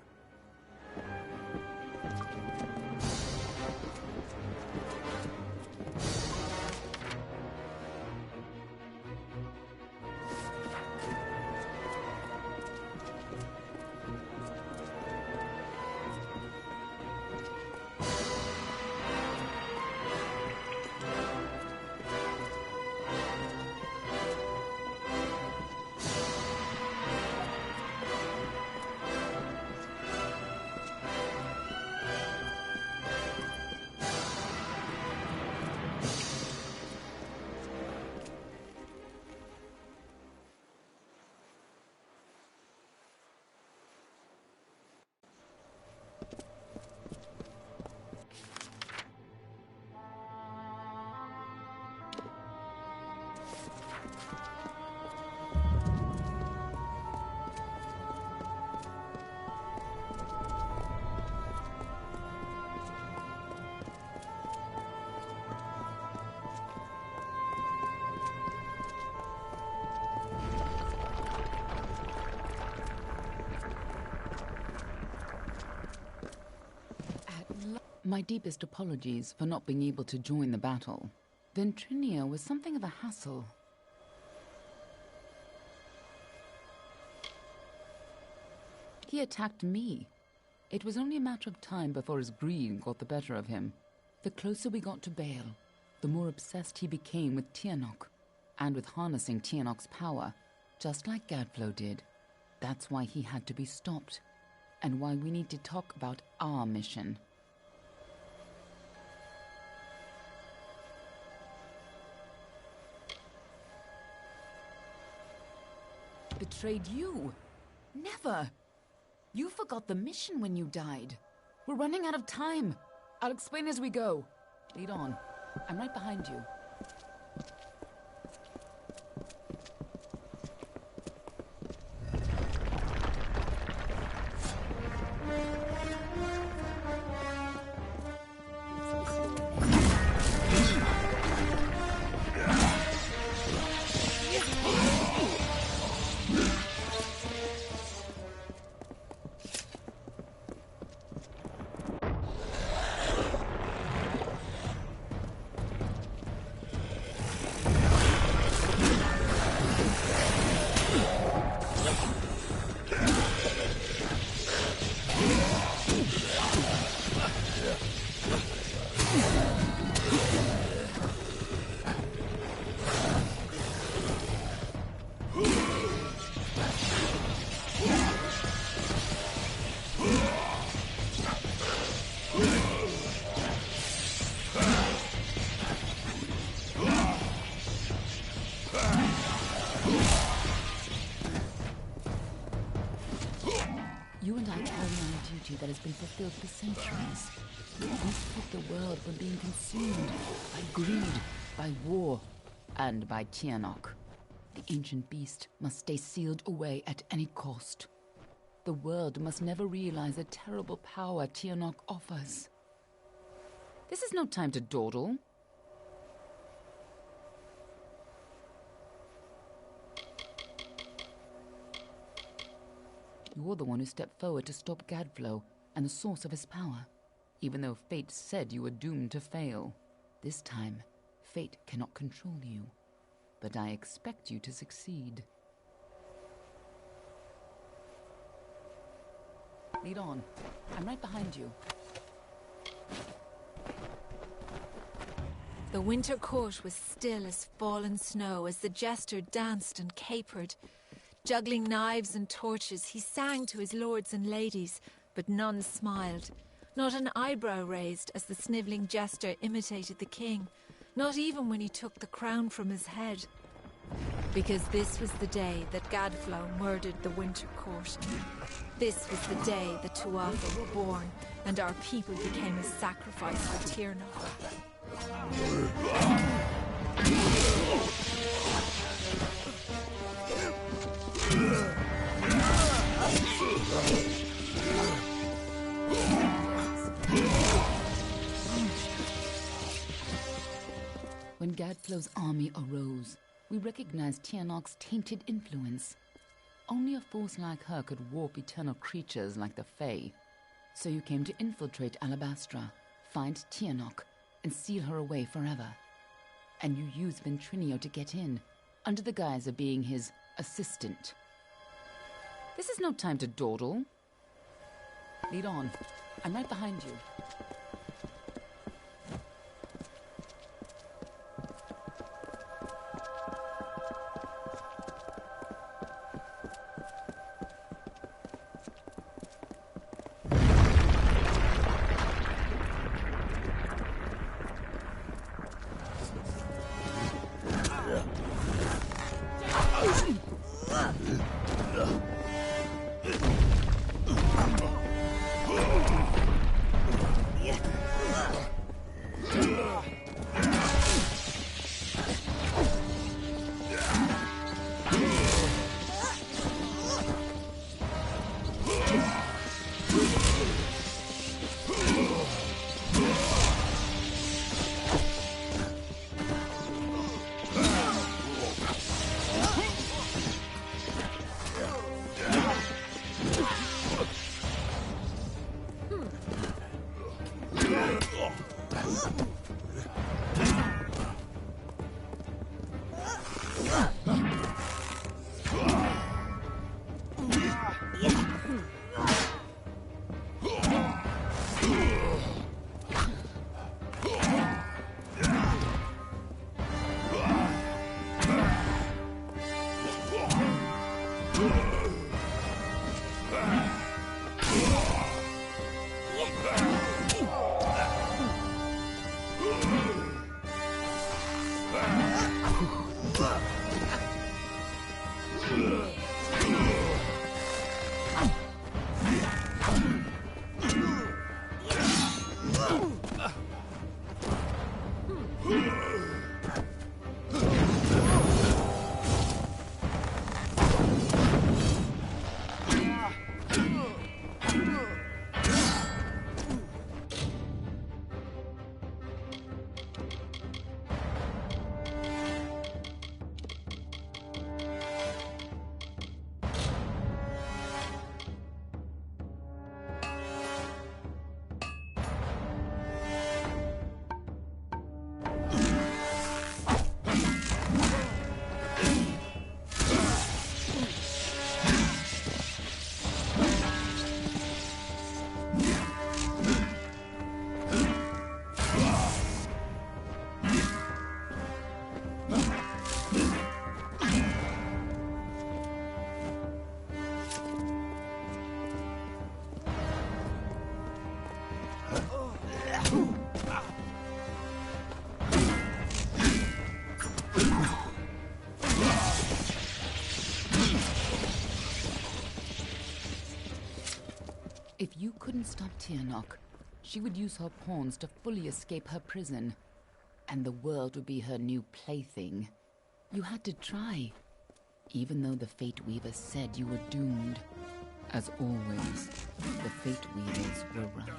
My deepest apologies for not being able to join the battle. Ventrinia was something of a hassle. He attacked me. It was only a matter of time before his greed got the better of him. The closer we got to Baal, the more obsessed he became with Tianok, and with harnessing Tianok's power, just like Gadflow did. That's why he had to be stopped, and why we need to talk about our mission. Betrayed you? Never! You forgot the mission when you died. We're running out of time. I'll explain as we go. Lead on. I'm right behind you. That has been fulfilled for centuries. We stop the world from being consumed by greed, by war, and by Tianok. The ancient beast must stay sealed away at any cost. The world must never realize the terrible power Tianok offers. This is no time to dawdle. You're the one who stepped forward to stop Gadflow and the source of his power, even though fate said you were doomed to fail. This time, fate cannot control you, but I expect you to succeed. Lead on. I'm right behind you. The winter court was still as fallen snow as the jester danced and capered. Juggling knives and torches, he sang to his lords and ladies, but none smiled. Not an eyebrow raised as the snivelling jester imitated the king, not even when he took the crown from his head. Because this was the day that Gadflow murdered the winter court. This was the day the Tuatha were born, and our people became a sacrifice for Tiernach. When Gadflow's army arose, we recognized Tianok's tainted influence. Only a force like her could warp eternal creatures like the Fae. So you came to infiltrate Alabastra, find Tianok, and seal her away forever. And you used Ventrinio to get in, under the guise of being his assistant. This is no time to dawdle. Lead on. I'm right behind you. If you couldn't stop Tiernok, she would use her pawns to fully escape her prison, and the world would be her new plaything. You had to try, even though the Fate Weavers said you were doomed. As always, the Fate Weavers were right.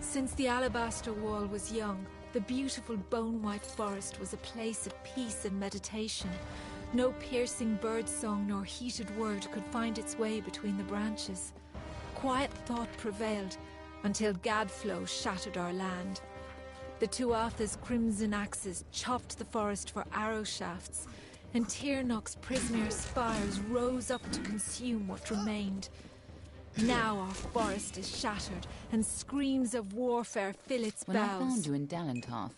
Since the Alabaster Wall was young, the beautiful bone-white forest was a place of peace and meditation. No piercing birdsong nor heated word could find its way between the branches. Quiet thought prevailed until Gadflow shattered our land. The Tuatha's crimson axes chopped the forest for arrow shafts, and Tiernok's Prismere spires rose up to consume what remained. Now our forest is shattered, and screams of warfare fill its boughs. When I found you in Dalentarth,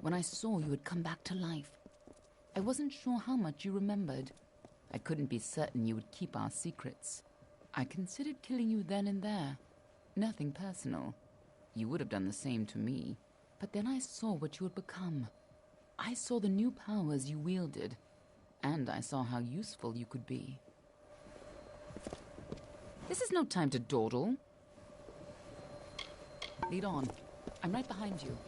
when I saw you had come back to life, I wasn't sure how much you remembered. I couldn't be certain you would keep our secrets. I considered killing you then and there. Nothing personal. You would have done the same to me. But then I saw what you had become. I saw the new powers you wielded, and I saw how useful you could be. This is no time to dawdle. Lead on. I'm right behind you.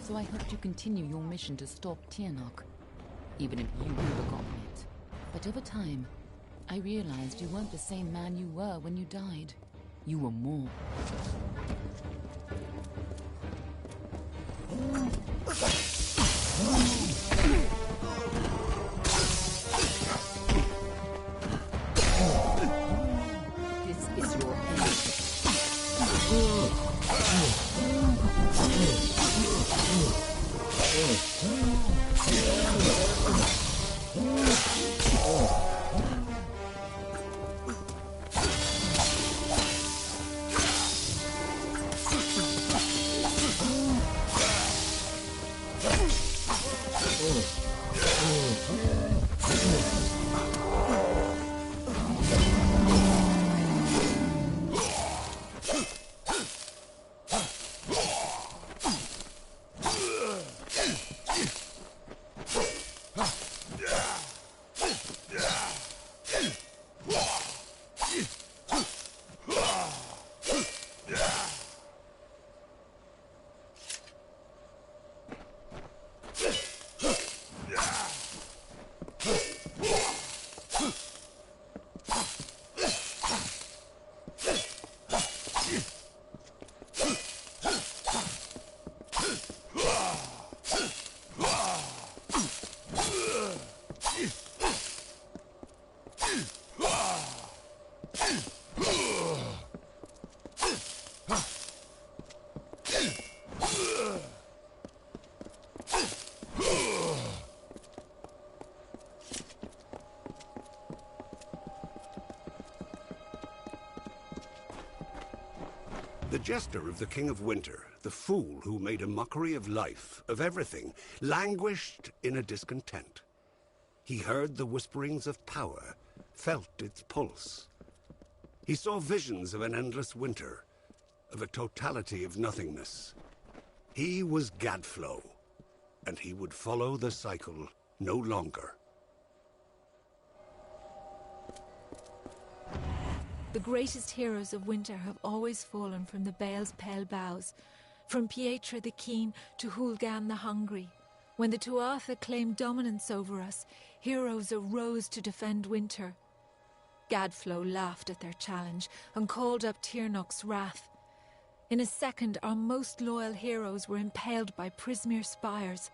So I hoped you continue your mission to stop Tiernok, even if you had forgotten it. But over time, I realized you weren't the same man you were when you died. You were more. This is your end. The jester of the King of Winter, the fool who made a mockery of life, of everything, languished in a discontent. He heard the whisperings of power, felt its pulse. He saw visions of an endless winter, of a totality of nothingness. He was Gadflow, and he would follow the cycle no longer. The greatest heroes of winter have always fallen from the Bale's pale boughs, from Pietra the Keen to Hulgan the Hungry. When the Tuatha claimed dominance over us, heroes arose to defend winter. Gadflow laughed at their challenge and called up Tyrnok's wrath. In a second, our most loyal heroes were impaled by Prismere spires.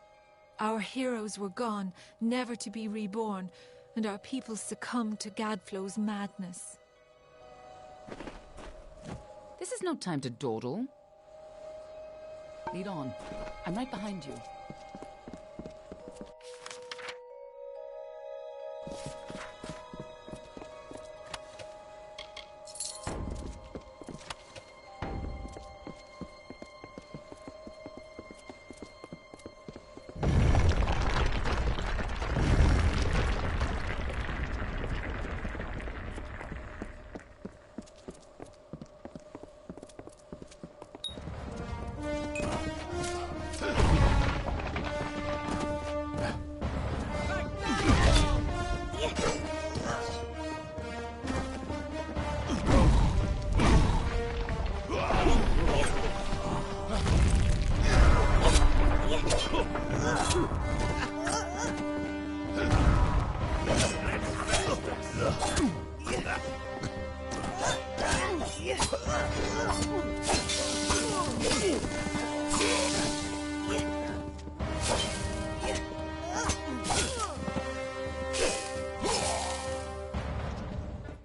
Our heroes were gone, never to be reborn, and our people succumbed to Gadflow's madness. This is no time to dawdle. Lead on. I'm right behind you.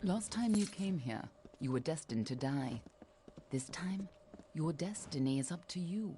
Last time you came here, you were destined to die. This time, your destiny is up to you.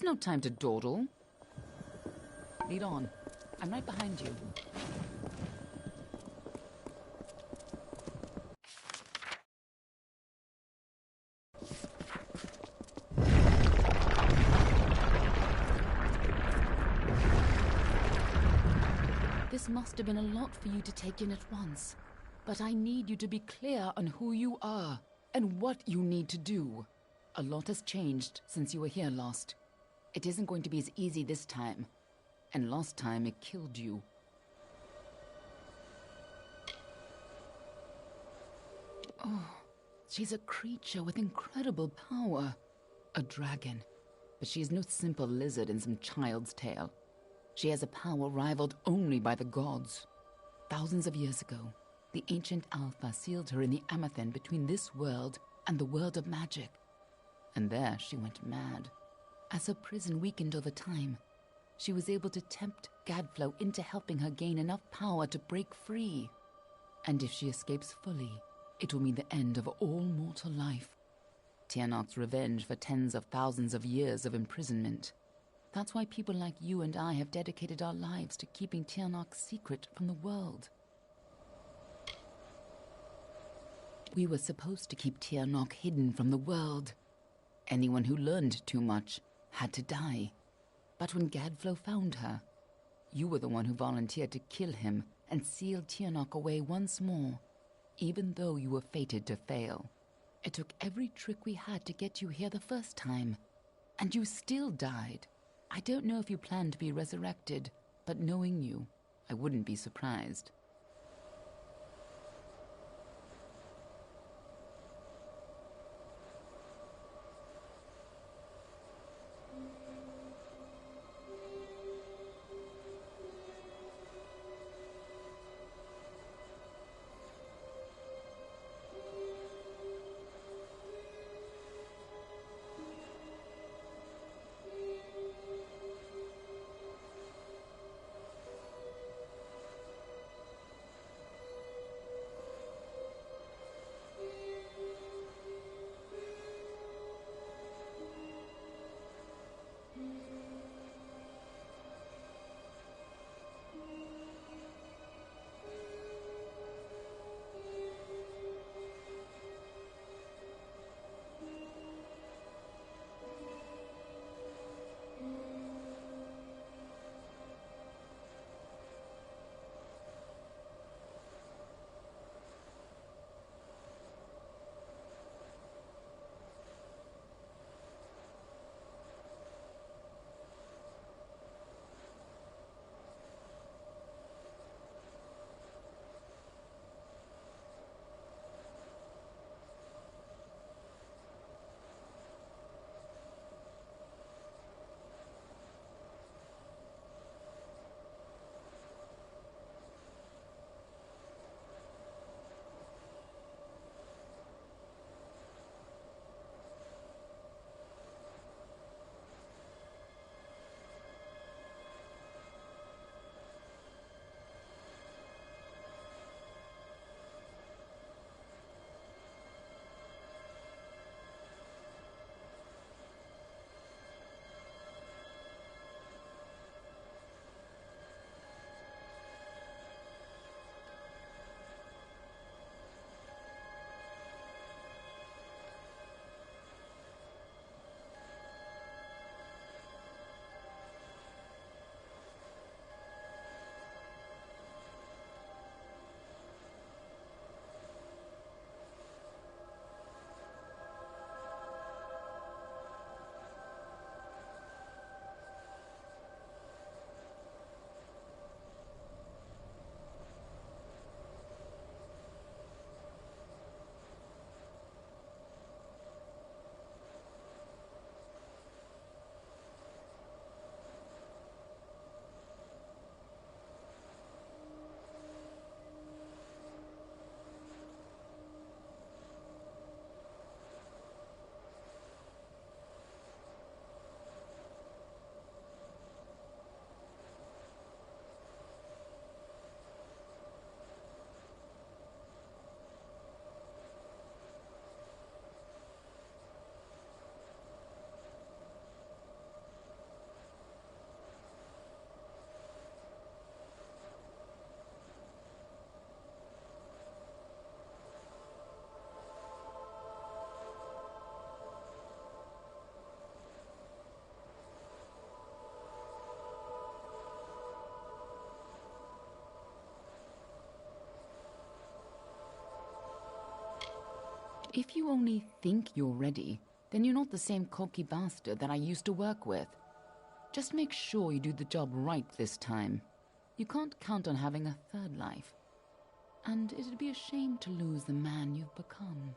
no time to dawdle. Lead on. I'm right behind you. This must have been a lot for you to take in at once. But I need you to be clear on who you are and what you need to do. A lot has changed since you were here last. It isn't going to be as easy this time. And last time it killed you. Oh, she's a creature with incredible power. A dragon. But she is no simple lizard in some child's tale. She has a power rivaled only by the gods. Thousands of years ago, the ancient Alpha sealed her in the Amethyst between this world and the world of magic. And there she went mad. As her prison weakened over time, she was able to tempt Gadflow into helping her gain enough power to break free. And if she escapes fully, it will mean the end of all mortal life. Tiernok's revenge for tens of thousands of years of imprisonment. That's why people like you and I have dedicated our lives to keeping Tiernok's secret from the world. We were supposed to keep Tiernok hidden from the world. Anyone who learned too much had to die. But when Gadflow found her, you were the one who volunteered to kill him and seal Tiernok away once more, even though you were fated to fail. It took every trick we had to get you here the first time, and you still died. I don't know if you plan to be resurrected, but knowing you, I wouldn't be surprised. If you only think you're ready, then you're not the same cocky bastard that I used to work with. Just make sure you do the job right this time. You can't count on having a third life. And it'd be a shame to lose the man you've become.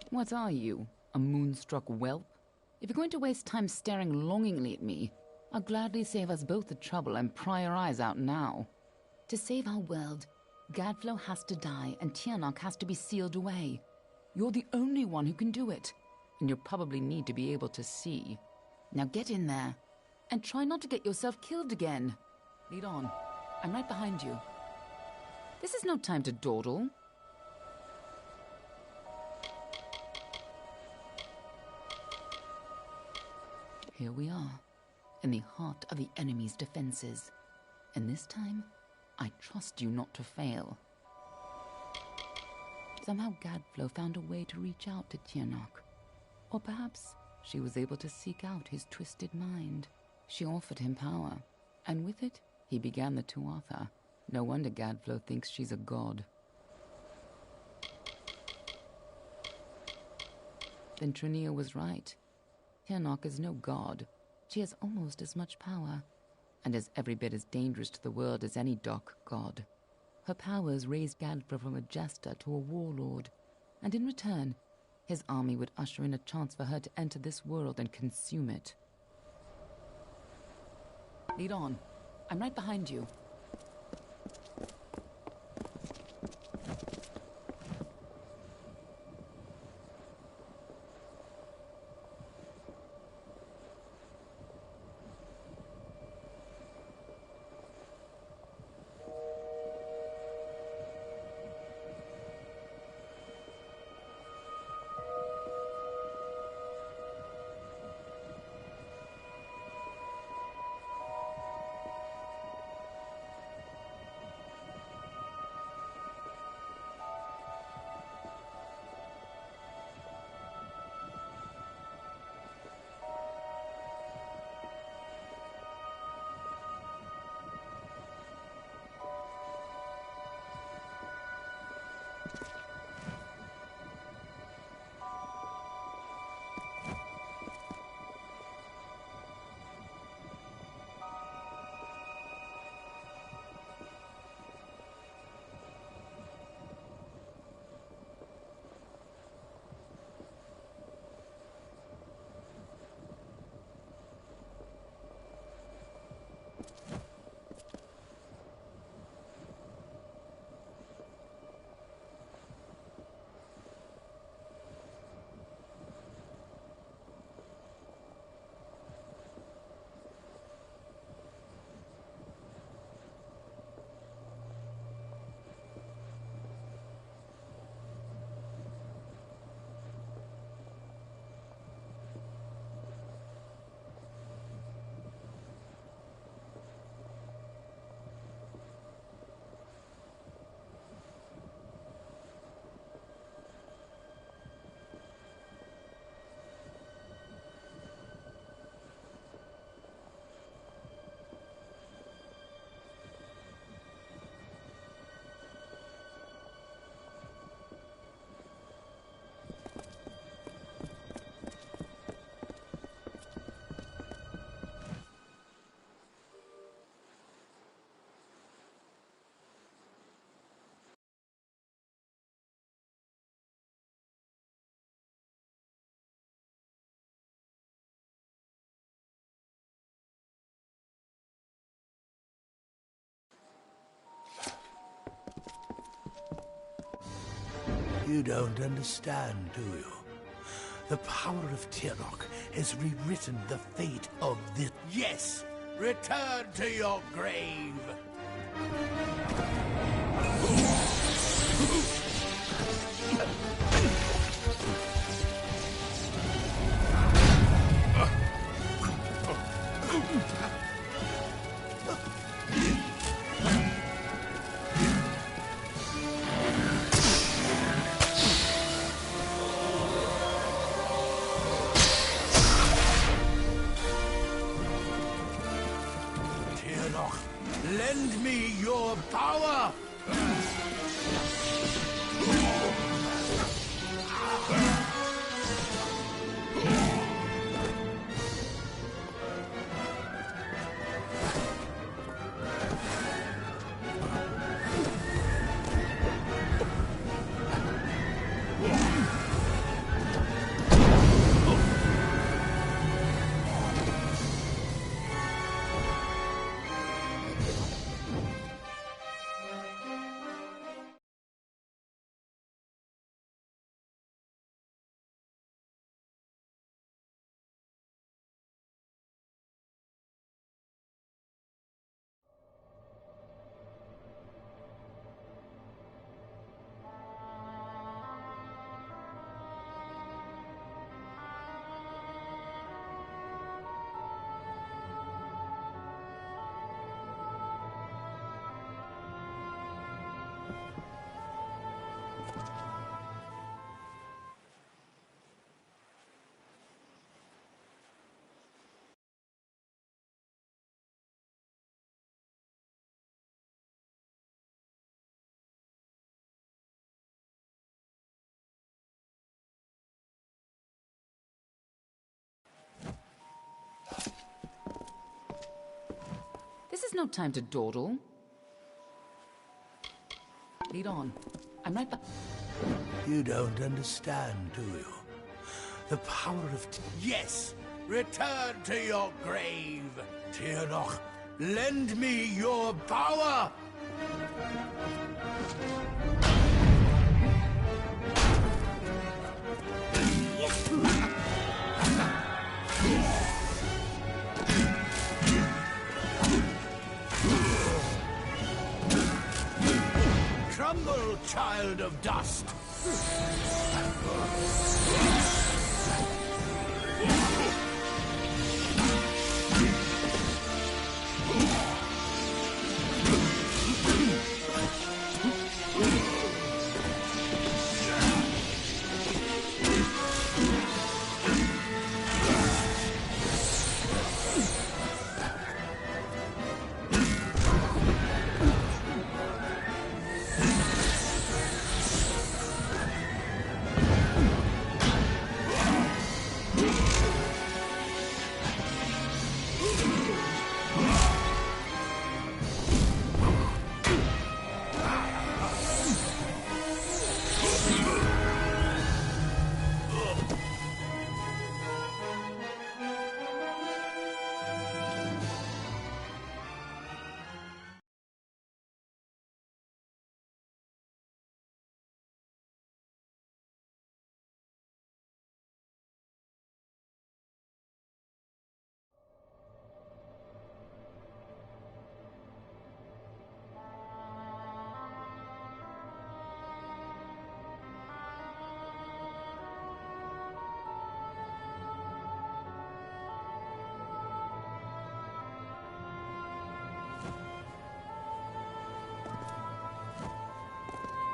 What are you, a moonstruck whelp? If you're going to waste time staring longingly at me, I'll gladly save us both the trouble and pry our eyes out now. To save our world, Gadflow has to die and Tiernok has to be sealed away. You're the only one who can do it, and you'll probably need to be able to see. Now get in there, and try not to get yourself killed again. Lead on. I'm right behind you. This is no time to dawdle. Here we are, in the heart of the enemy's defenses. And this time, I trust you not to fail. Somehow Gadflow found a way to reach out to Tiernok. Or perhaps she was able to seek out his twisted mind. She offered him power, and with it, he began the Tuatha. No wonder Gadflow thinks she's a god. Then Trinia was right. Tiernok is no god. She has almost as much power, and is every bit as dangerous to the world as any Doc god. Her powers raised Gadflow from a jester to a warlord, and in return, his army would usher in a chance for her to enter this world and consume it. Lead on. I'm right behind you. You don't understand, do you? The power of Tiernok has rewritten the fate of this... Yes! Return to your grave! Lend me your power! is no time to dawdle. Lead on. I'm right back. You don't understand, do you? The power of... Yes! Return to your grave! Tirnoch, lend me your power! Tremble, child of dust!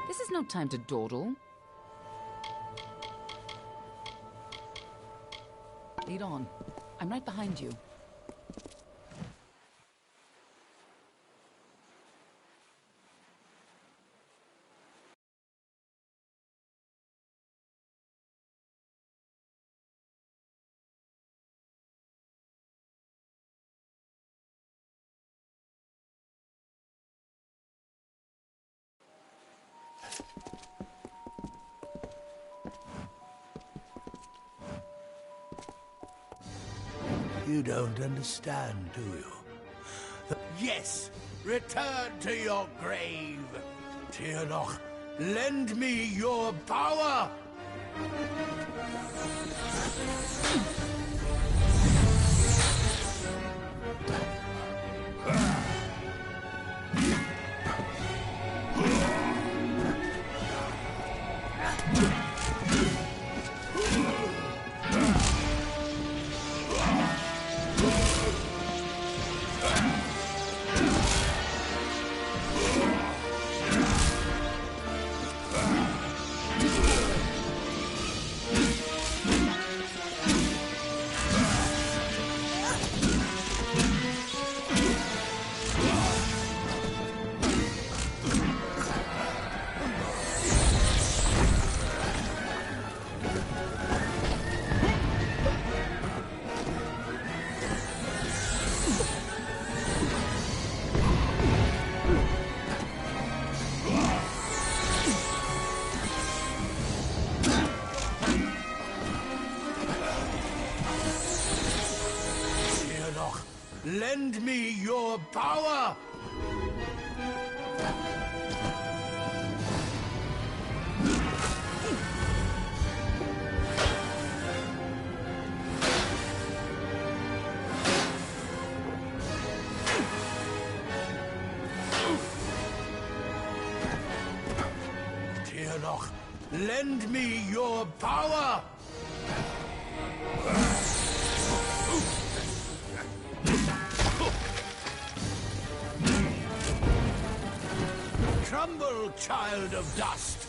This is no time to dawdle. Lead on. I'm right behind you. You don't understand, do you? Yes! Return to your grave! Tirnoch, lend me your power! Lend me your power! Tirnoch, lend me your power! Tremble, child of dust!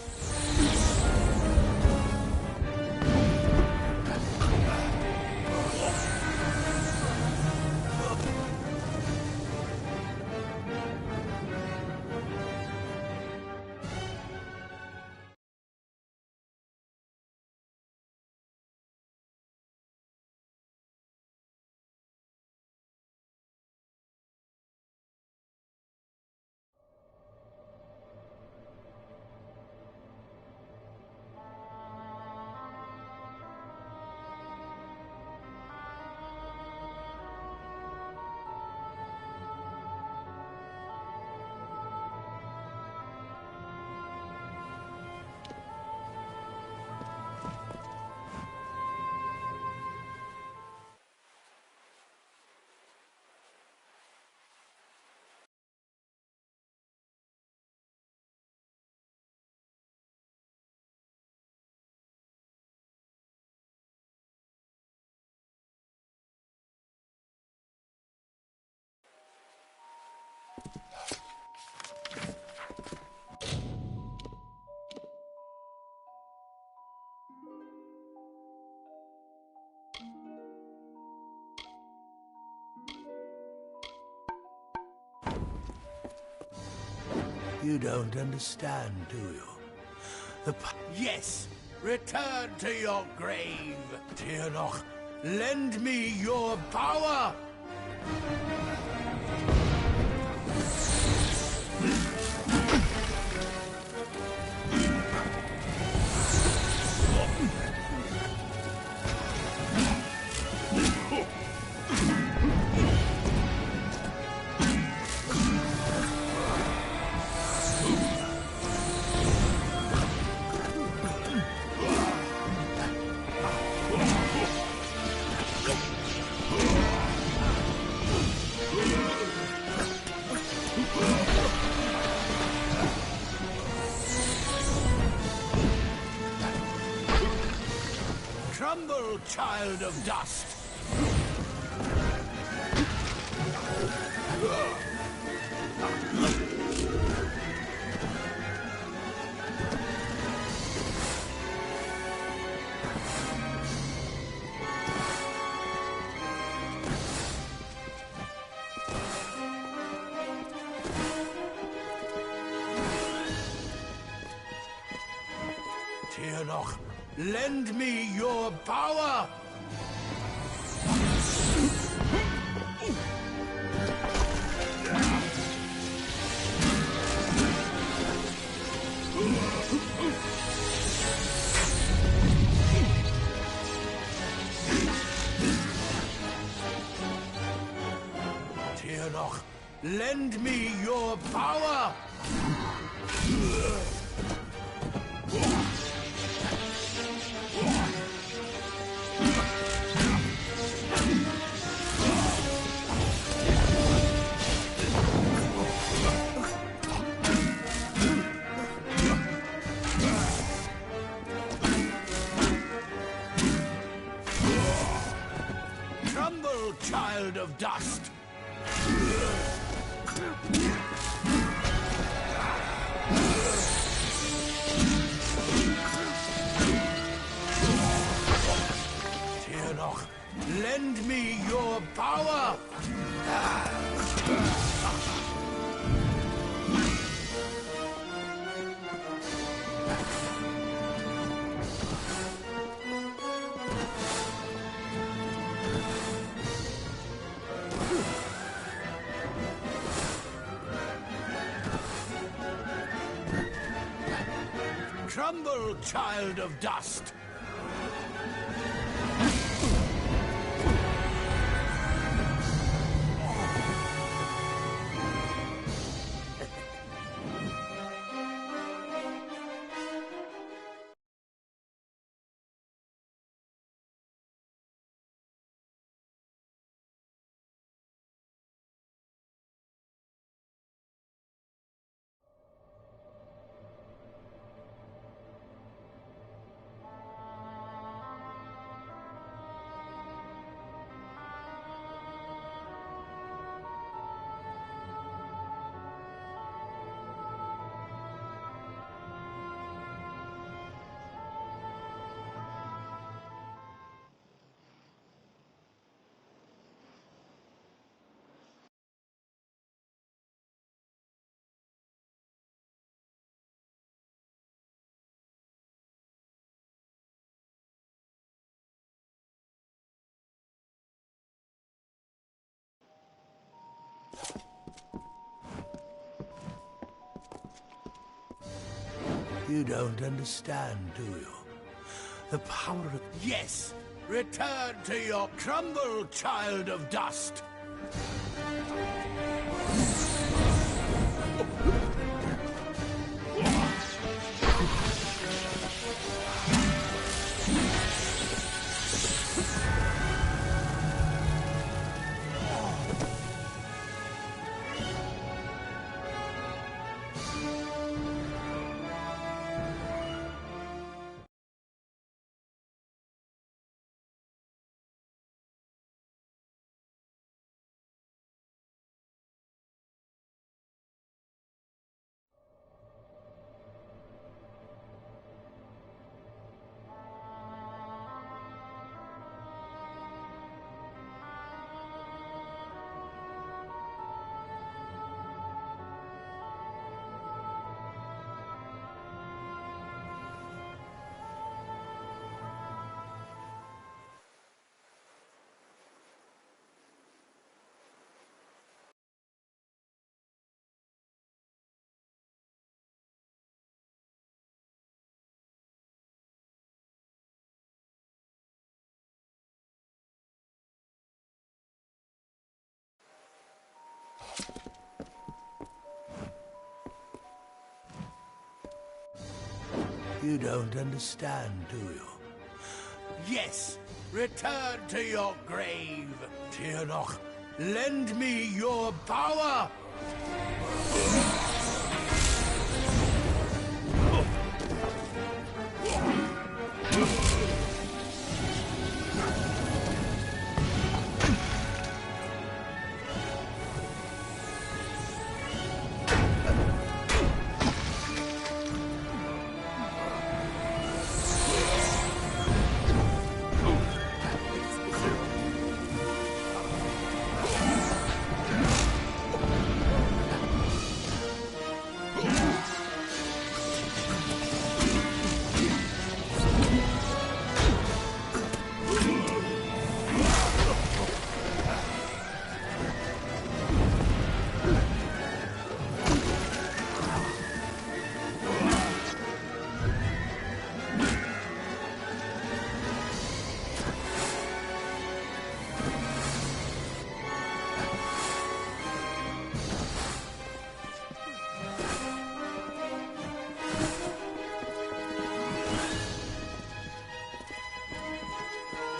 You don't understand, do you? Yes! Return to your grave! Tirnoch, lend me your power! Crumble, child of dust! Tirnoch, lend me your power! Tirnoch, lend me your power! Crumble, child of dust! Tirnoch, lend me your power! Crumble, child of dust! You don't understand, do you? The power of... Yes! Return to your crumble, child of dust! You don't understand, do you? Yes, return to your grave, Tirnoch. Lend me your power!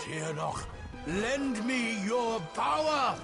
Tirnoch, lend me your power!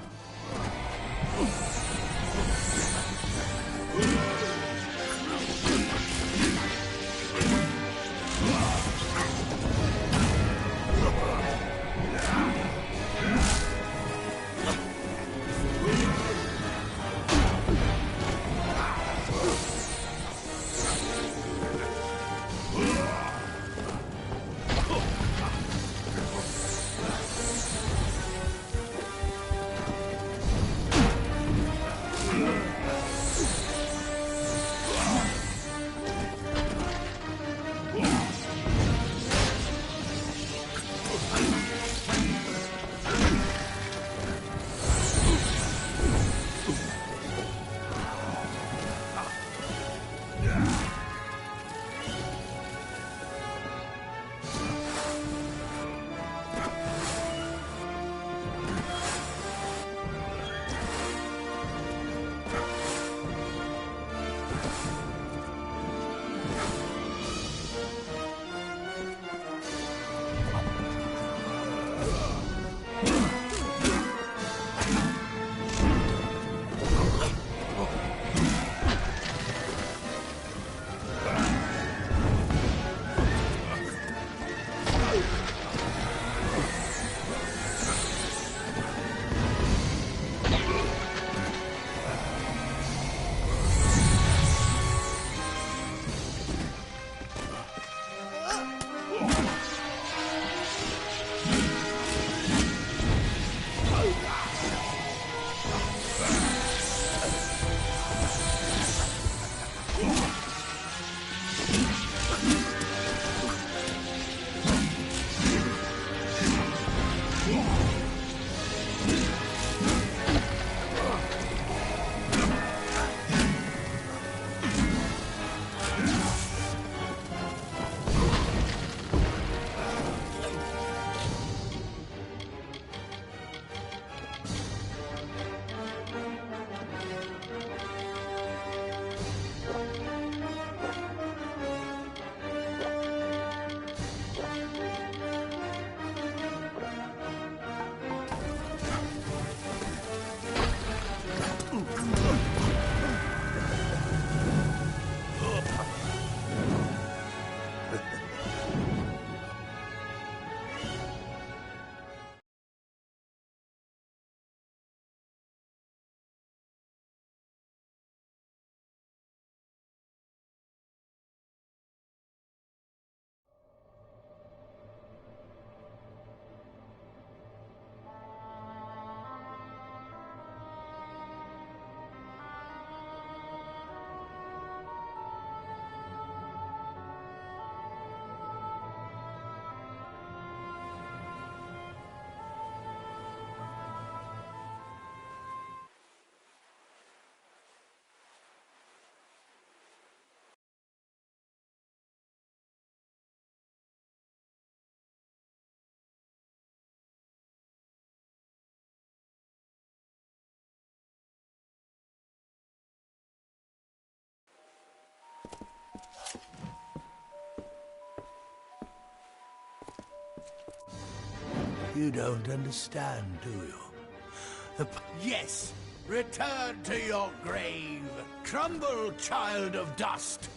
You don't understand, do you? Yes! Return to your grave! Crumble, child of dust!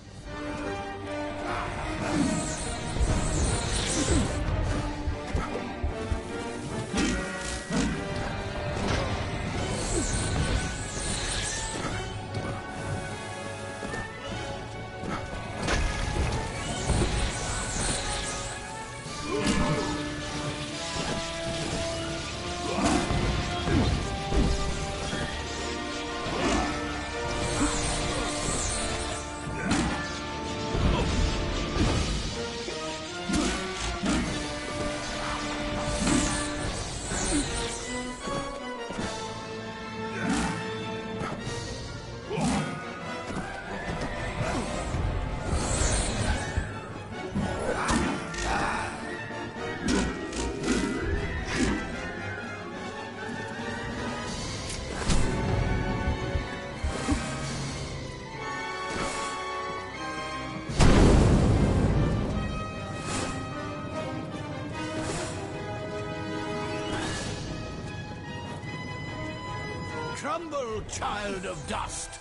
Crumble, child of dust!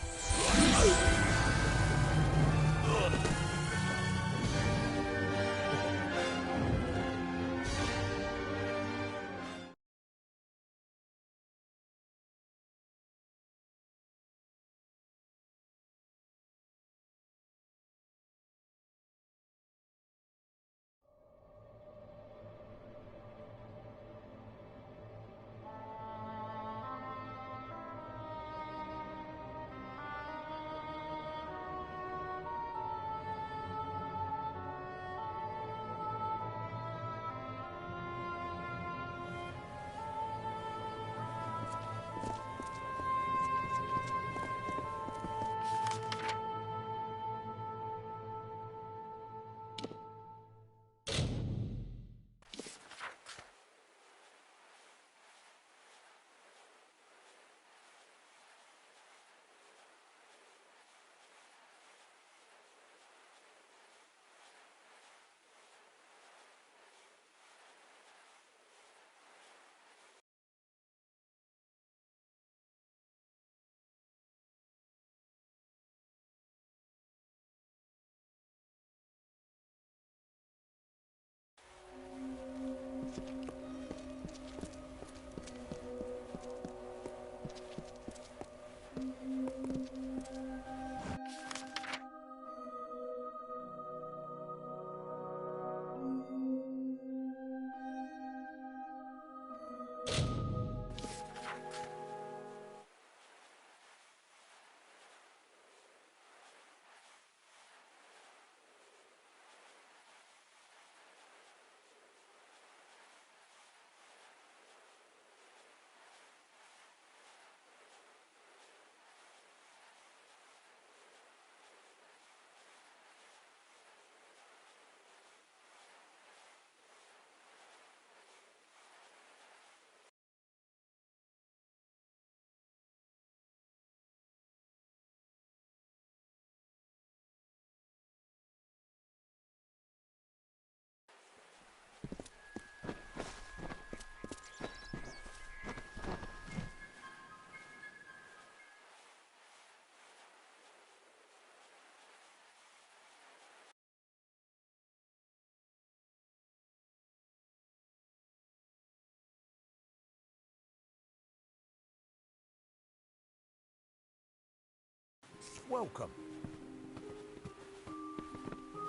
Welcome.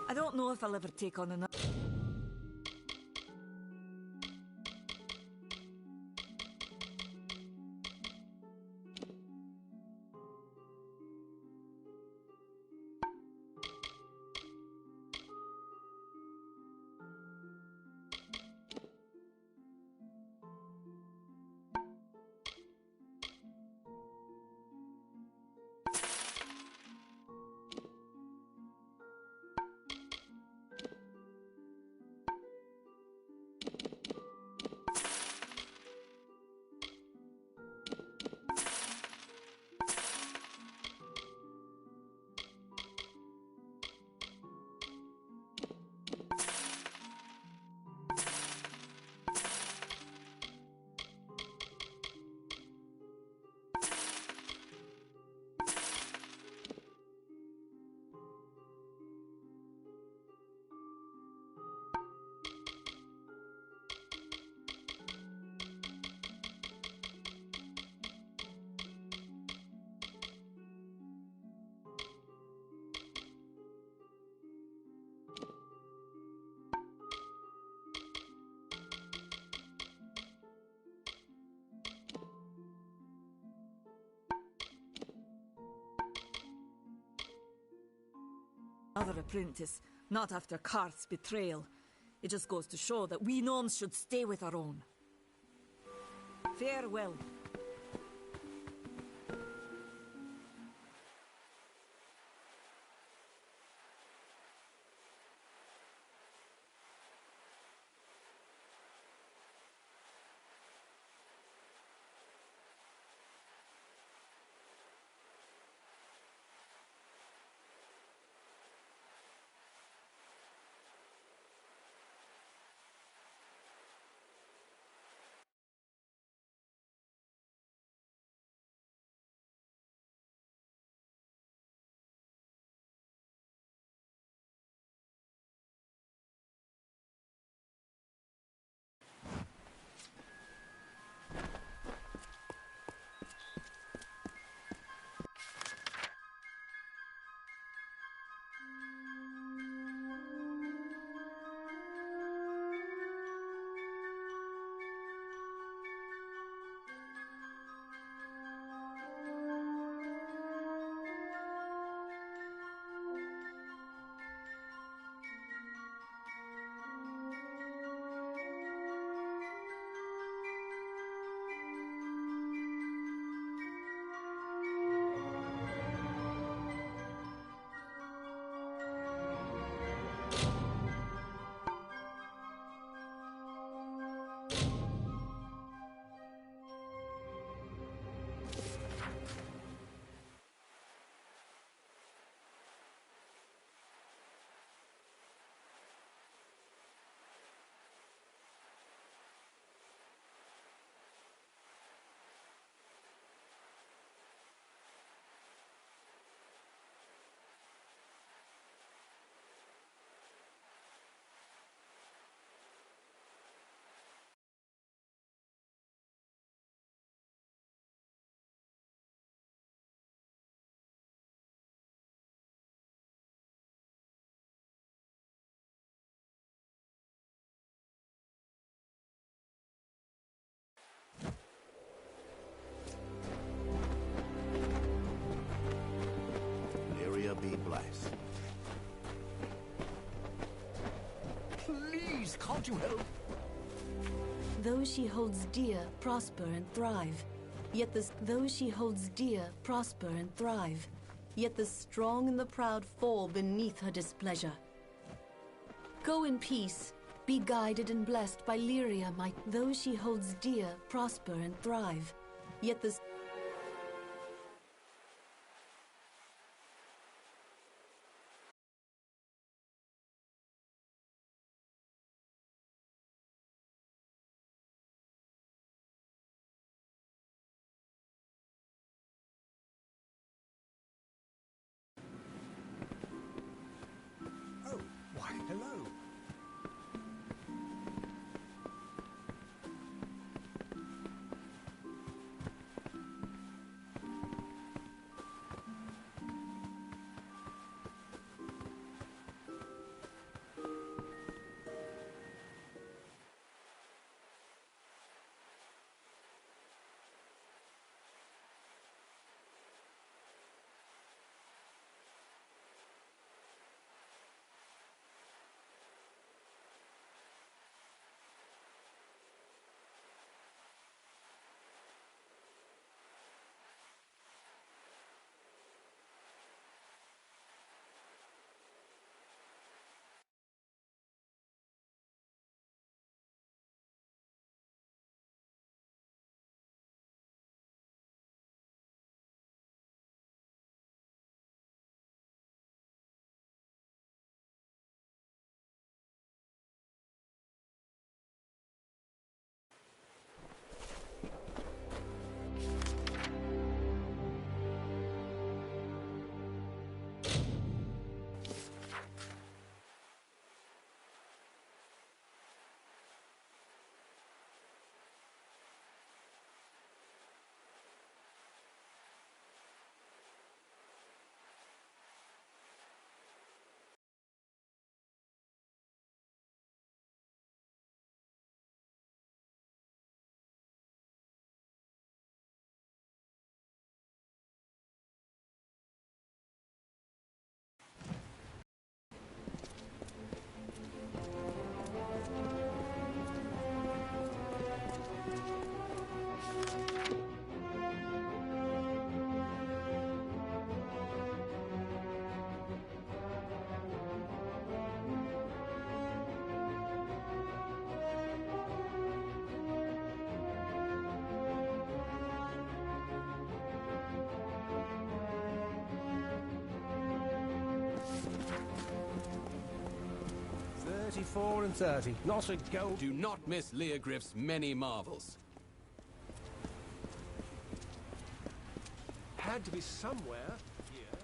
I don't know if I'll ever take on another. another apprentice, not after Karth's betrayal. It just goes to show that we gnomes should stay with our own. Farewell. Be blessed. Please, can't you help? Those she holds dear prosper and thrive. Yet those she holds dear prosper and thrive. Yet the strong and the proud fall beneath her displeasure. Go in peace, be guided and blessed by Lyria, those she holds dear prosper and thrive. Yet the Why, hello. $34 and 30. Not a go. Do not miss Leogriff's many marvels. Had to be somewhere here.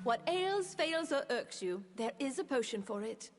What ails, fails, or irks you, there is a potion for it.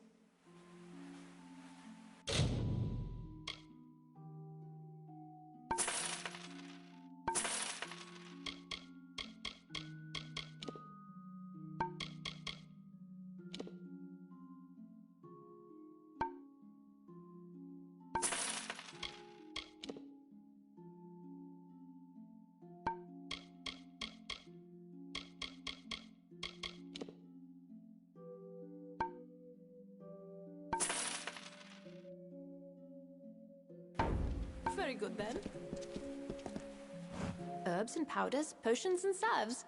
Very good, then. Herbs and powders, potions and salves.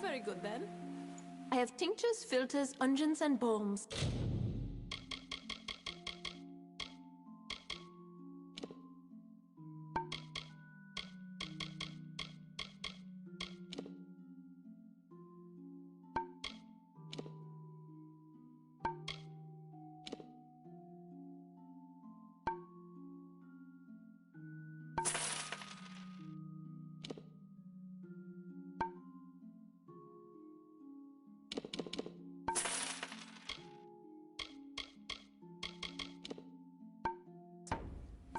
Very good, then. I have tinctures, filters, unguents, and balms.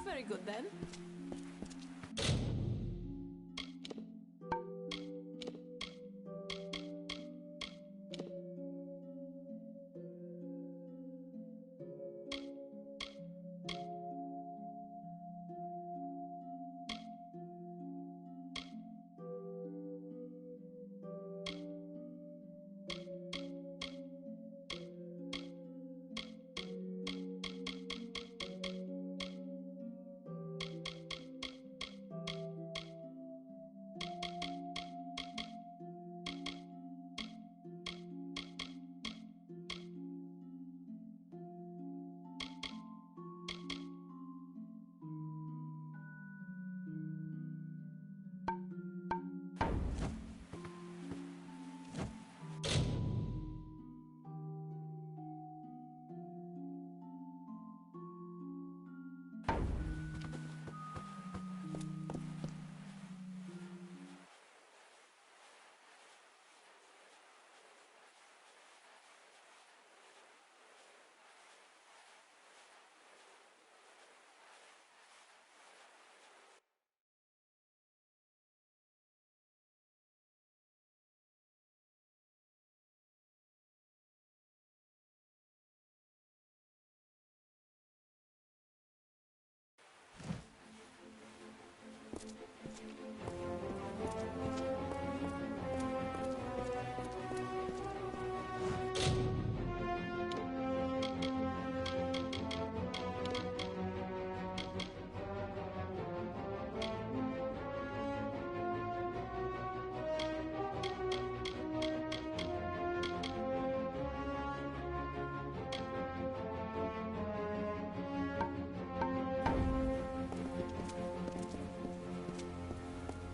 Very good, then.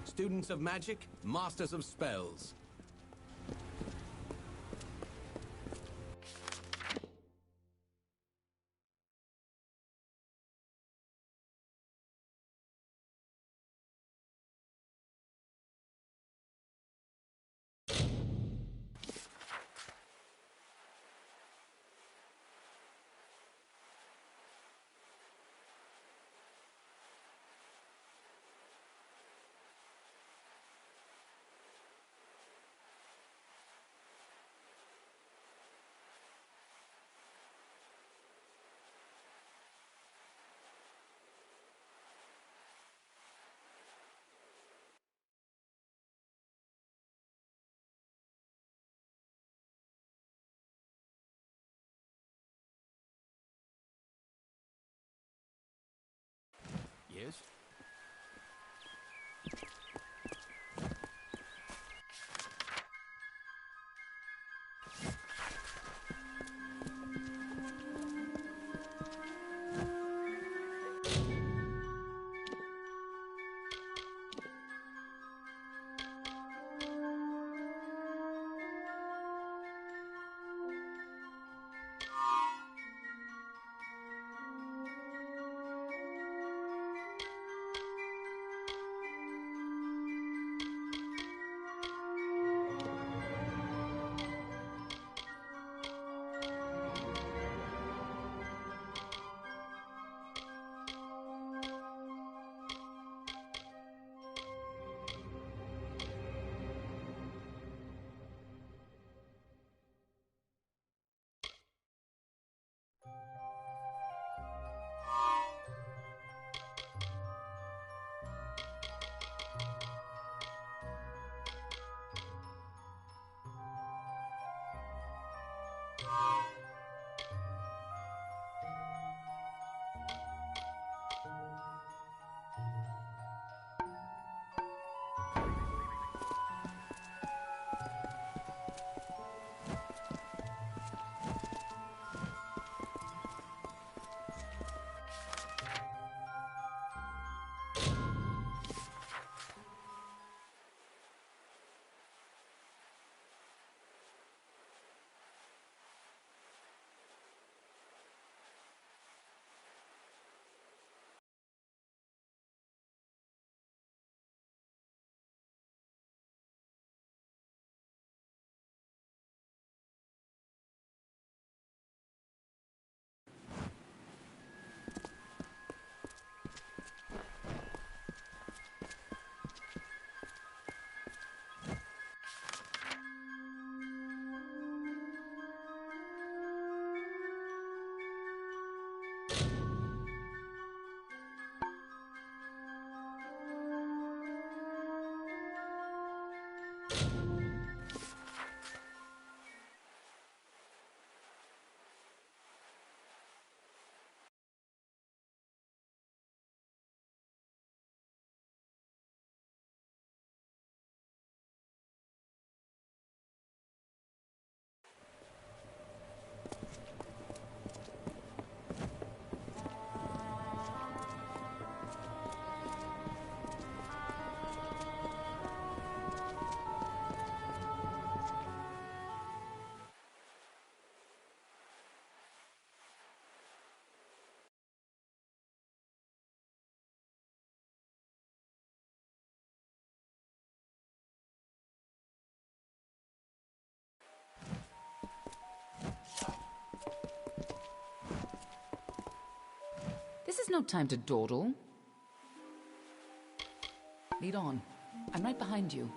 Students of magic, masters of spells. is. This is no time to dawdle. Lead on. I'm right behind you.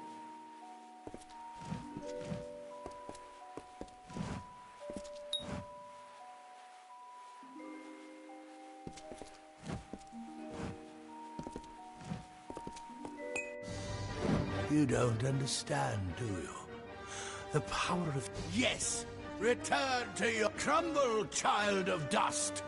You don't understand, do you? The power of... Yes! Return to your... Crumble, child of dust!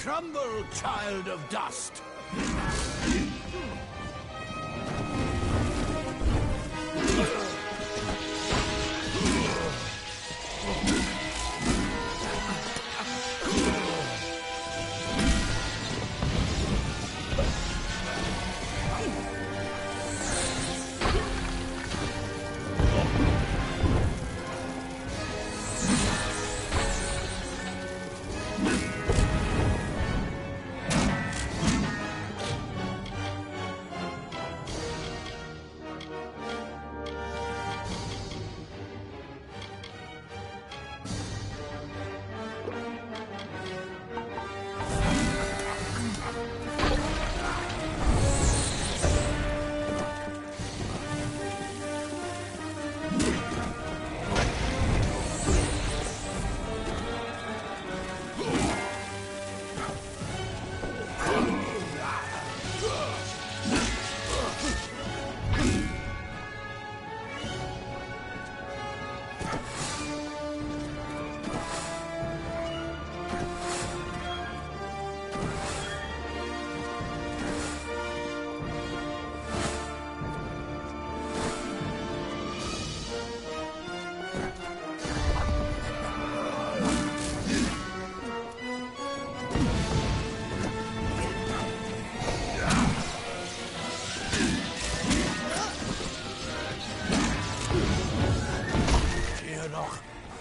Crumble, child of dust!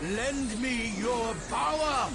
Lend me your power!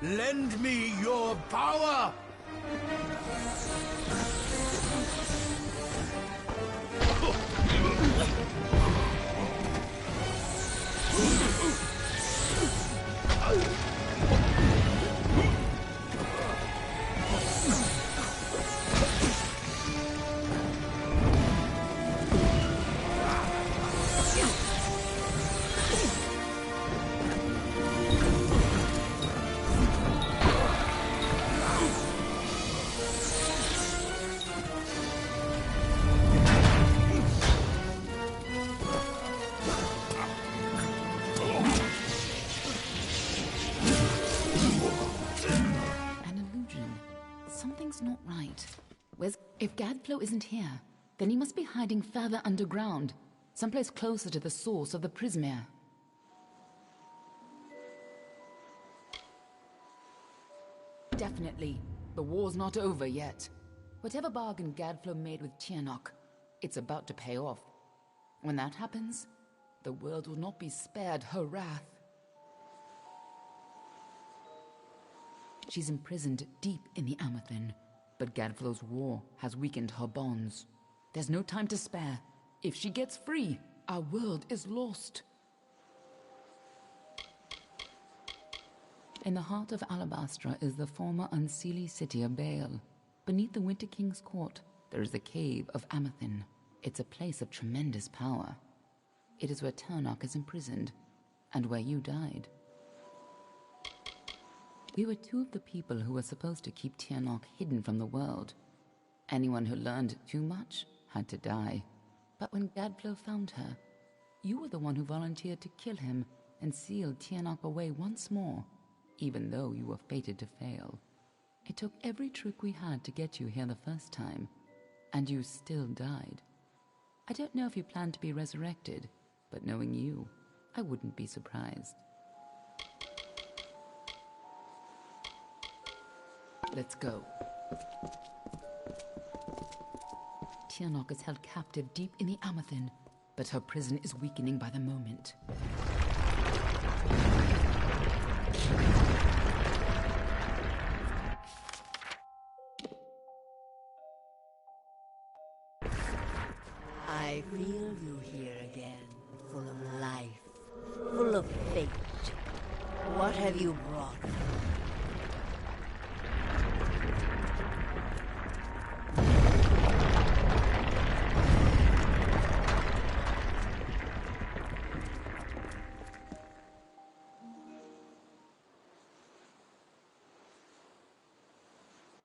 Lend me your power! Not right. If Gadflow isn't here, then he must be hiding further underground, someplace closer to the source of the Prismere. Definitely. The war's not over yet. Whatever bargain Gadflow made with Tiernok, it's about to pay off. When that happens, the world will not be spared her wrath. She's imprisoned deep in the Amethyst. But Gadflow's war has weakened her bonds. There's no time to spare. If she gets free, our world is lost. In the heart of Alabastra is the former unseelie city of Baal. Beneath the Winter King's court, there is the Cave of Amethyst. It's a place of tremendous power. It is where Tiernok is imprisoned, and where you died. We were two of the people who were supposed to keep Tiernok hidden from the world. Anyone who learned too much had to die. But when Gadflow found her, you were the one who volunteered to kill him and seal Tiernok away once more, even though you were fated to fail. It took every trick we had to get you here the first time, and you still died. I don't know if you plan to be resurrected, but knowing you, I wouldn't be surprised. Let's go. Tianok is held captive deep in the Amathin, but her prison is weakening by the moment. I feel you here again, full of life, full of fate. What have you brought?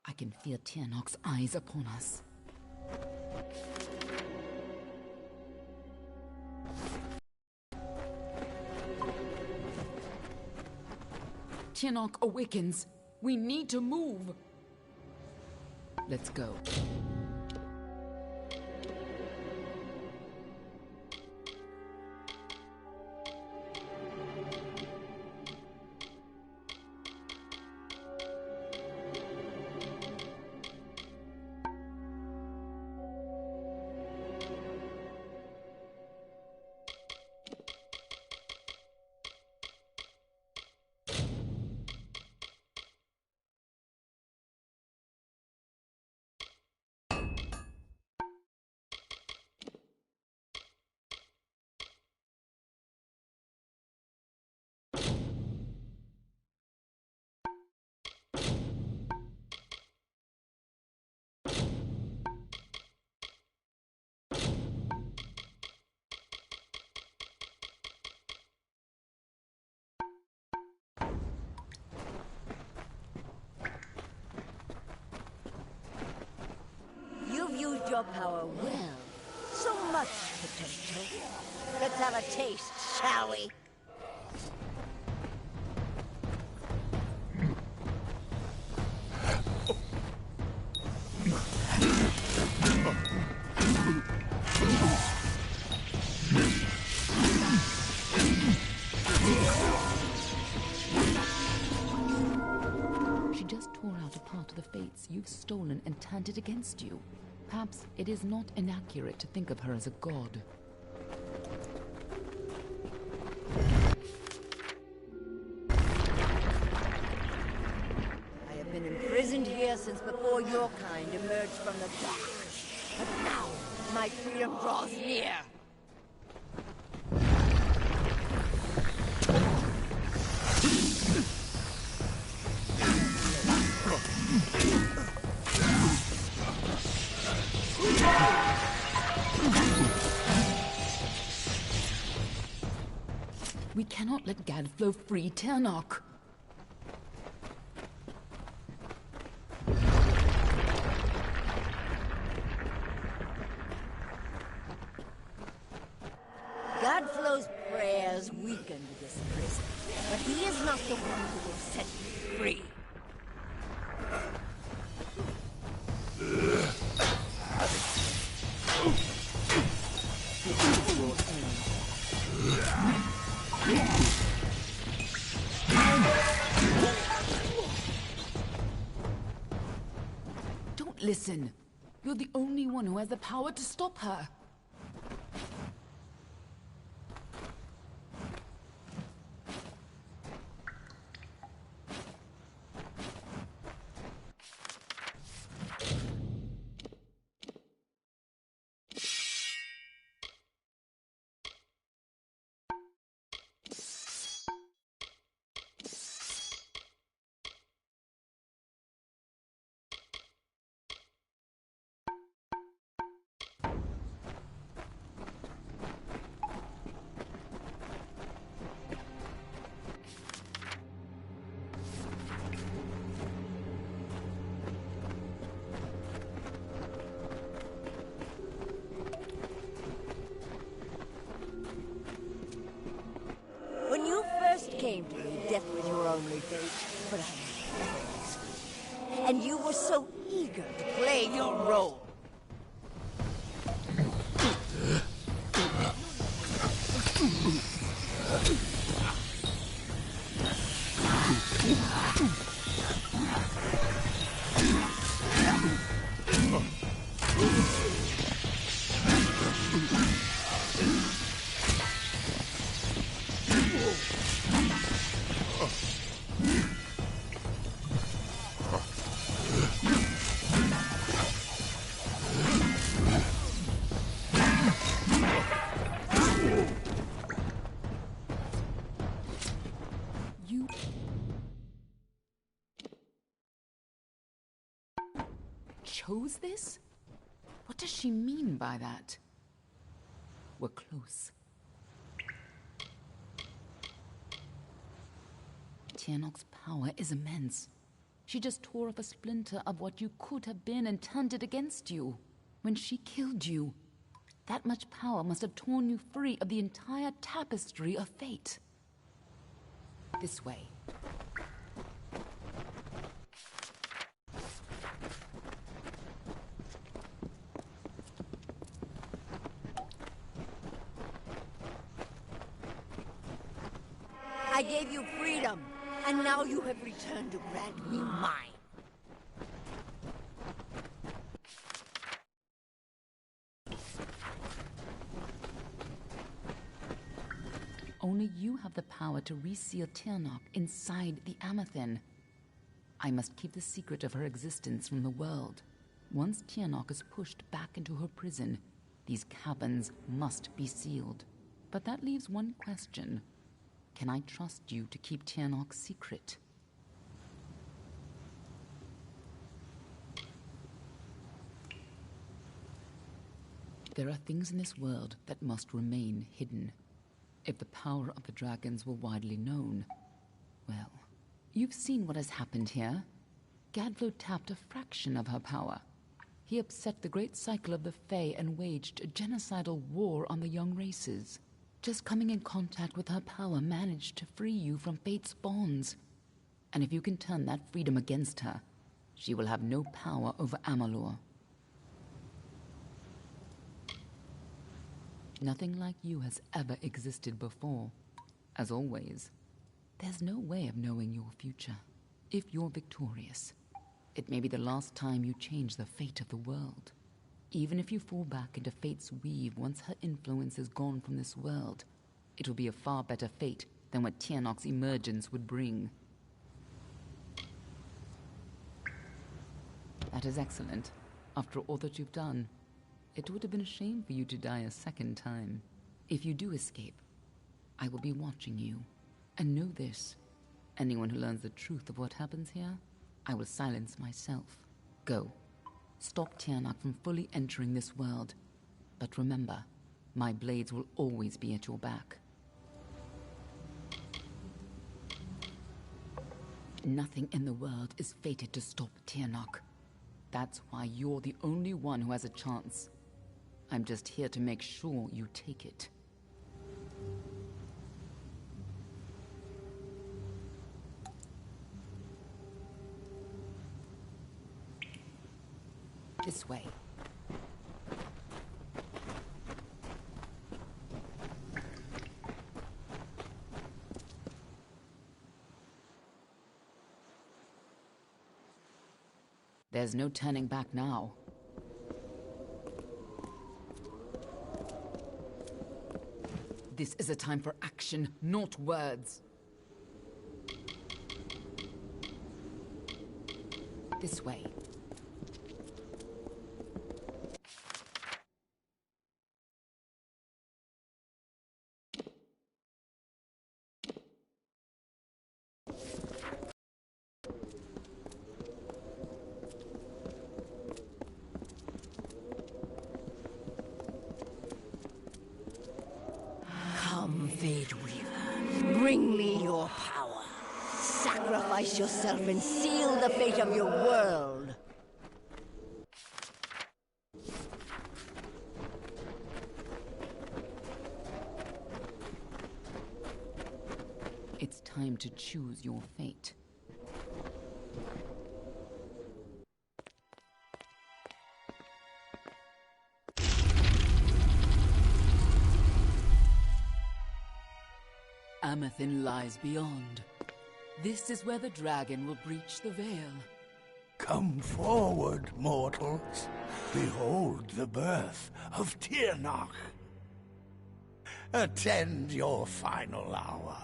I can feel Tianok's eyes upon us. Tianok awakens. We need to move. Let's go. You've used your power well. So much potential. Let's have a taste, shall we? She just tore out a part of the fates you've stolen and turned it against you. Perhaps it is not inaccurate to think of her as a god. I have been imprisoned here since before your kind emerged from the dark. But now, my freedom draws near. We cannot let Gadflow free Tianok. Godflow's prayers weakened this prison, but he is not the one who will set me free. Don't listen. You're the only one who has the power to stop her. When you first came to me, death was your only fate, but I knew. And you were so eager to play your role. chose this? What does she mean by that? We're close. Tiernok's power is immense. She just tore off a splinter of what you could have been and turned it against you. When she killed you, that much power must have torn you free of the entire tapestry of fate. This way. I gave you freedom, and now you have returned to grant me mine. Only you have the power to reseal Tiernok inside the Amathen. I must keep the secret of her existence from the world. Once Tiernok is pushed back into her prison, these caverns must be sealed. But that leaves one question. Can I trust you to keep Tiernok's secret? There are things in this world that must remain hidden. If the power of the dragons were widely known, well, you've seen what has happened here. Gadflo tapped a fraction of her power. He upset the great cycle of the Fae and waged a genocidal war on the young races. Just coming in contact with her power managed to free you from fate's bonds. And if you can turn that freedom against her, she will have no power over Amalur. Nothing like you has ever existed before. As always, there's no way of knowing your future. If you're victorious, it may be the last time you change the fate of the world. Even if you fall back into fate's weave once her influence is gone from this world, it will be a far better fate than what Tiernok's emergence would bring. That is excellent. After all that you've done, it would have been a shame for you to die a second time. If you do escape, I will be watching you. And know this, anyone who learns the truth of what happens here, I will silence myself. Go. Stop Tiernok from fully entering this world. But remember, my blades will always be at your back. Nothing in the world is fated to stop Tiernok. That's why you're the only one who has a chance. I'm just here to make sure you take it. This way. There's no turning back now. This is a time for action, not words. This way. Fate Weaver, bring me your power. Sacrifice yourself and seal the fate of your world. It's time to choose your fate. Amathen lies beyond. This is where the dragon will breach the veil. Come forward, mortals. Behold the birth of Tiernok. Attend your final hour.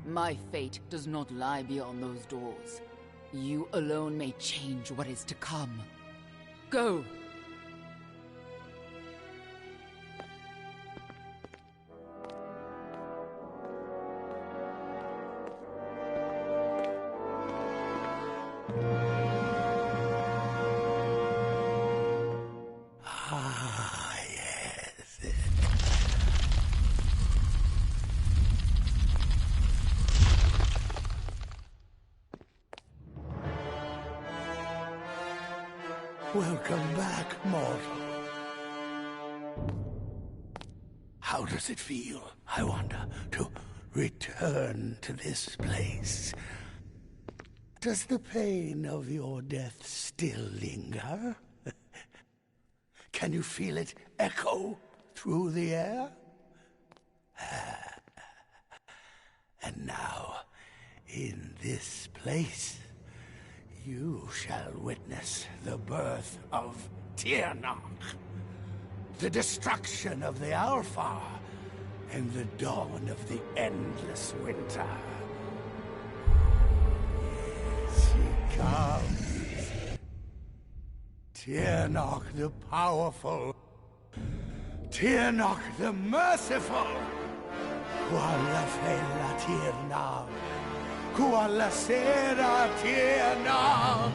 My fate does not lie beyond those doors. You alone may change what is to come. Go! Welcome back, mortal. How does it feel, I wonder, to return to this place? Does the pain of your death still linger? Can you feel it echo through the air? And now, in this place, you shall witness the birth of Tirnach, the destruction of the Alpha, and the dawn of the endless winter. She comes. Tirnach the powerful. Tirnach the merciful. Qualla fella Tirnach. Qualla sera Tirnach.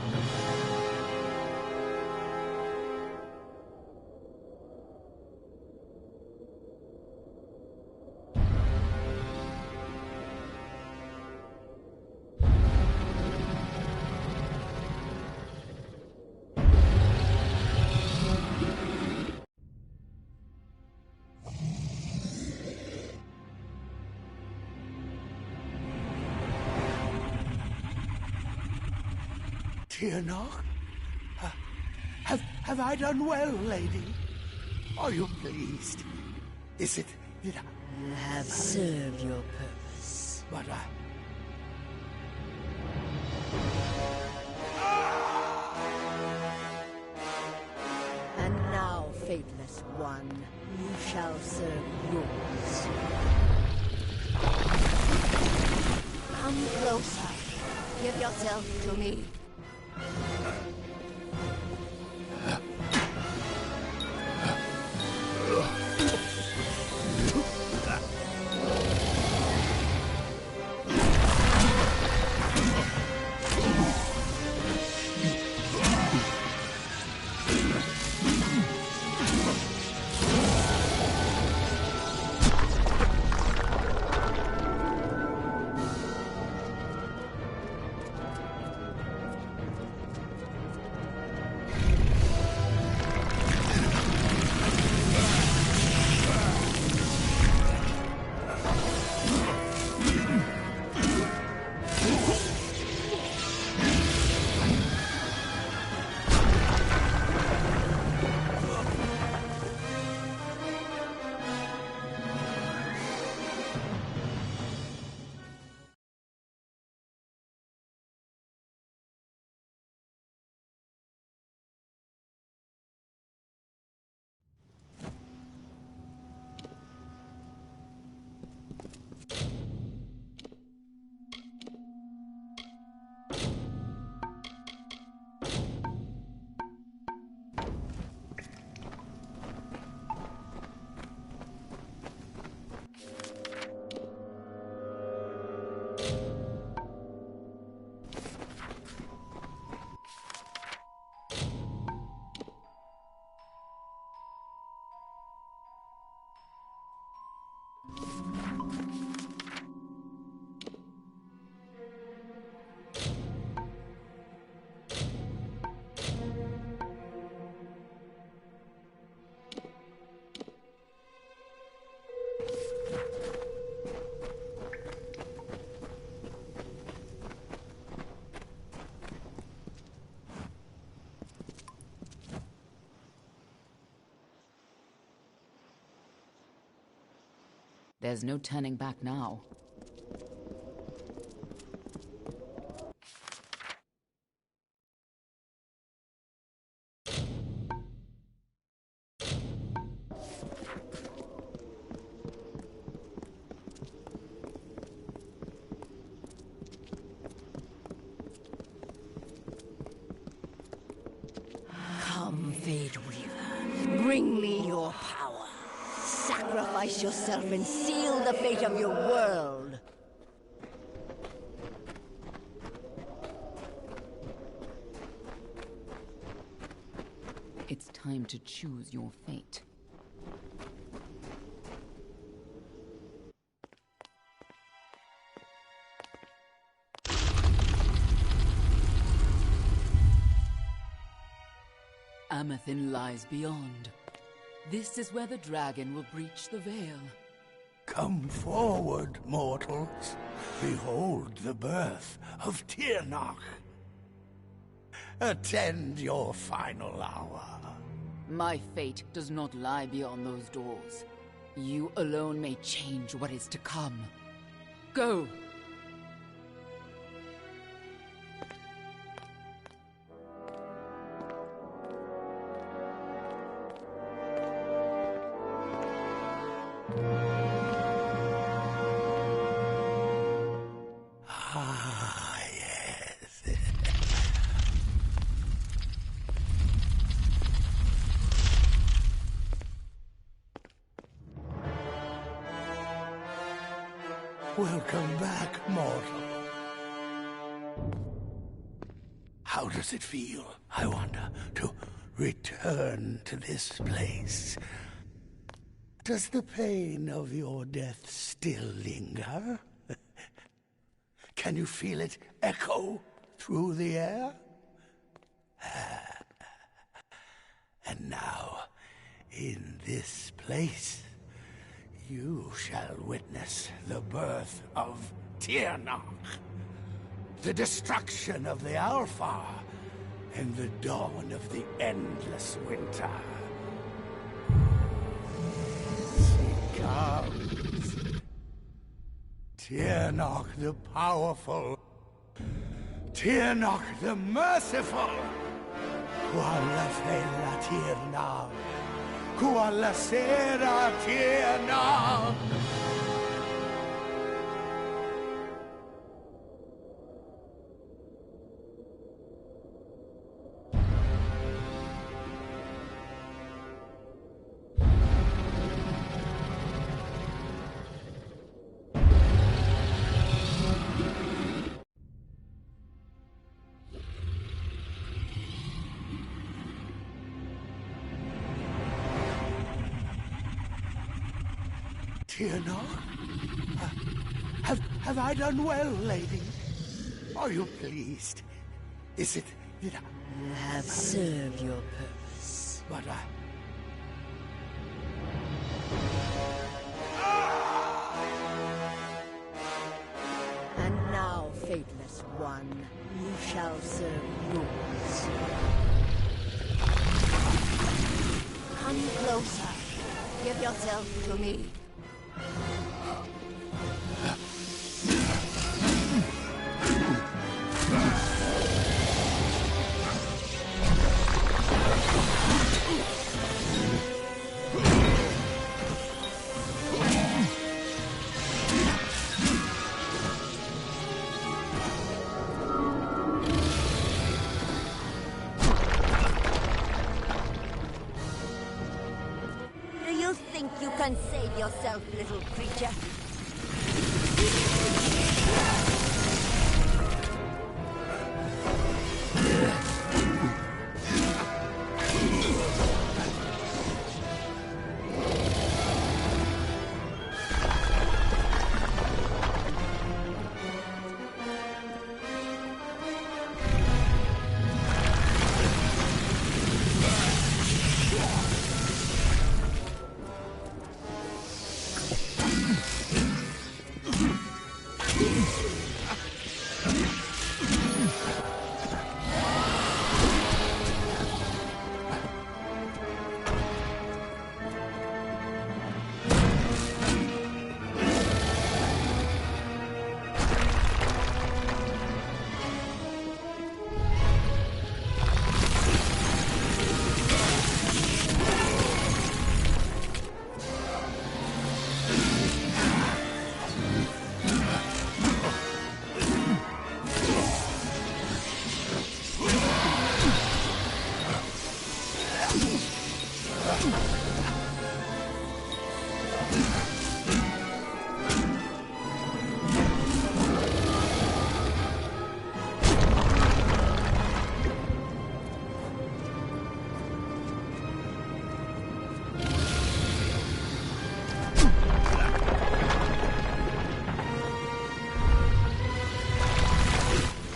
Tirnach? Have I done well, lady? Are you pleased? Is it that You have served your purpose. But And now, faithless one, you shall serve yours. Come closer. Give yourself to me. There's no turning back now. Come, Fade Weaver. Bring me your power. Sacrifice yourself and seal the fate of your world. It's time to choose your fate. Amathin lies beyond. This is where the dragon will breach the veil. Come forward, mortals. Behold the birth of Tirnach. Attend your final hour. My fate does not lie beyond those doors. You alone may change what is to come. Go! Ah, yes. Welcome back, mortal. How does it feel, I wonder, to return to this place? Does the pain of your death still linger? Can you feel it echo through the air? And now, in this place, you shall witness the birth of Tirnach, the destruction of the Alpha, and the dawn of the endless winter. She comes. Tirnach the powerful. Tirnach the merciful. Qualla fella Tirnach. Qualla sera Tirnach. Tirnach? Have I done well, lady? Are you pleased? Is it that You have served your purpose. But And now, faithless one, you shall serve yours. Come closer. Give yourself to me. Do you think you can save yourself, little creature?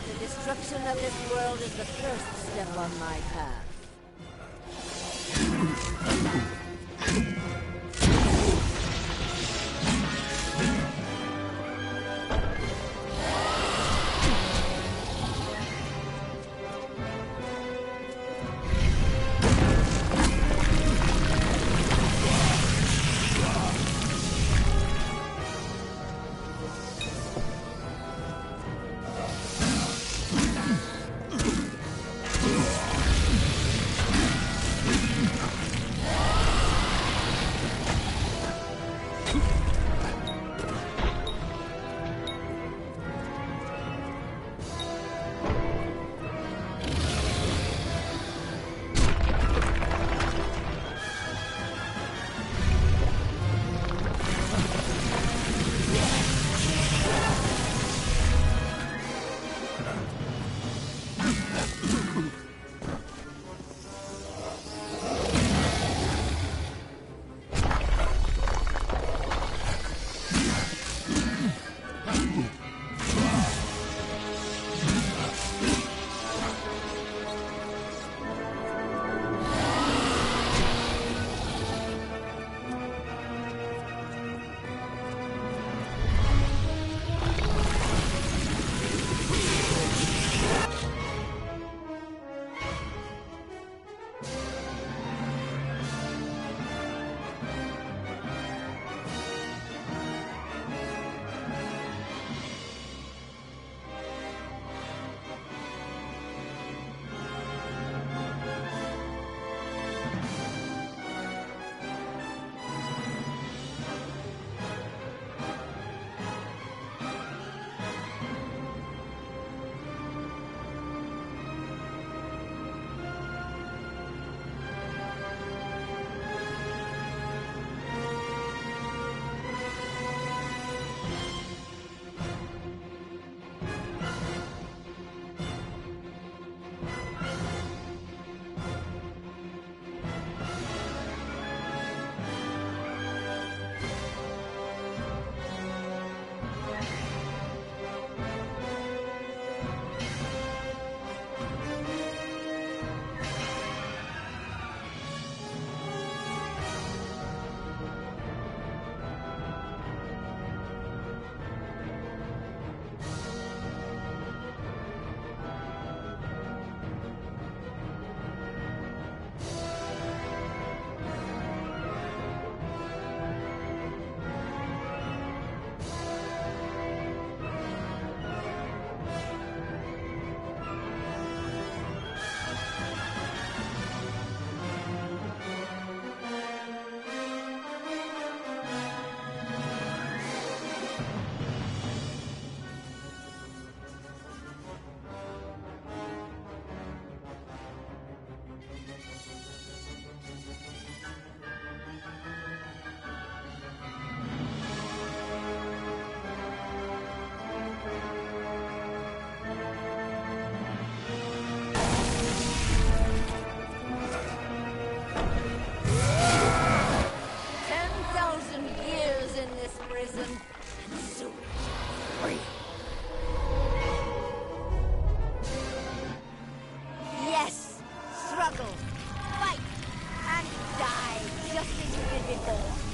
The destruction of this world is the first step on my path. prison and soon free. Yes, struggle, fight, and die just as you did before.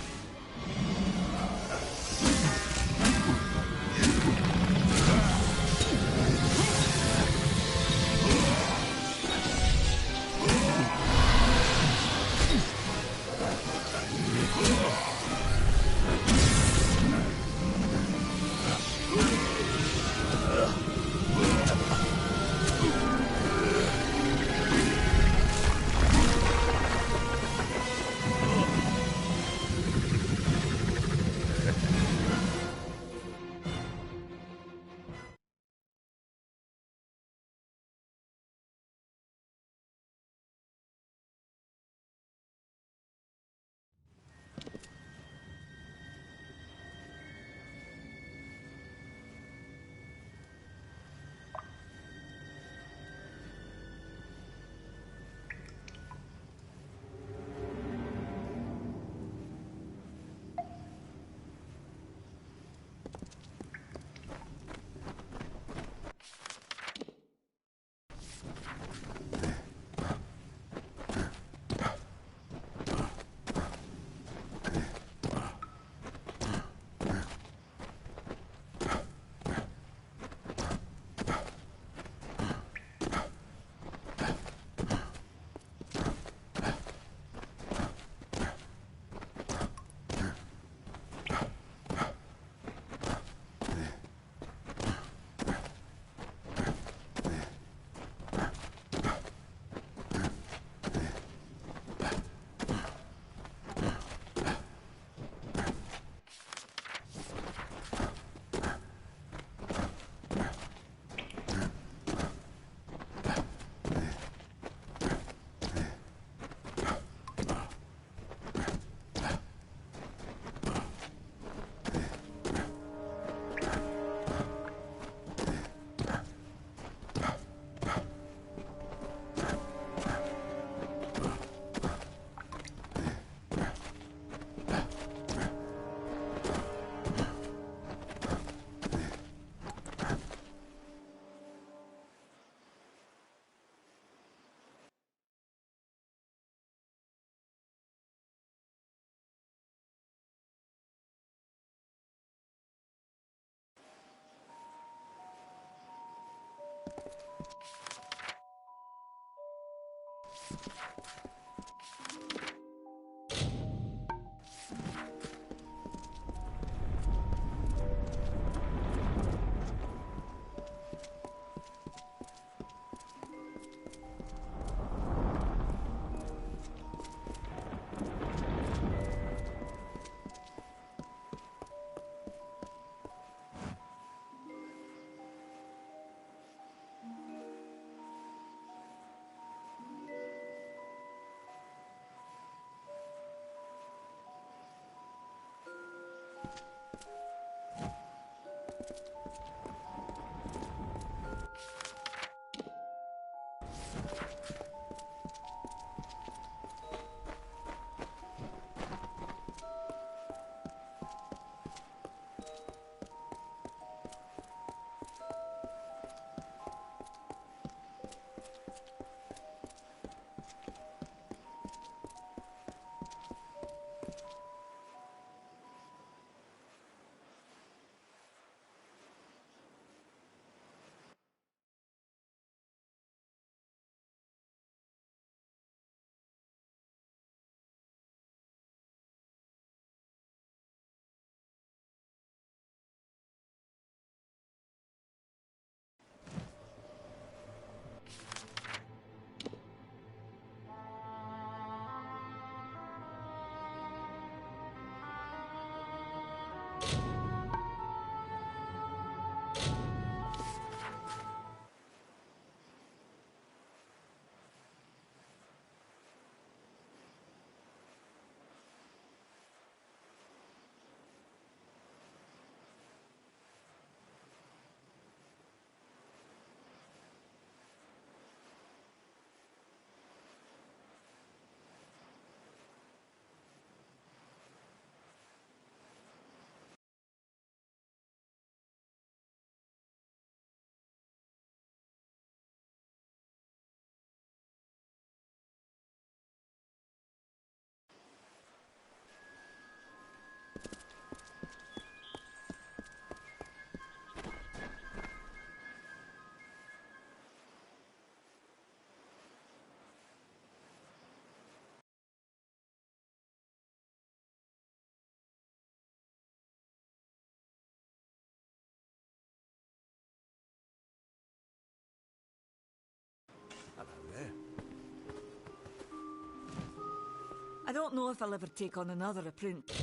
I don't know if I'll ever take on another apprentice.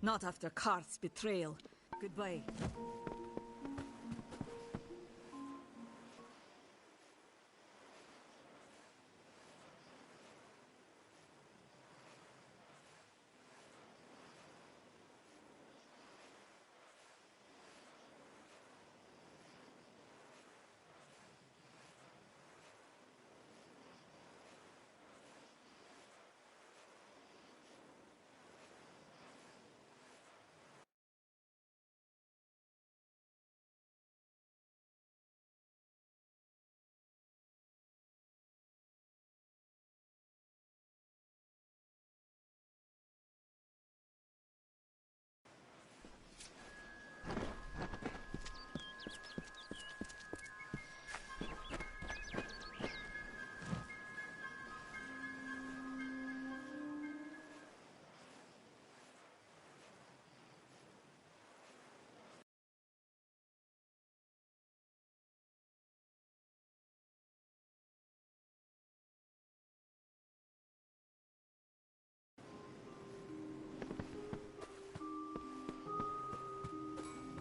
Not after Karth's betrayal. Goodbye.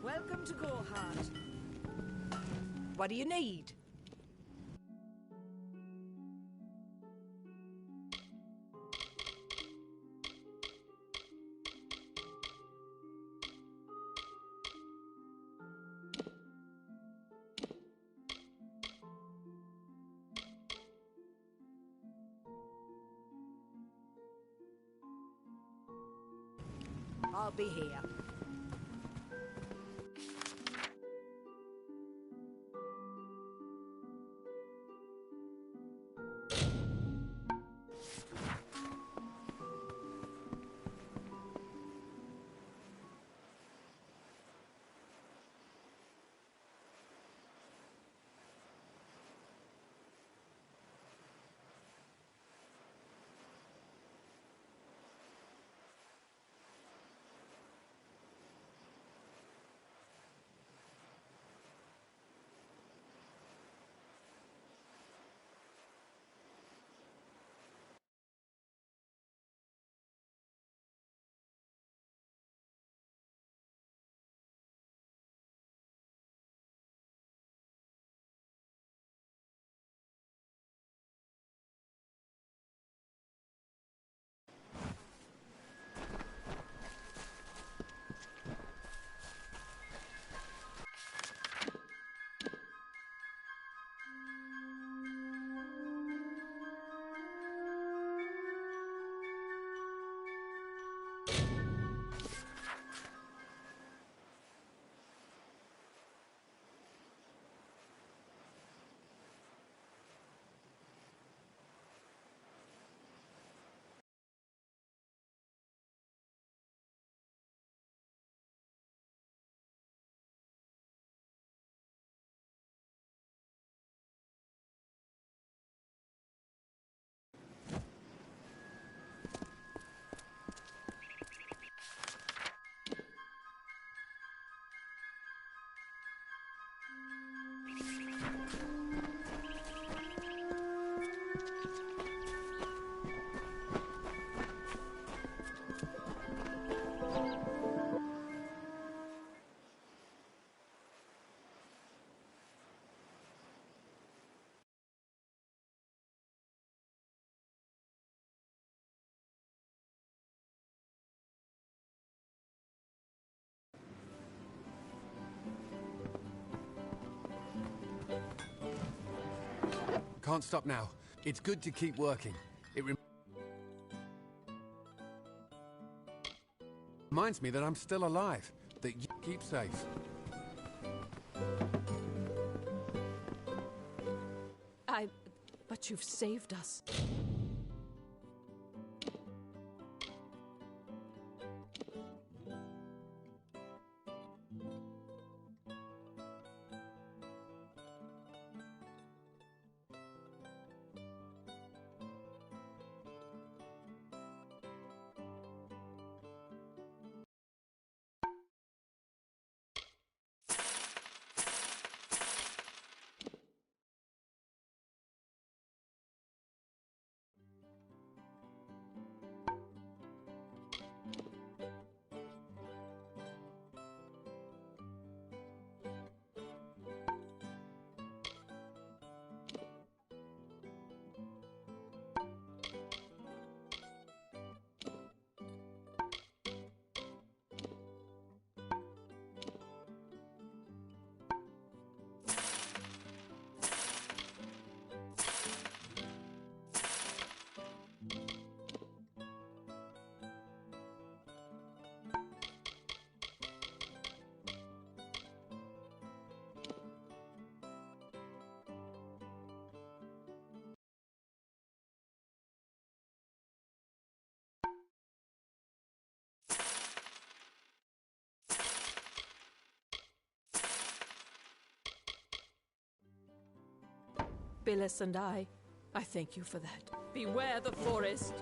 Welcome to Goreheart. What do you need? I'll be here. Can't stop now. It's good to keep working. It reminds me that I'm still alive, that you keep safe. But you've saved us. Billis and I thank you for that. Beware the forest!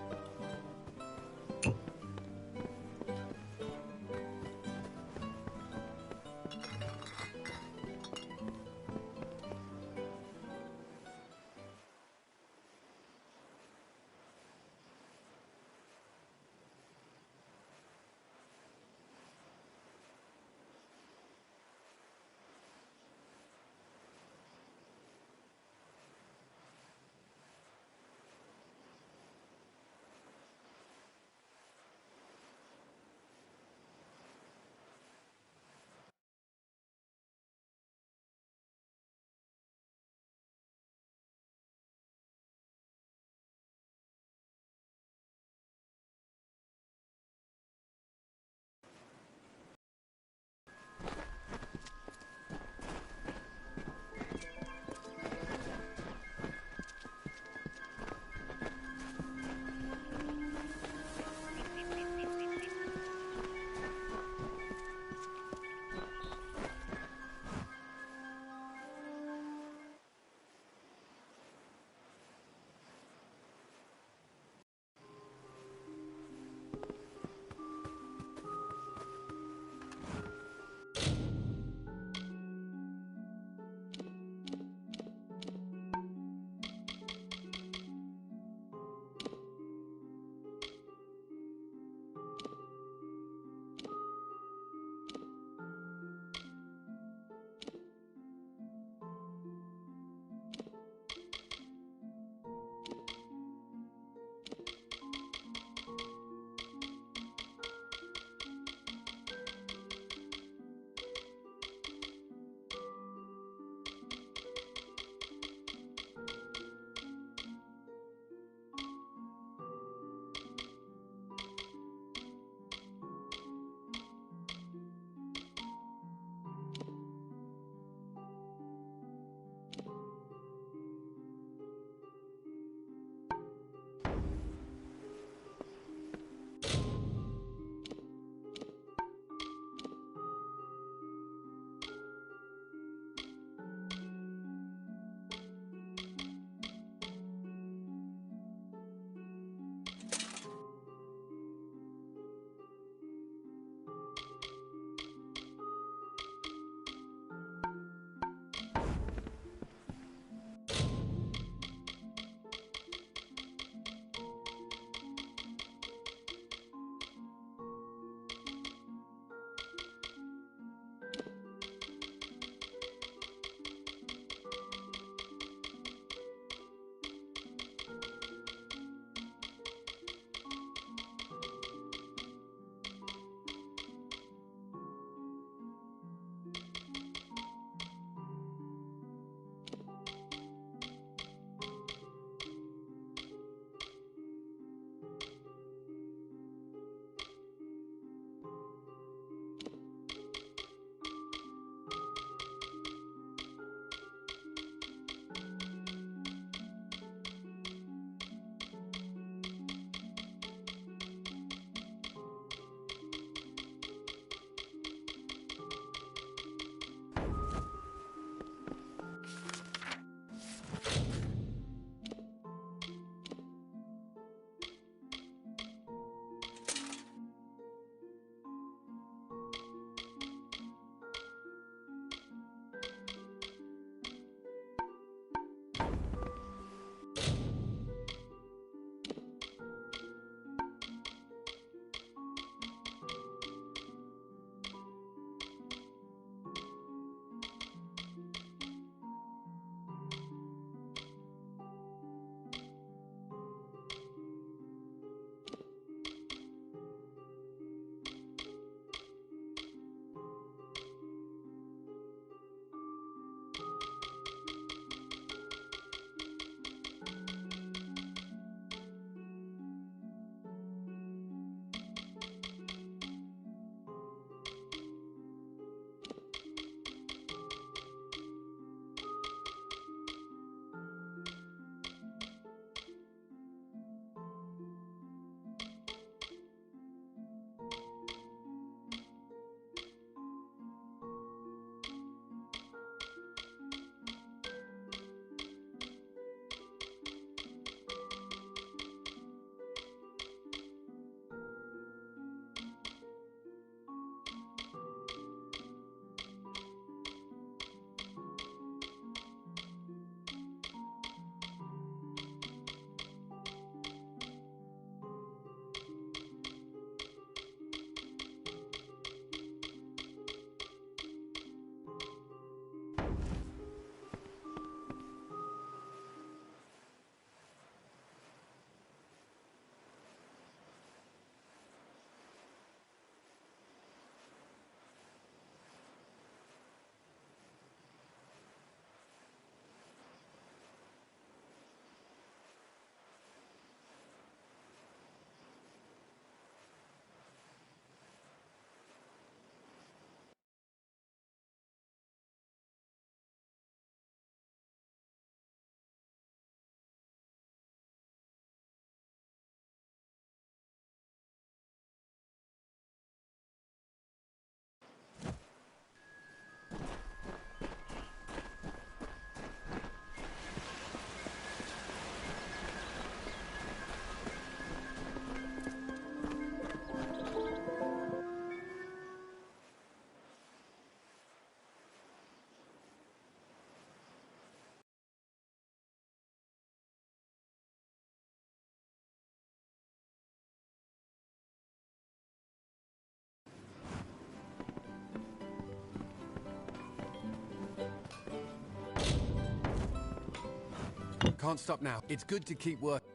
Can't stop now. It's good to keep working.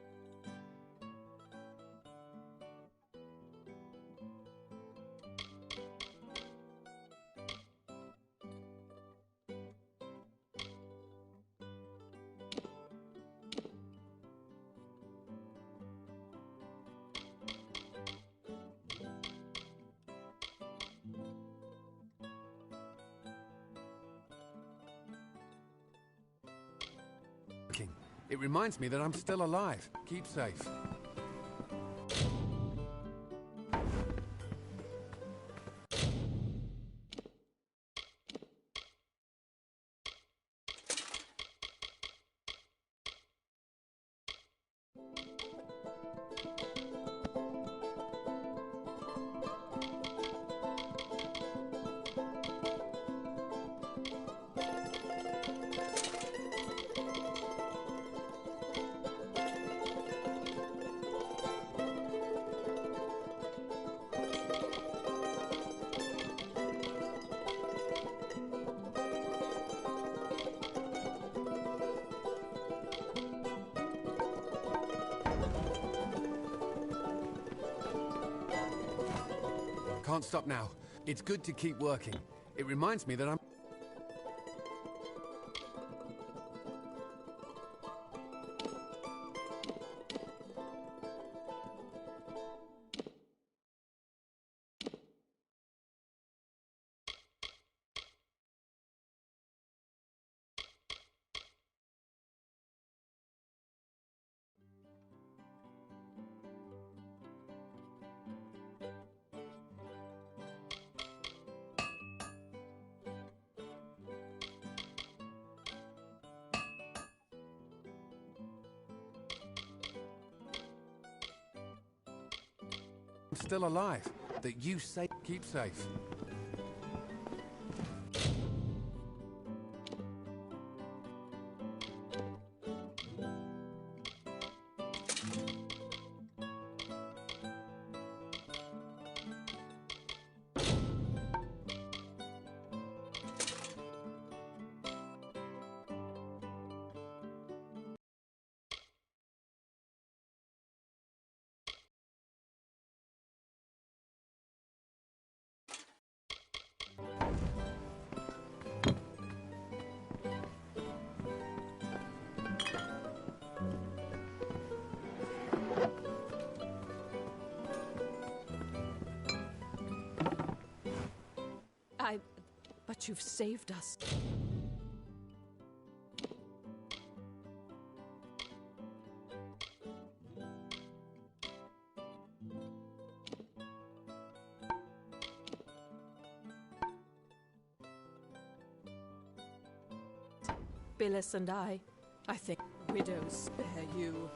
It reminds me that I'm still alive. Keep safe. Can't stop now. It's good to keep working. It reminds me that I'm... still alive. That you say keep safe. But you've saved us. Billis and I think widows spare you.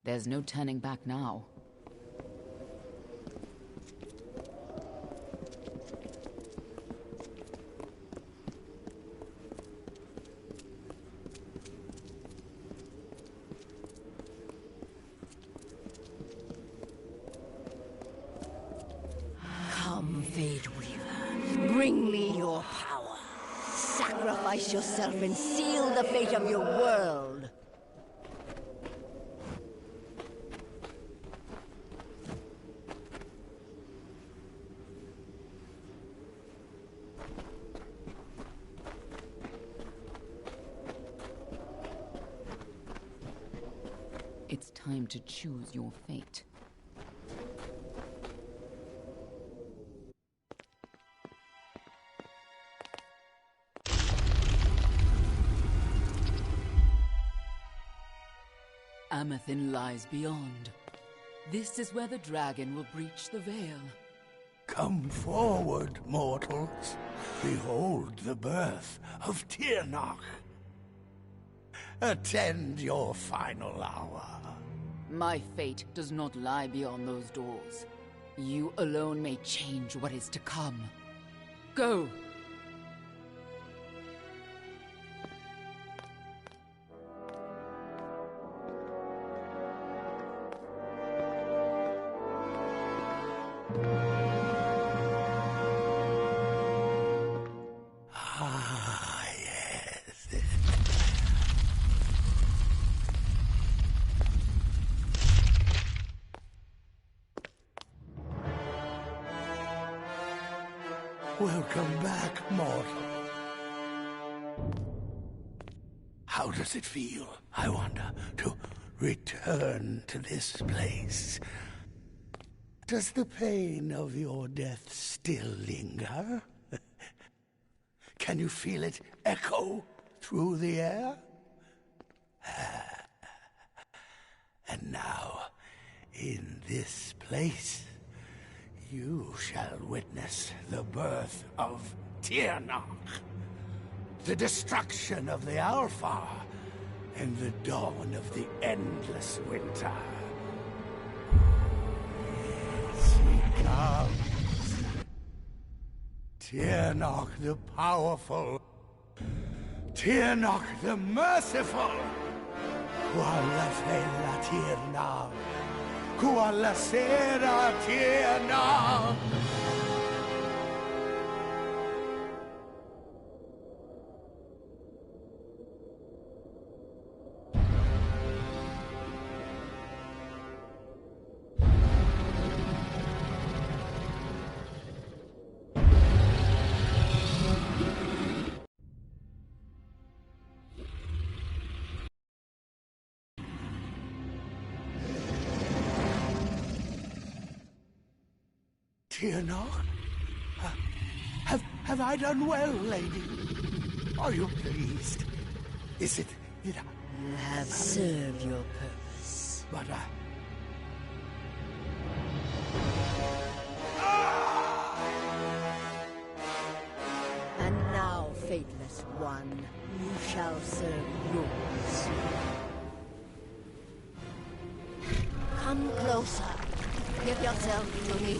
There's no turning back now. Come, Fate Weaver. Bring me your power. Sacrifice yourself and seal the fate of your world. It's time to choose your fate. Amethyst lies beyond. This is where the dragon will breach the veil. Come forward, mortals. Behold the birth of Tirnoch. Attend your final hour. My fate does not lie beyond those doors. You alone may change what is to come. Go! Ah, yes. Welcome back, mortal. How does it feel, I wonder, to return to this place? Does the pain of your death still linger? Can you feel it echo through the air? And now, in this place, you shall witness the birth of Tirnoch, the destruction of the Alfar, and the dawn of the endless winter. She comes. Tirnoch the powerful. Tirnoch the merciful. Qualla fella Tirnoch. Qualla sera Tirnoch. Tirnoch? Have I done well, lady? Are you pleased? Is it that You have served your purpose. But And now, Fateless One, you shall serve yours. Come closer. Give yourself to me.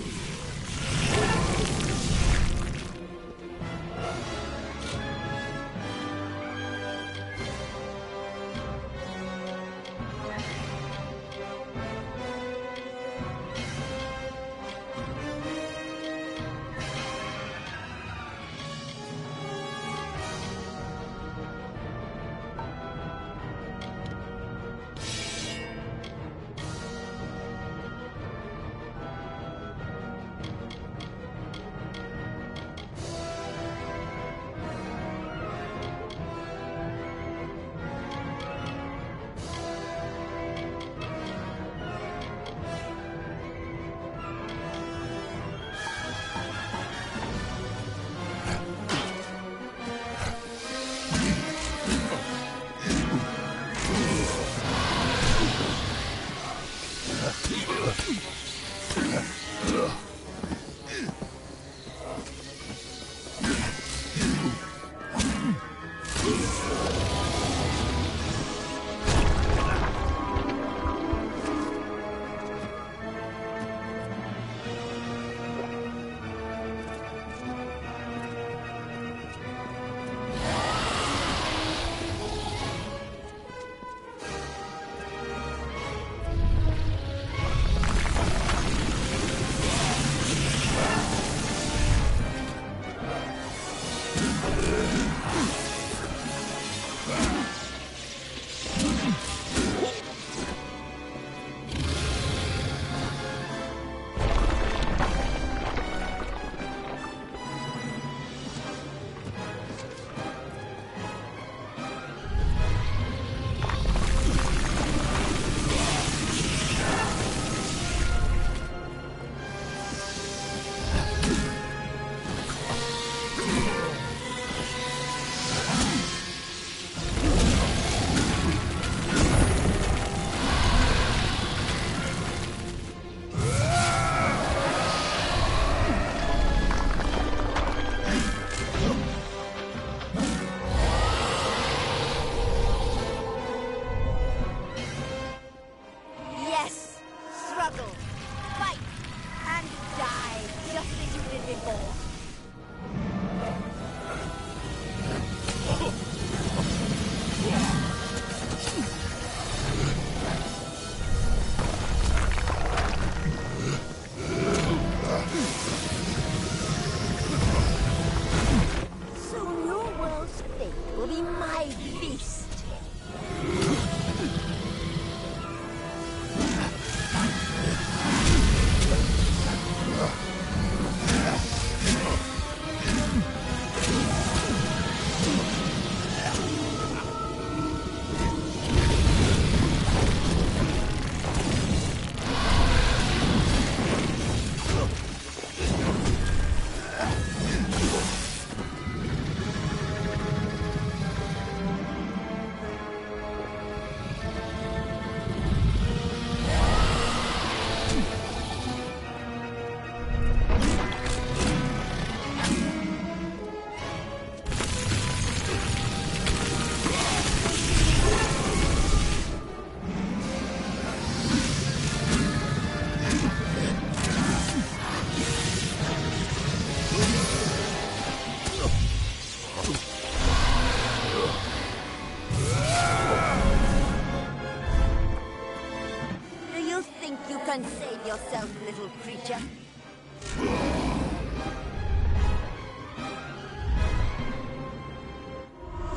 can save yourself, little creature.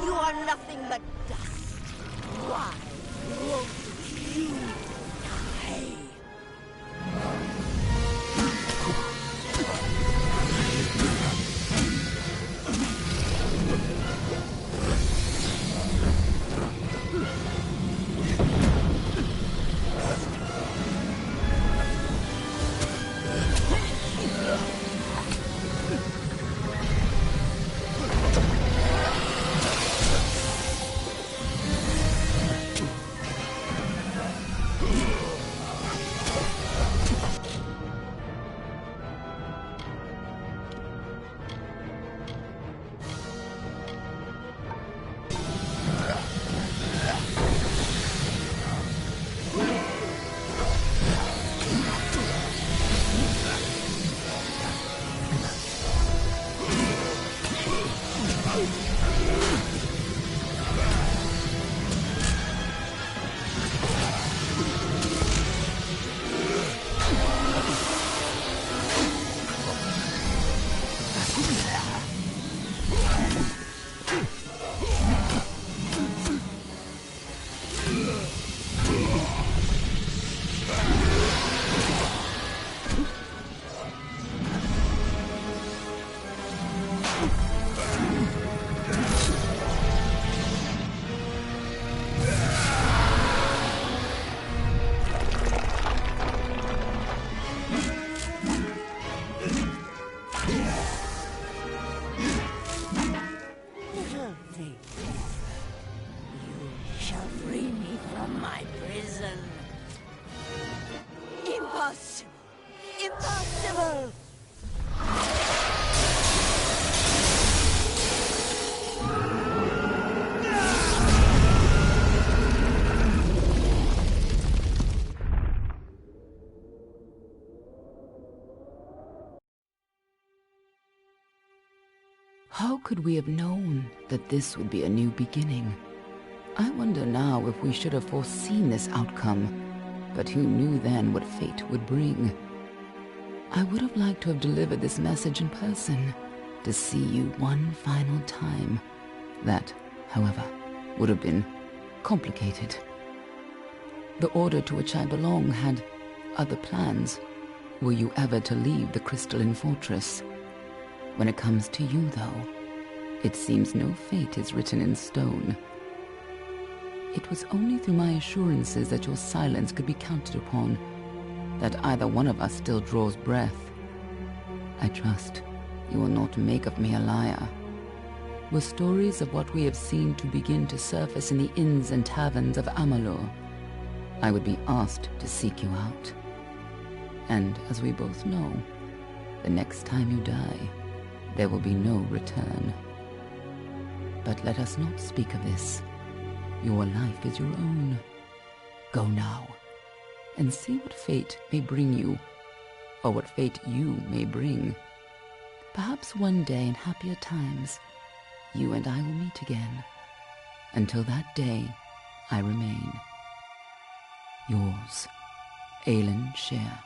You are nothing but dust. Why won't you die? Impossible! How could we have known that this would be a new beginning? I wonder now if we should have foreseen this outcome, but who knew then what fate would bring? I would have liked to have delivered this message in person, to see you one final time. That, however, would have been complicated. The order to which I belong had other plans. Were you ever to leave the crystalline fortress? When it comes to you, though, it seems no fate is written in stone. It was only through my assurances that your silence could be counted upon, that either one of us still draws breath. I trust you will not make of me a liar. Were stories of what we have seen to begin to surface in the inns and taverns of Amalur, I would be asked to seek you out. And as we both know, the next time you die, there will be no return. But let us not speak of this. Your life is your own. Go now, and see what fate may bring you, or what fate you may bring. Perhaps one day in happier times, you and I will meet again. Until that day, I remain. Yours, Aelin Shear.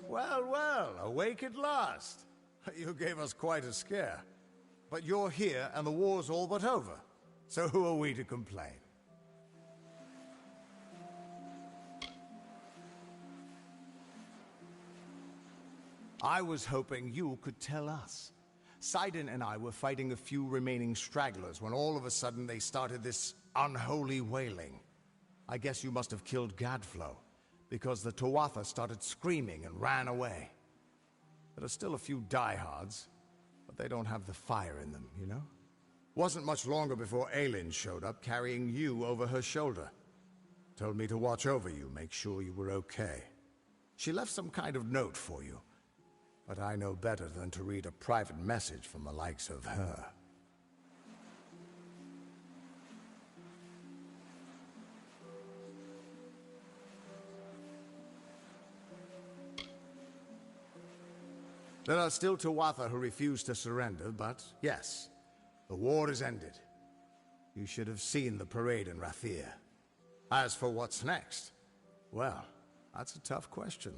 Well, well, awake at last. You gave us quite a scare. But you're here and the war's all but over. So who are we to complain? I was hoping you could tell us. Sidon and I were fighting a few remaining stragglers when all of a sudden they started this unholy wailing. I guess you must have killed Gadflow, because the Tuatha started screaming and ran away. There are still a few diehards, but they don't have the fire in them, you know? Wasn't much longer before Aelin showed up carrying you over her shoulder. Told me to watch over you, make sure you were okay. She left some kind of note for you, but I know better than to read a private message from the likes of her. There are still Tuatha who refuse to surrender, but yes, the war is ended. You should have seen the parade in Rathir. As for what's next, well, that's a tough question.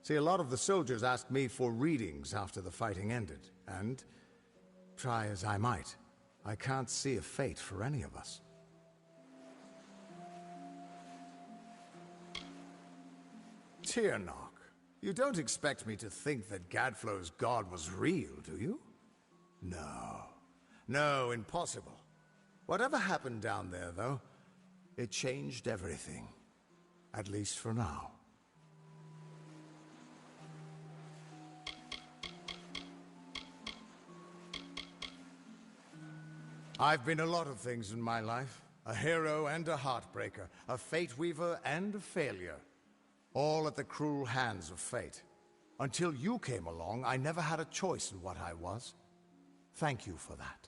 See, a lot of the soldiers asked me for readings after the fighting ended, and try as I might, I can't see a fate for any of us. Tyrnok. You don't expect me to think that Gadflow's god was real, do you? No. No, impossible. Whatever happened down there, though, it changed everything. At least for now. I've been a lot of things in my life. A hero and a heartbreaker. A fate weaver and a failure. All at the cruel hands of fate. Until you came along, I never had a choice in what I was. Thank you for that.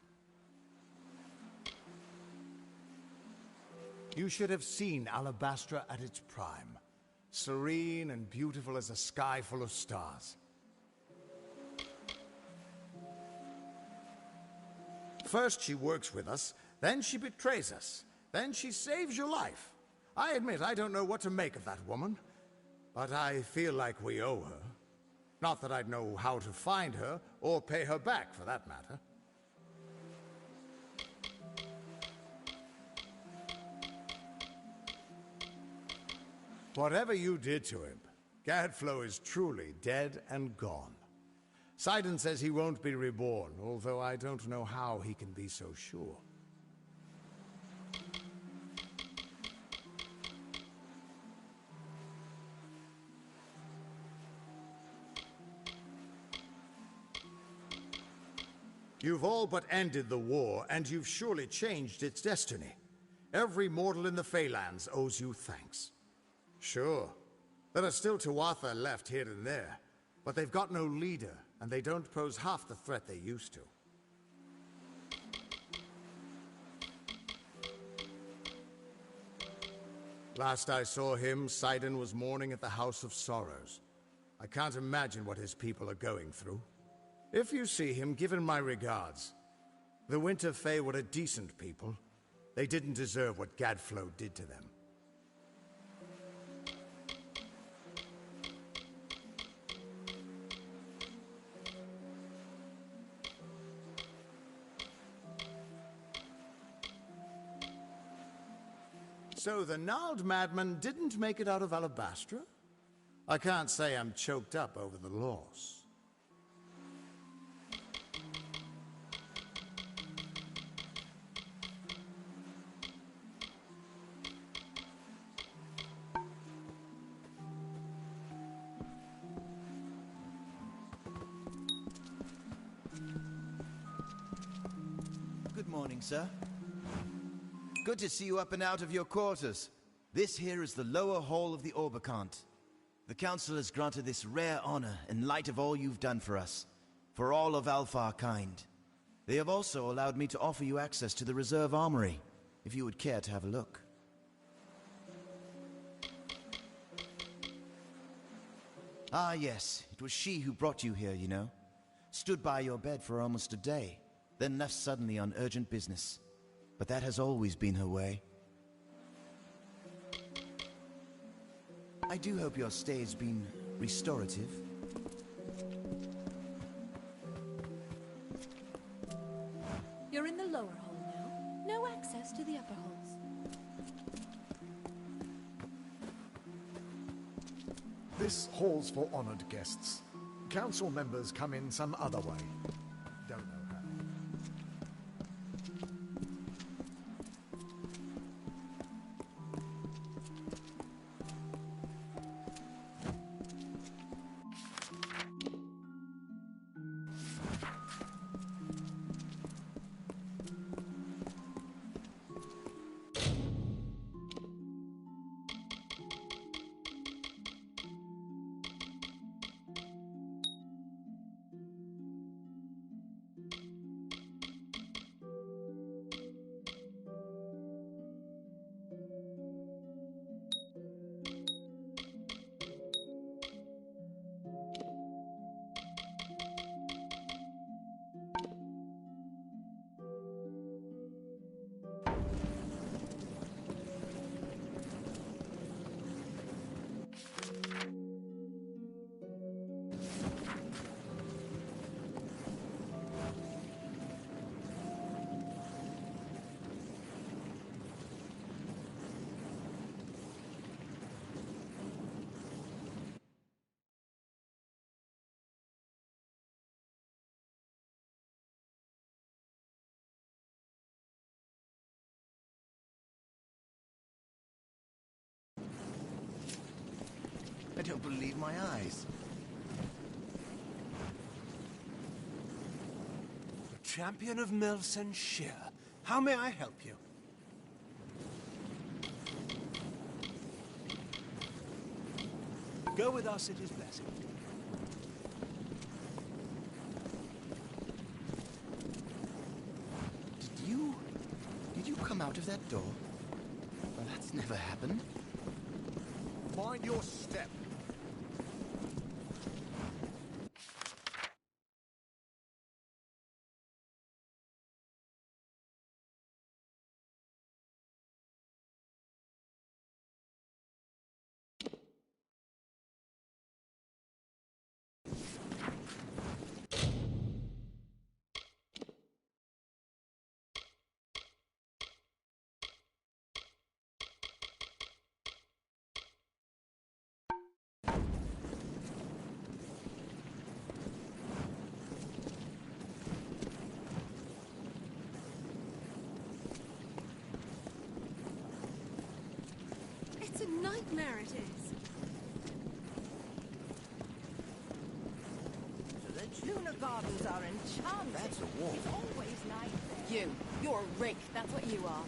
You should have seen Alabastra at its prime. Serene and beautiful as a sky full of stars. First she works with us, then she betrays us, then she saves your life. I admit I don't know what to make of that woman. But I feel like we owe her. Not that I'd know how to find her, or pay her back, for that matter. Whatever you did to him, Gadflow is truly dead and gone. Sidon says he won't be reborn, although I don't know how he can be so sure. You've all but ended the war, and you've surely changed its destiny. Every mortal in the Feylands owes you thanks. Sure, there are still Tuatha left here and there, but they've got no leader, and they don't pose half the threat they used to. Last I saw him, Sidon was mourning at the House of Sorrows. I can't imagine what his people are going through. If you see him, give him my regards. The Winter Fae were a decent people. They didn't deserve what Gadflow did to them. So the gnarled madman didn't make it out of Alabastra? I can't say I'm choked up over the loss. Good morning, sir. Good to see you up and out of your quarters. This here is the lower hall of the Orbicant. The Council has granted this rare honor in light of all you've done for us, for all of Alfar kind. They have also allowed me to offer you access to the reserve armory, if you would care to have a look. Ah, yes, it was she who brought you here, you know. Stood by your bed for almost a day, then left suddenly on urgent business. But that has always been her way. I do hope your stay's been restorative. You're in the lower hall now. No access to the upper halls. This hall's for honored guests. Council members come in some other way. Don't know how. I don't believe my eyes. The champion of Melson Shear. How may I help you? Go with us at his blessing. Did you come out of that door? Well, that's never happened. Mind your step. It's a nightmare, it is. The Tuna Gardens are enchanting. That's a wall. It's always nice there. You're a rake, that's what you are.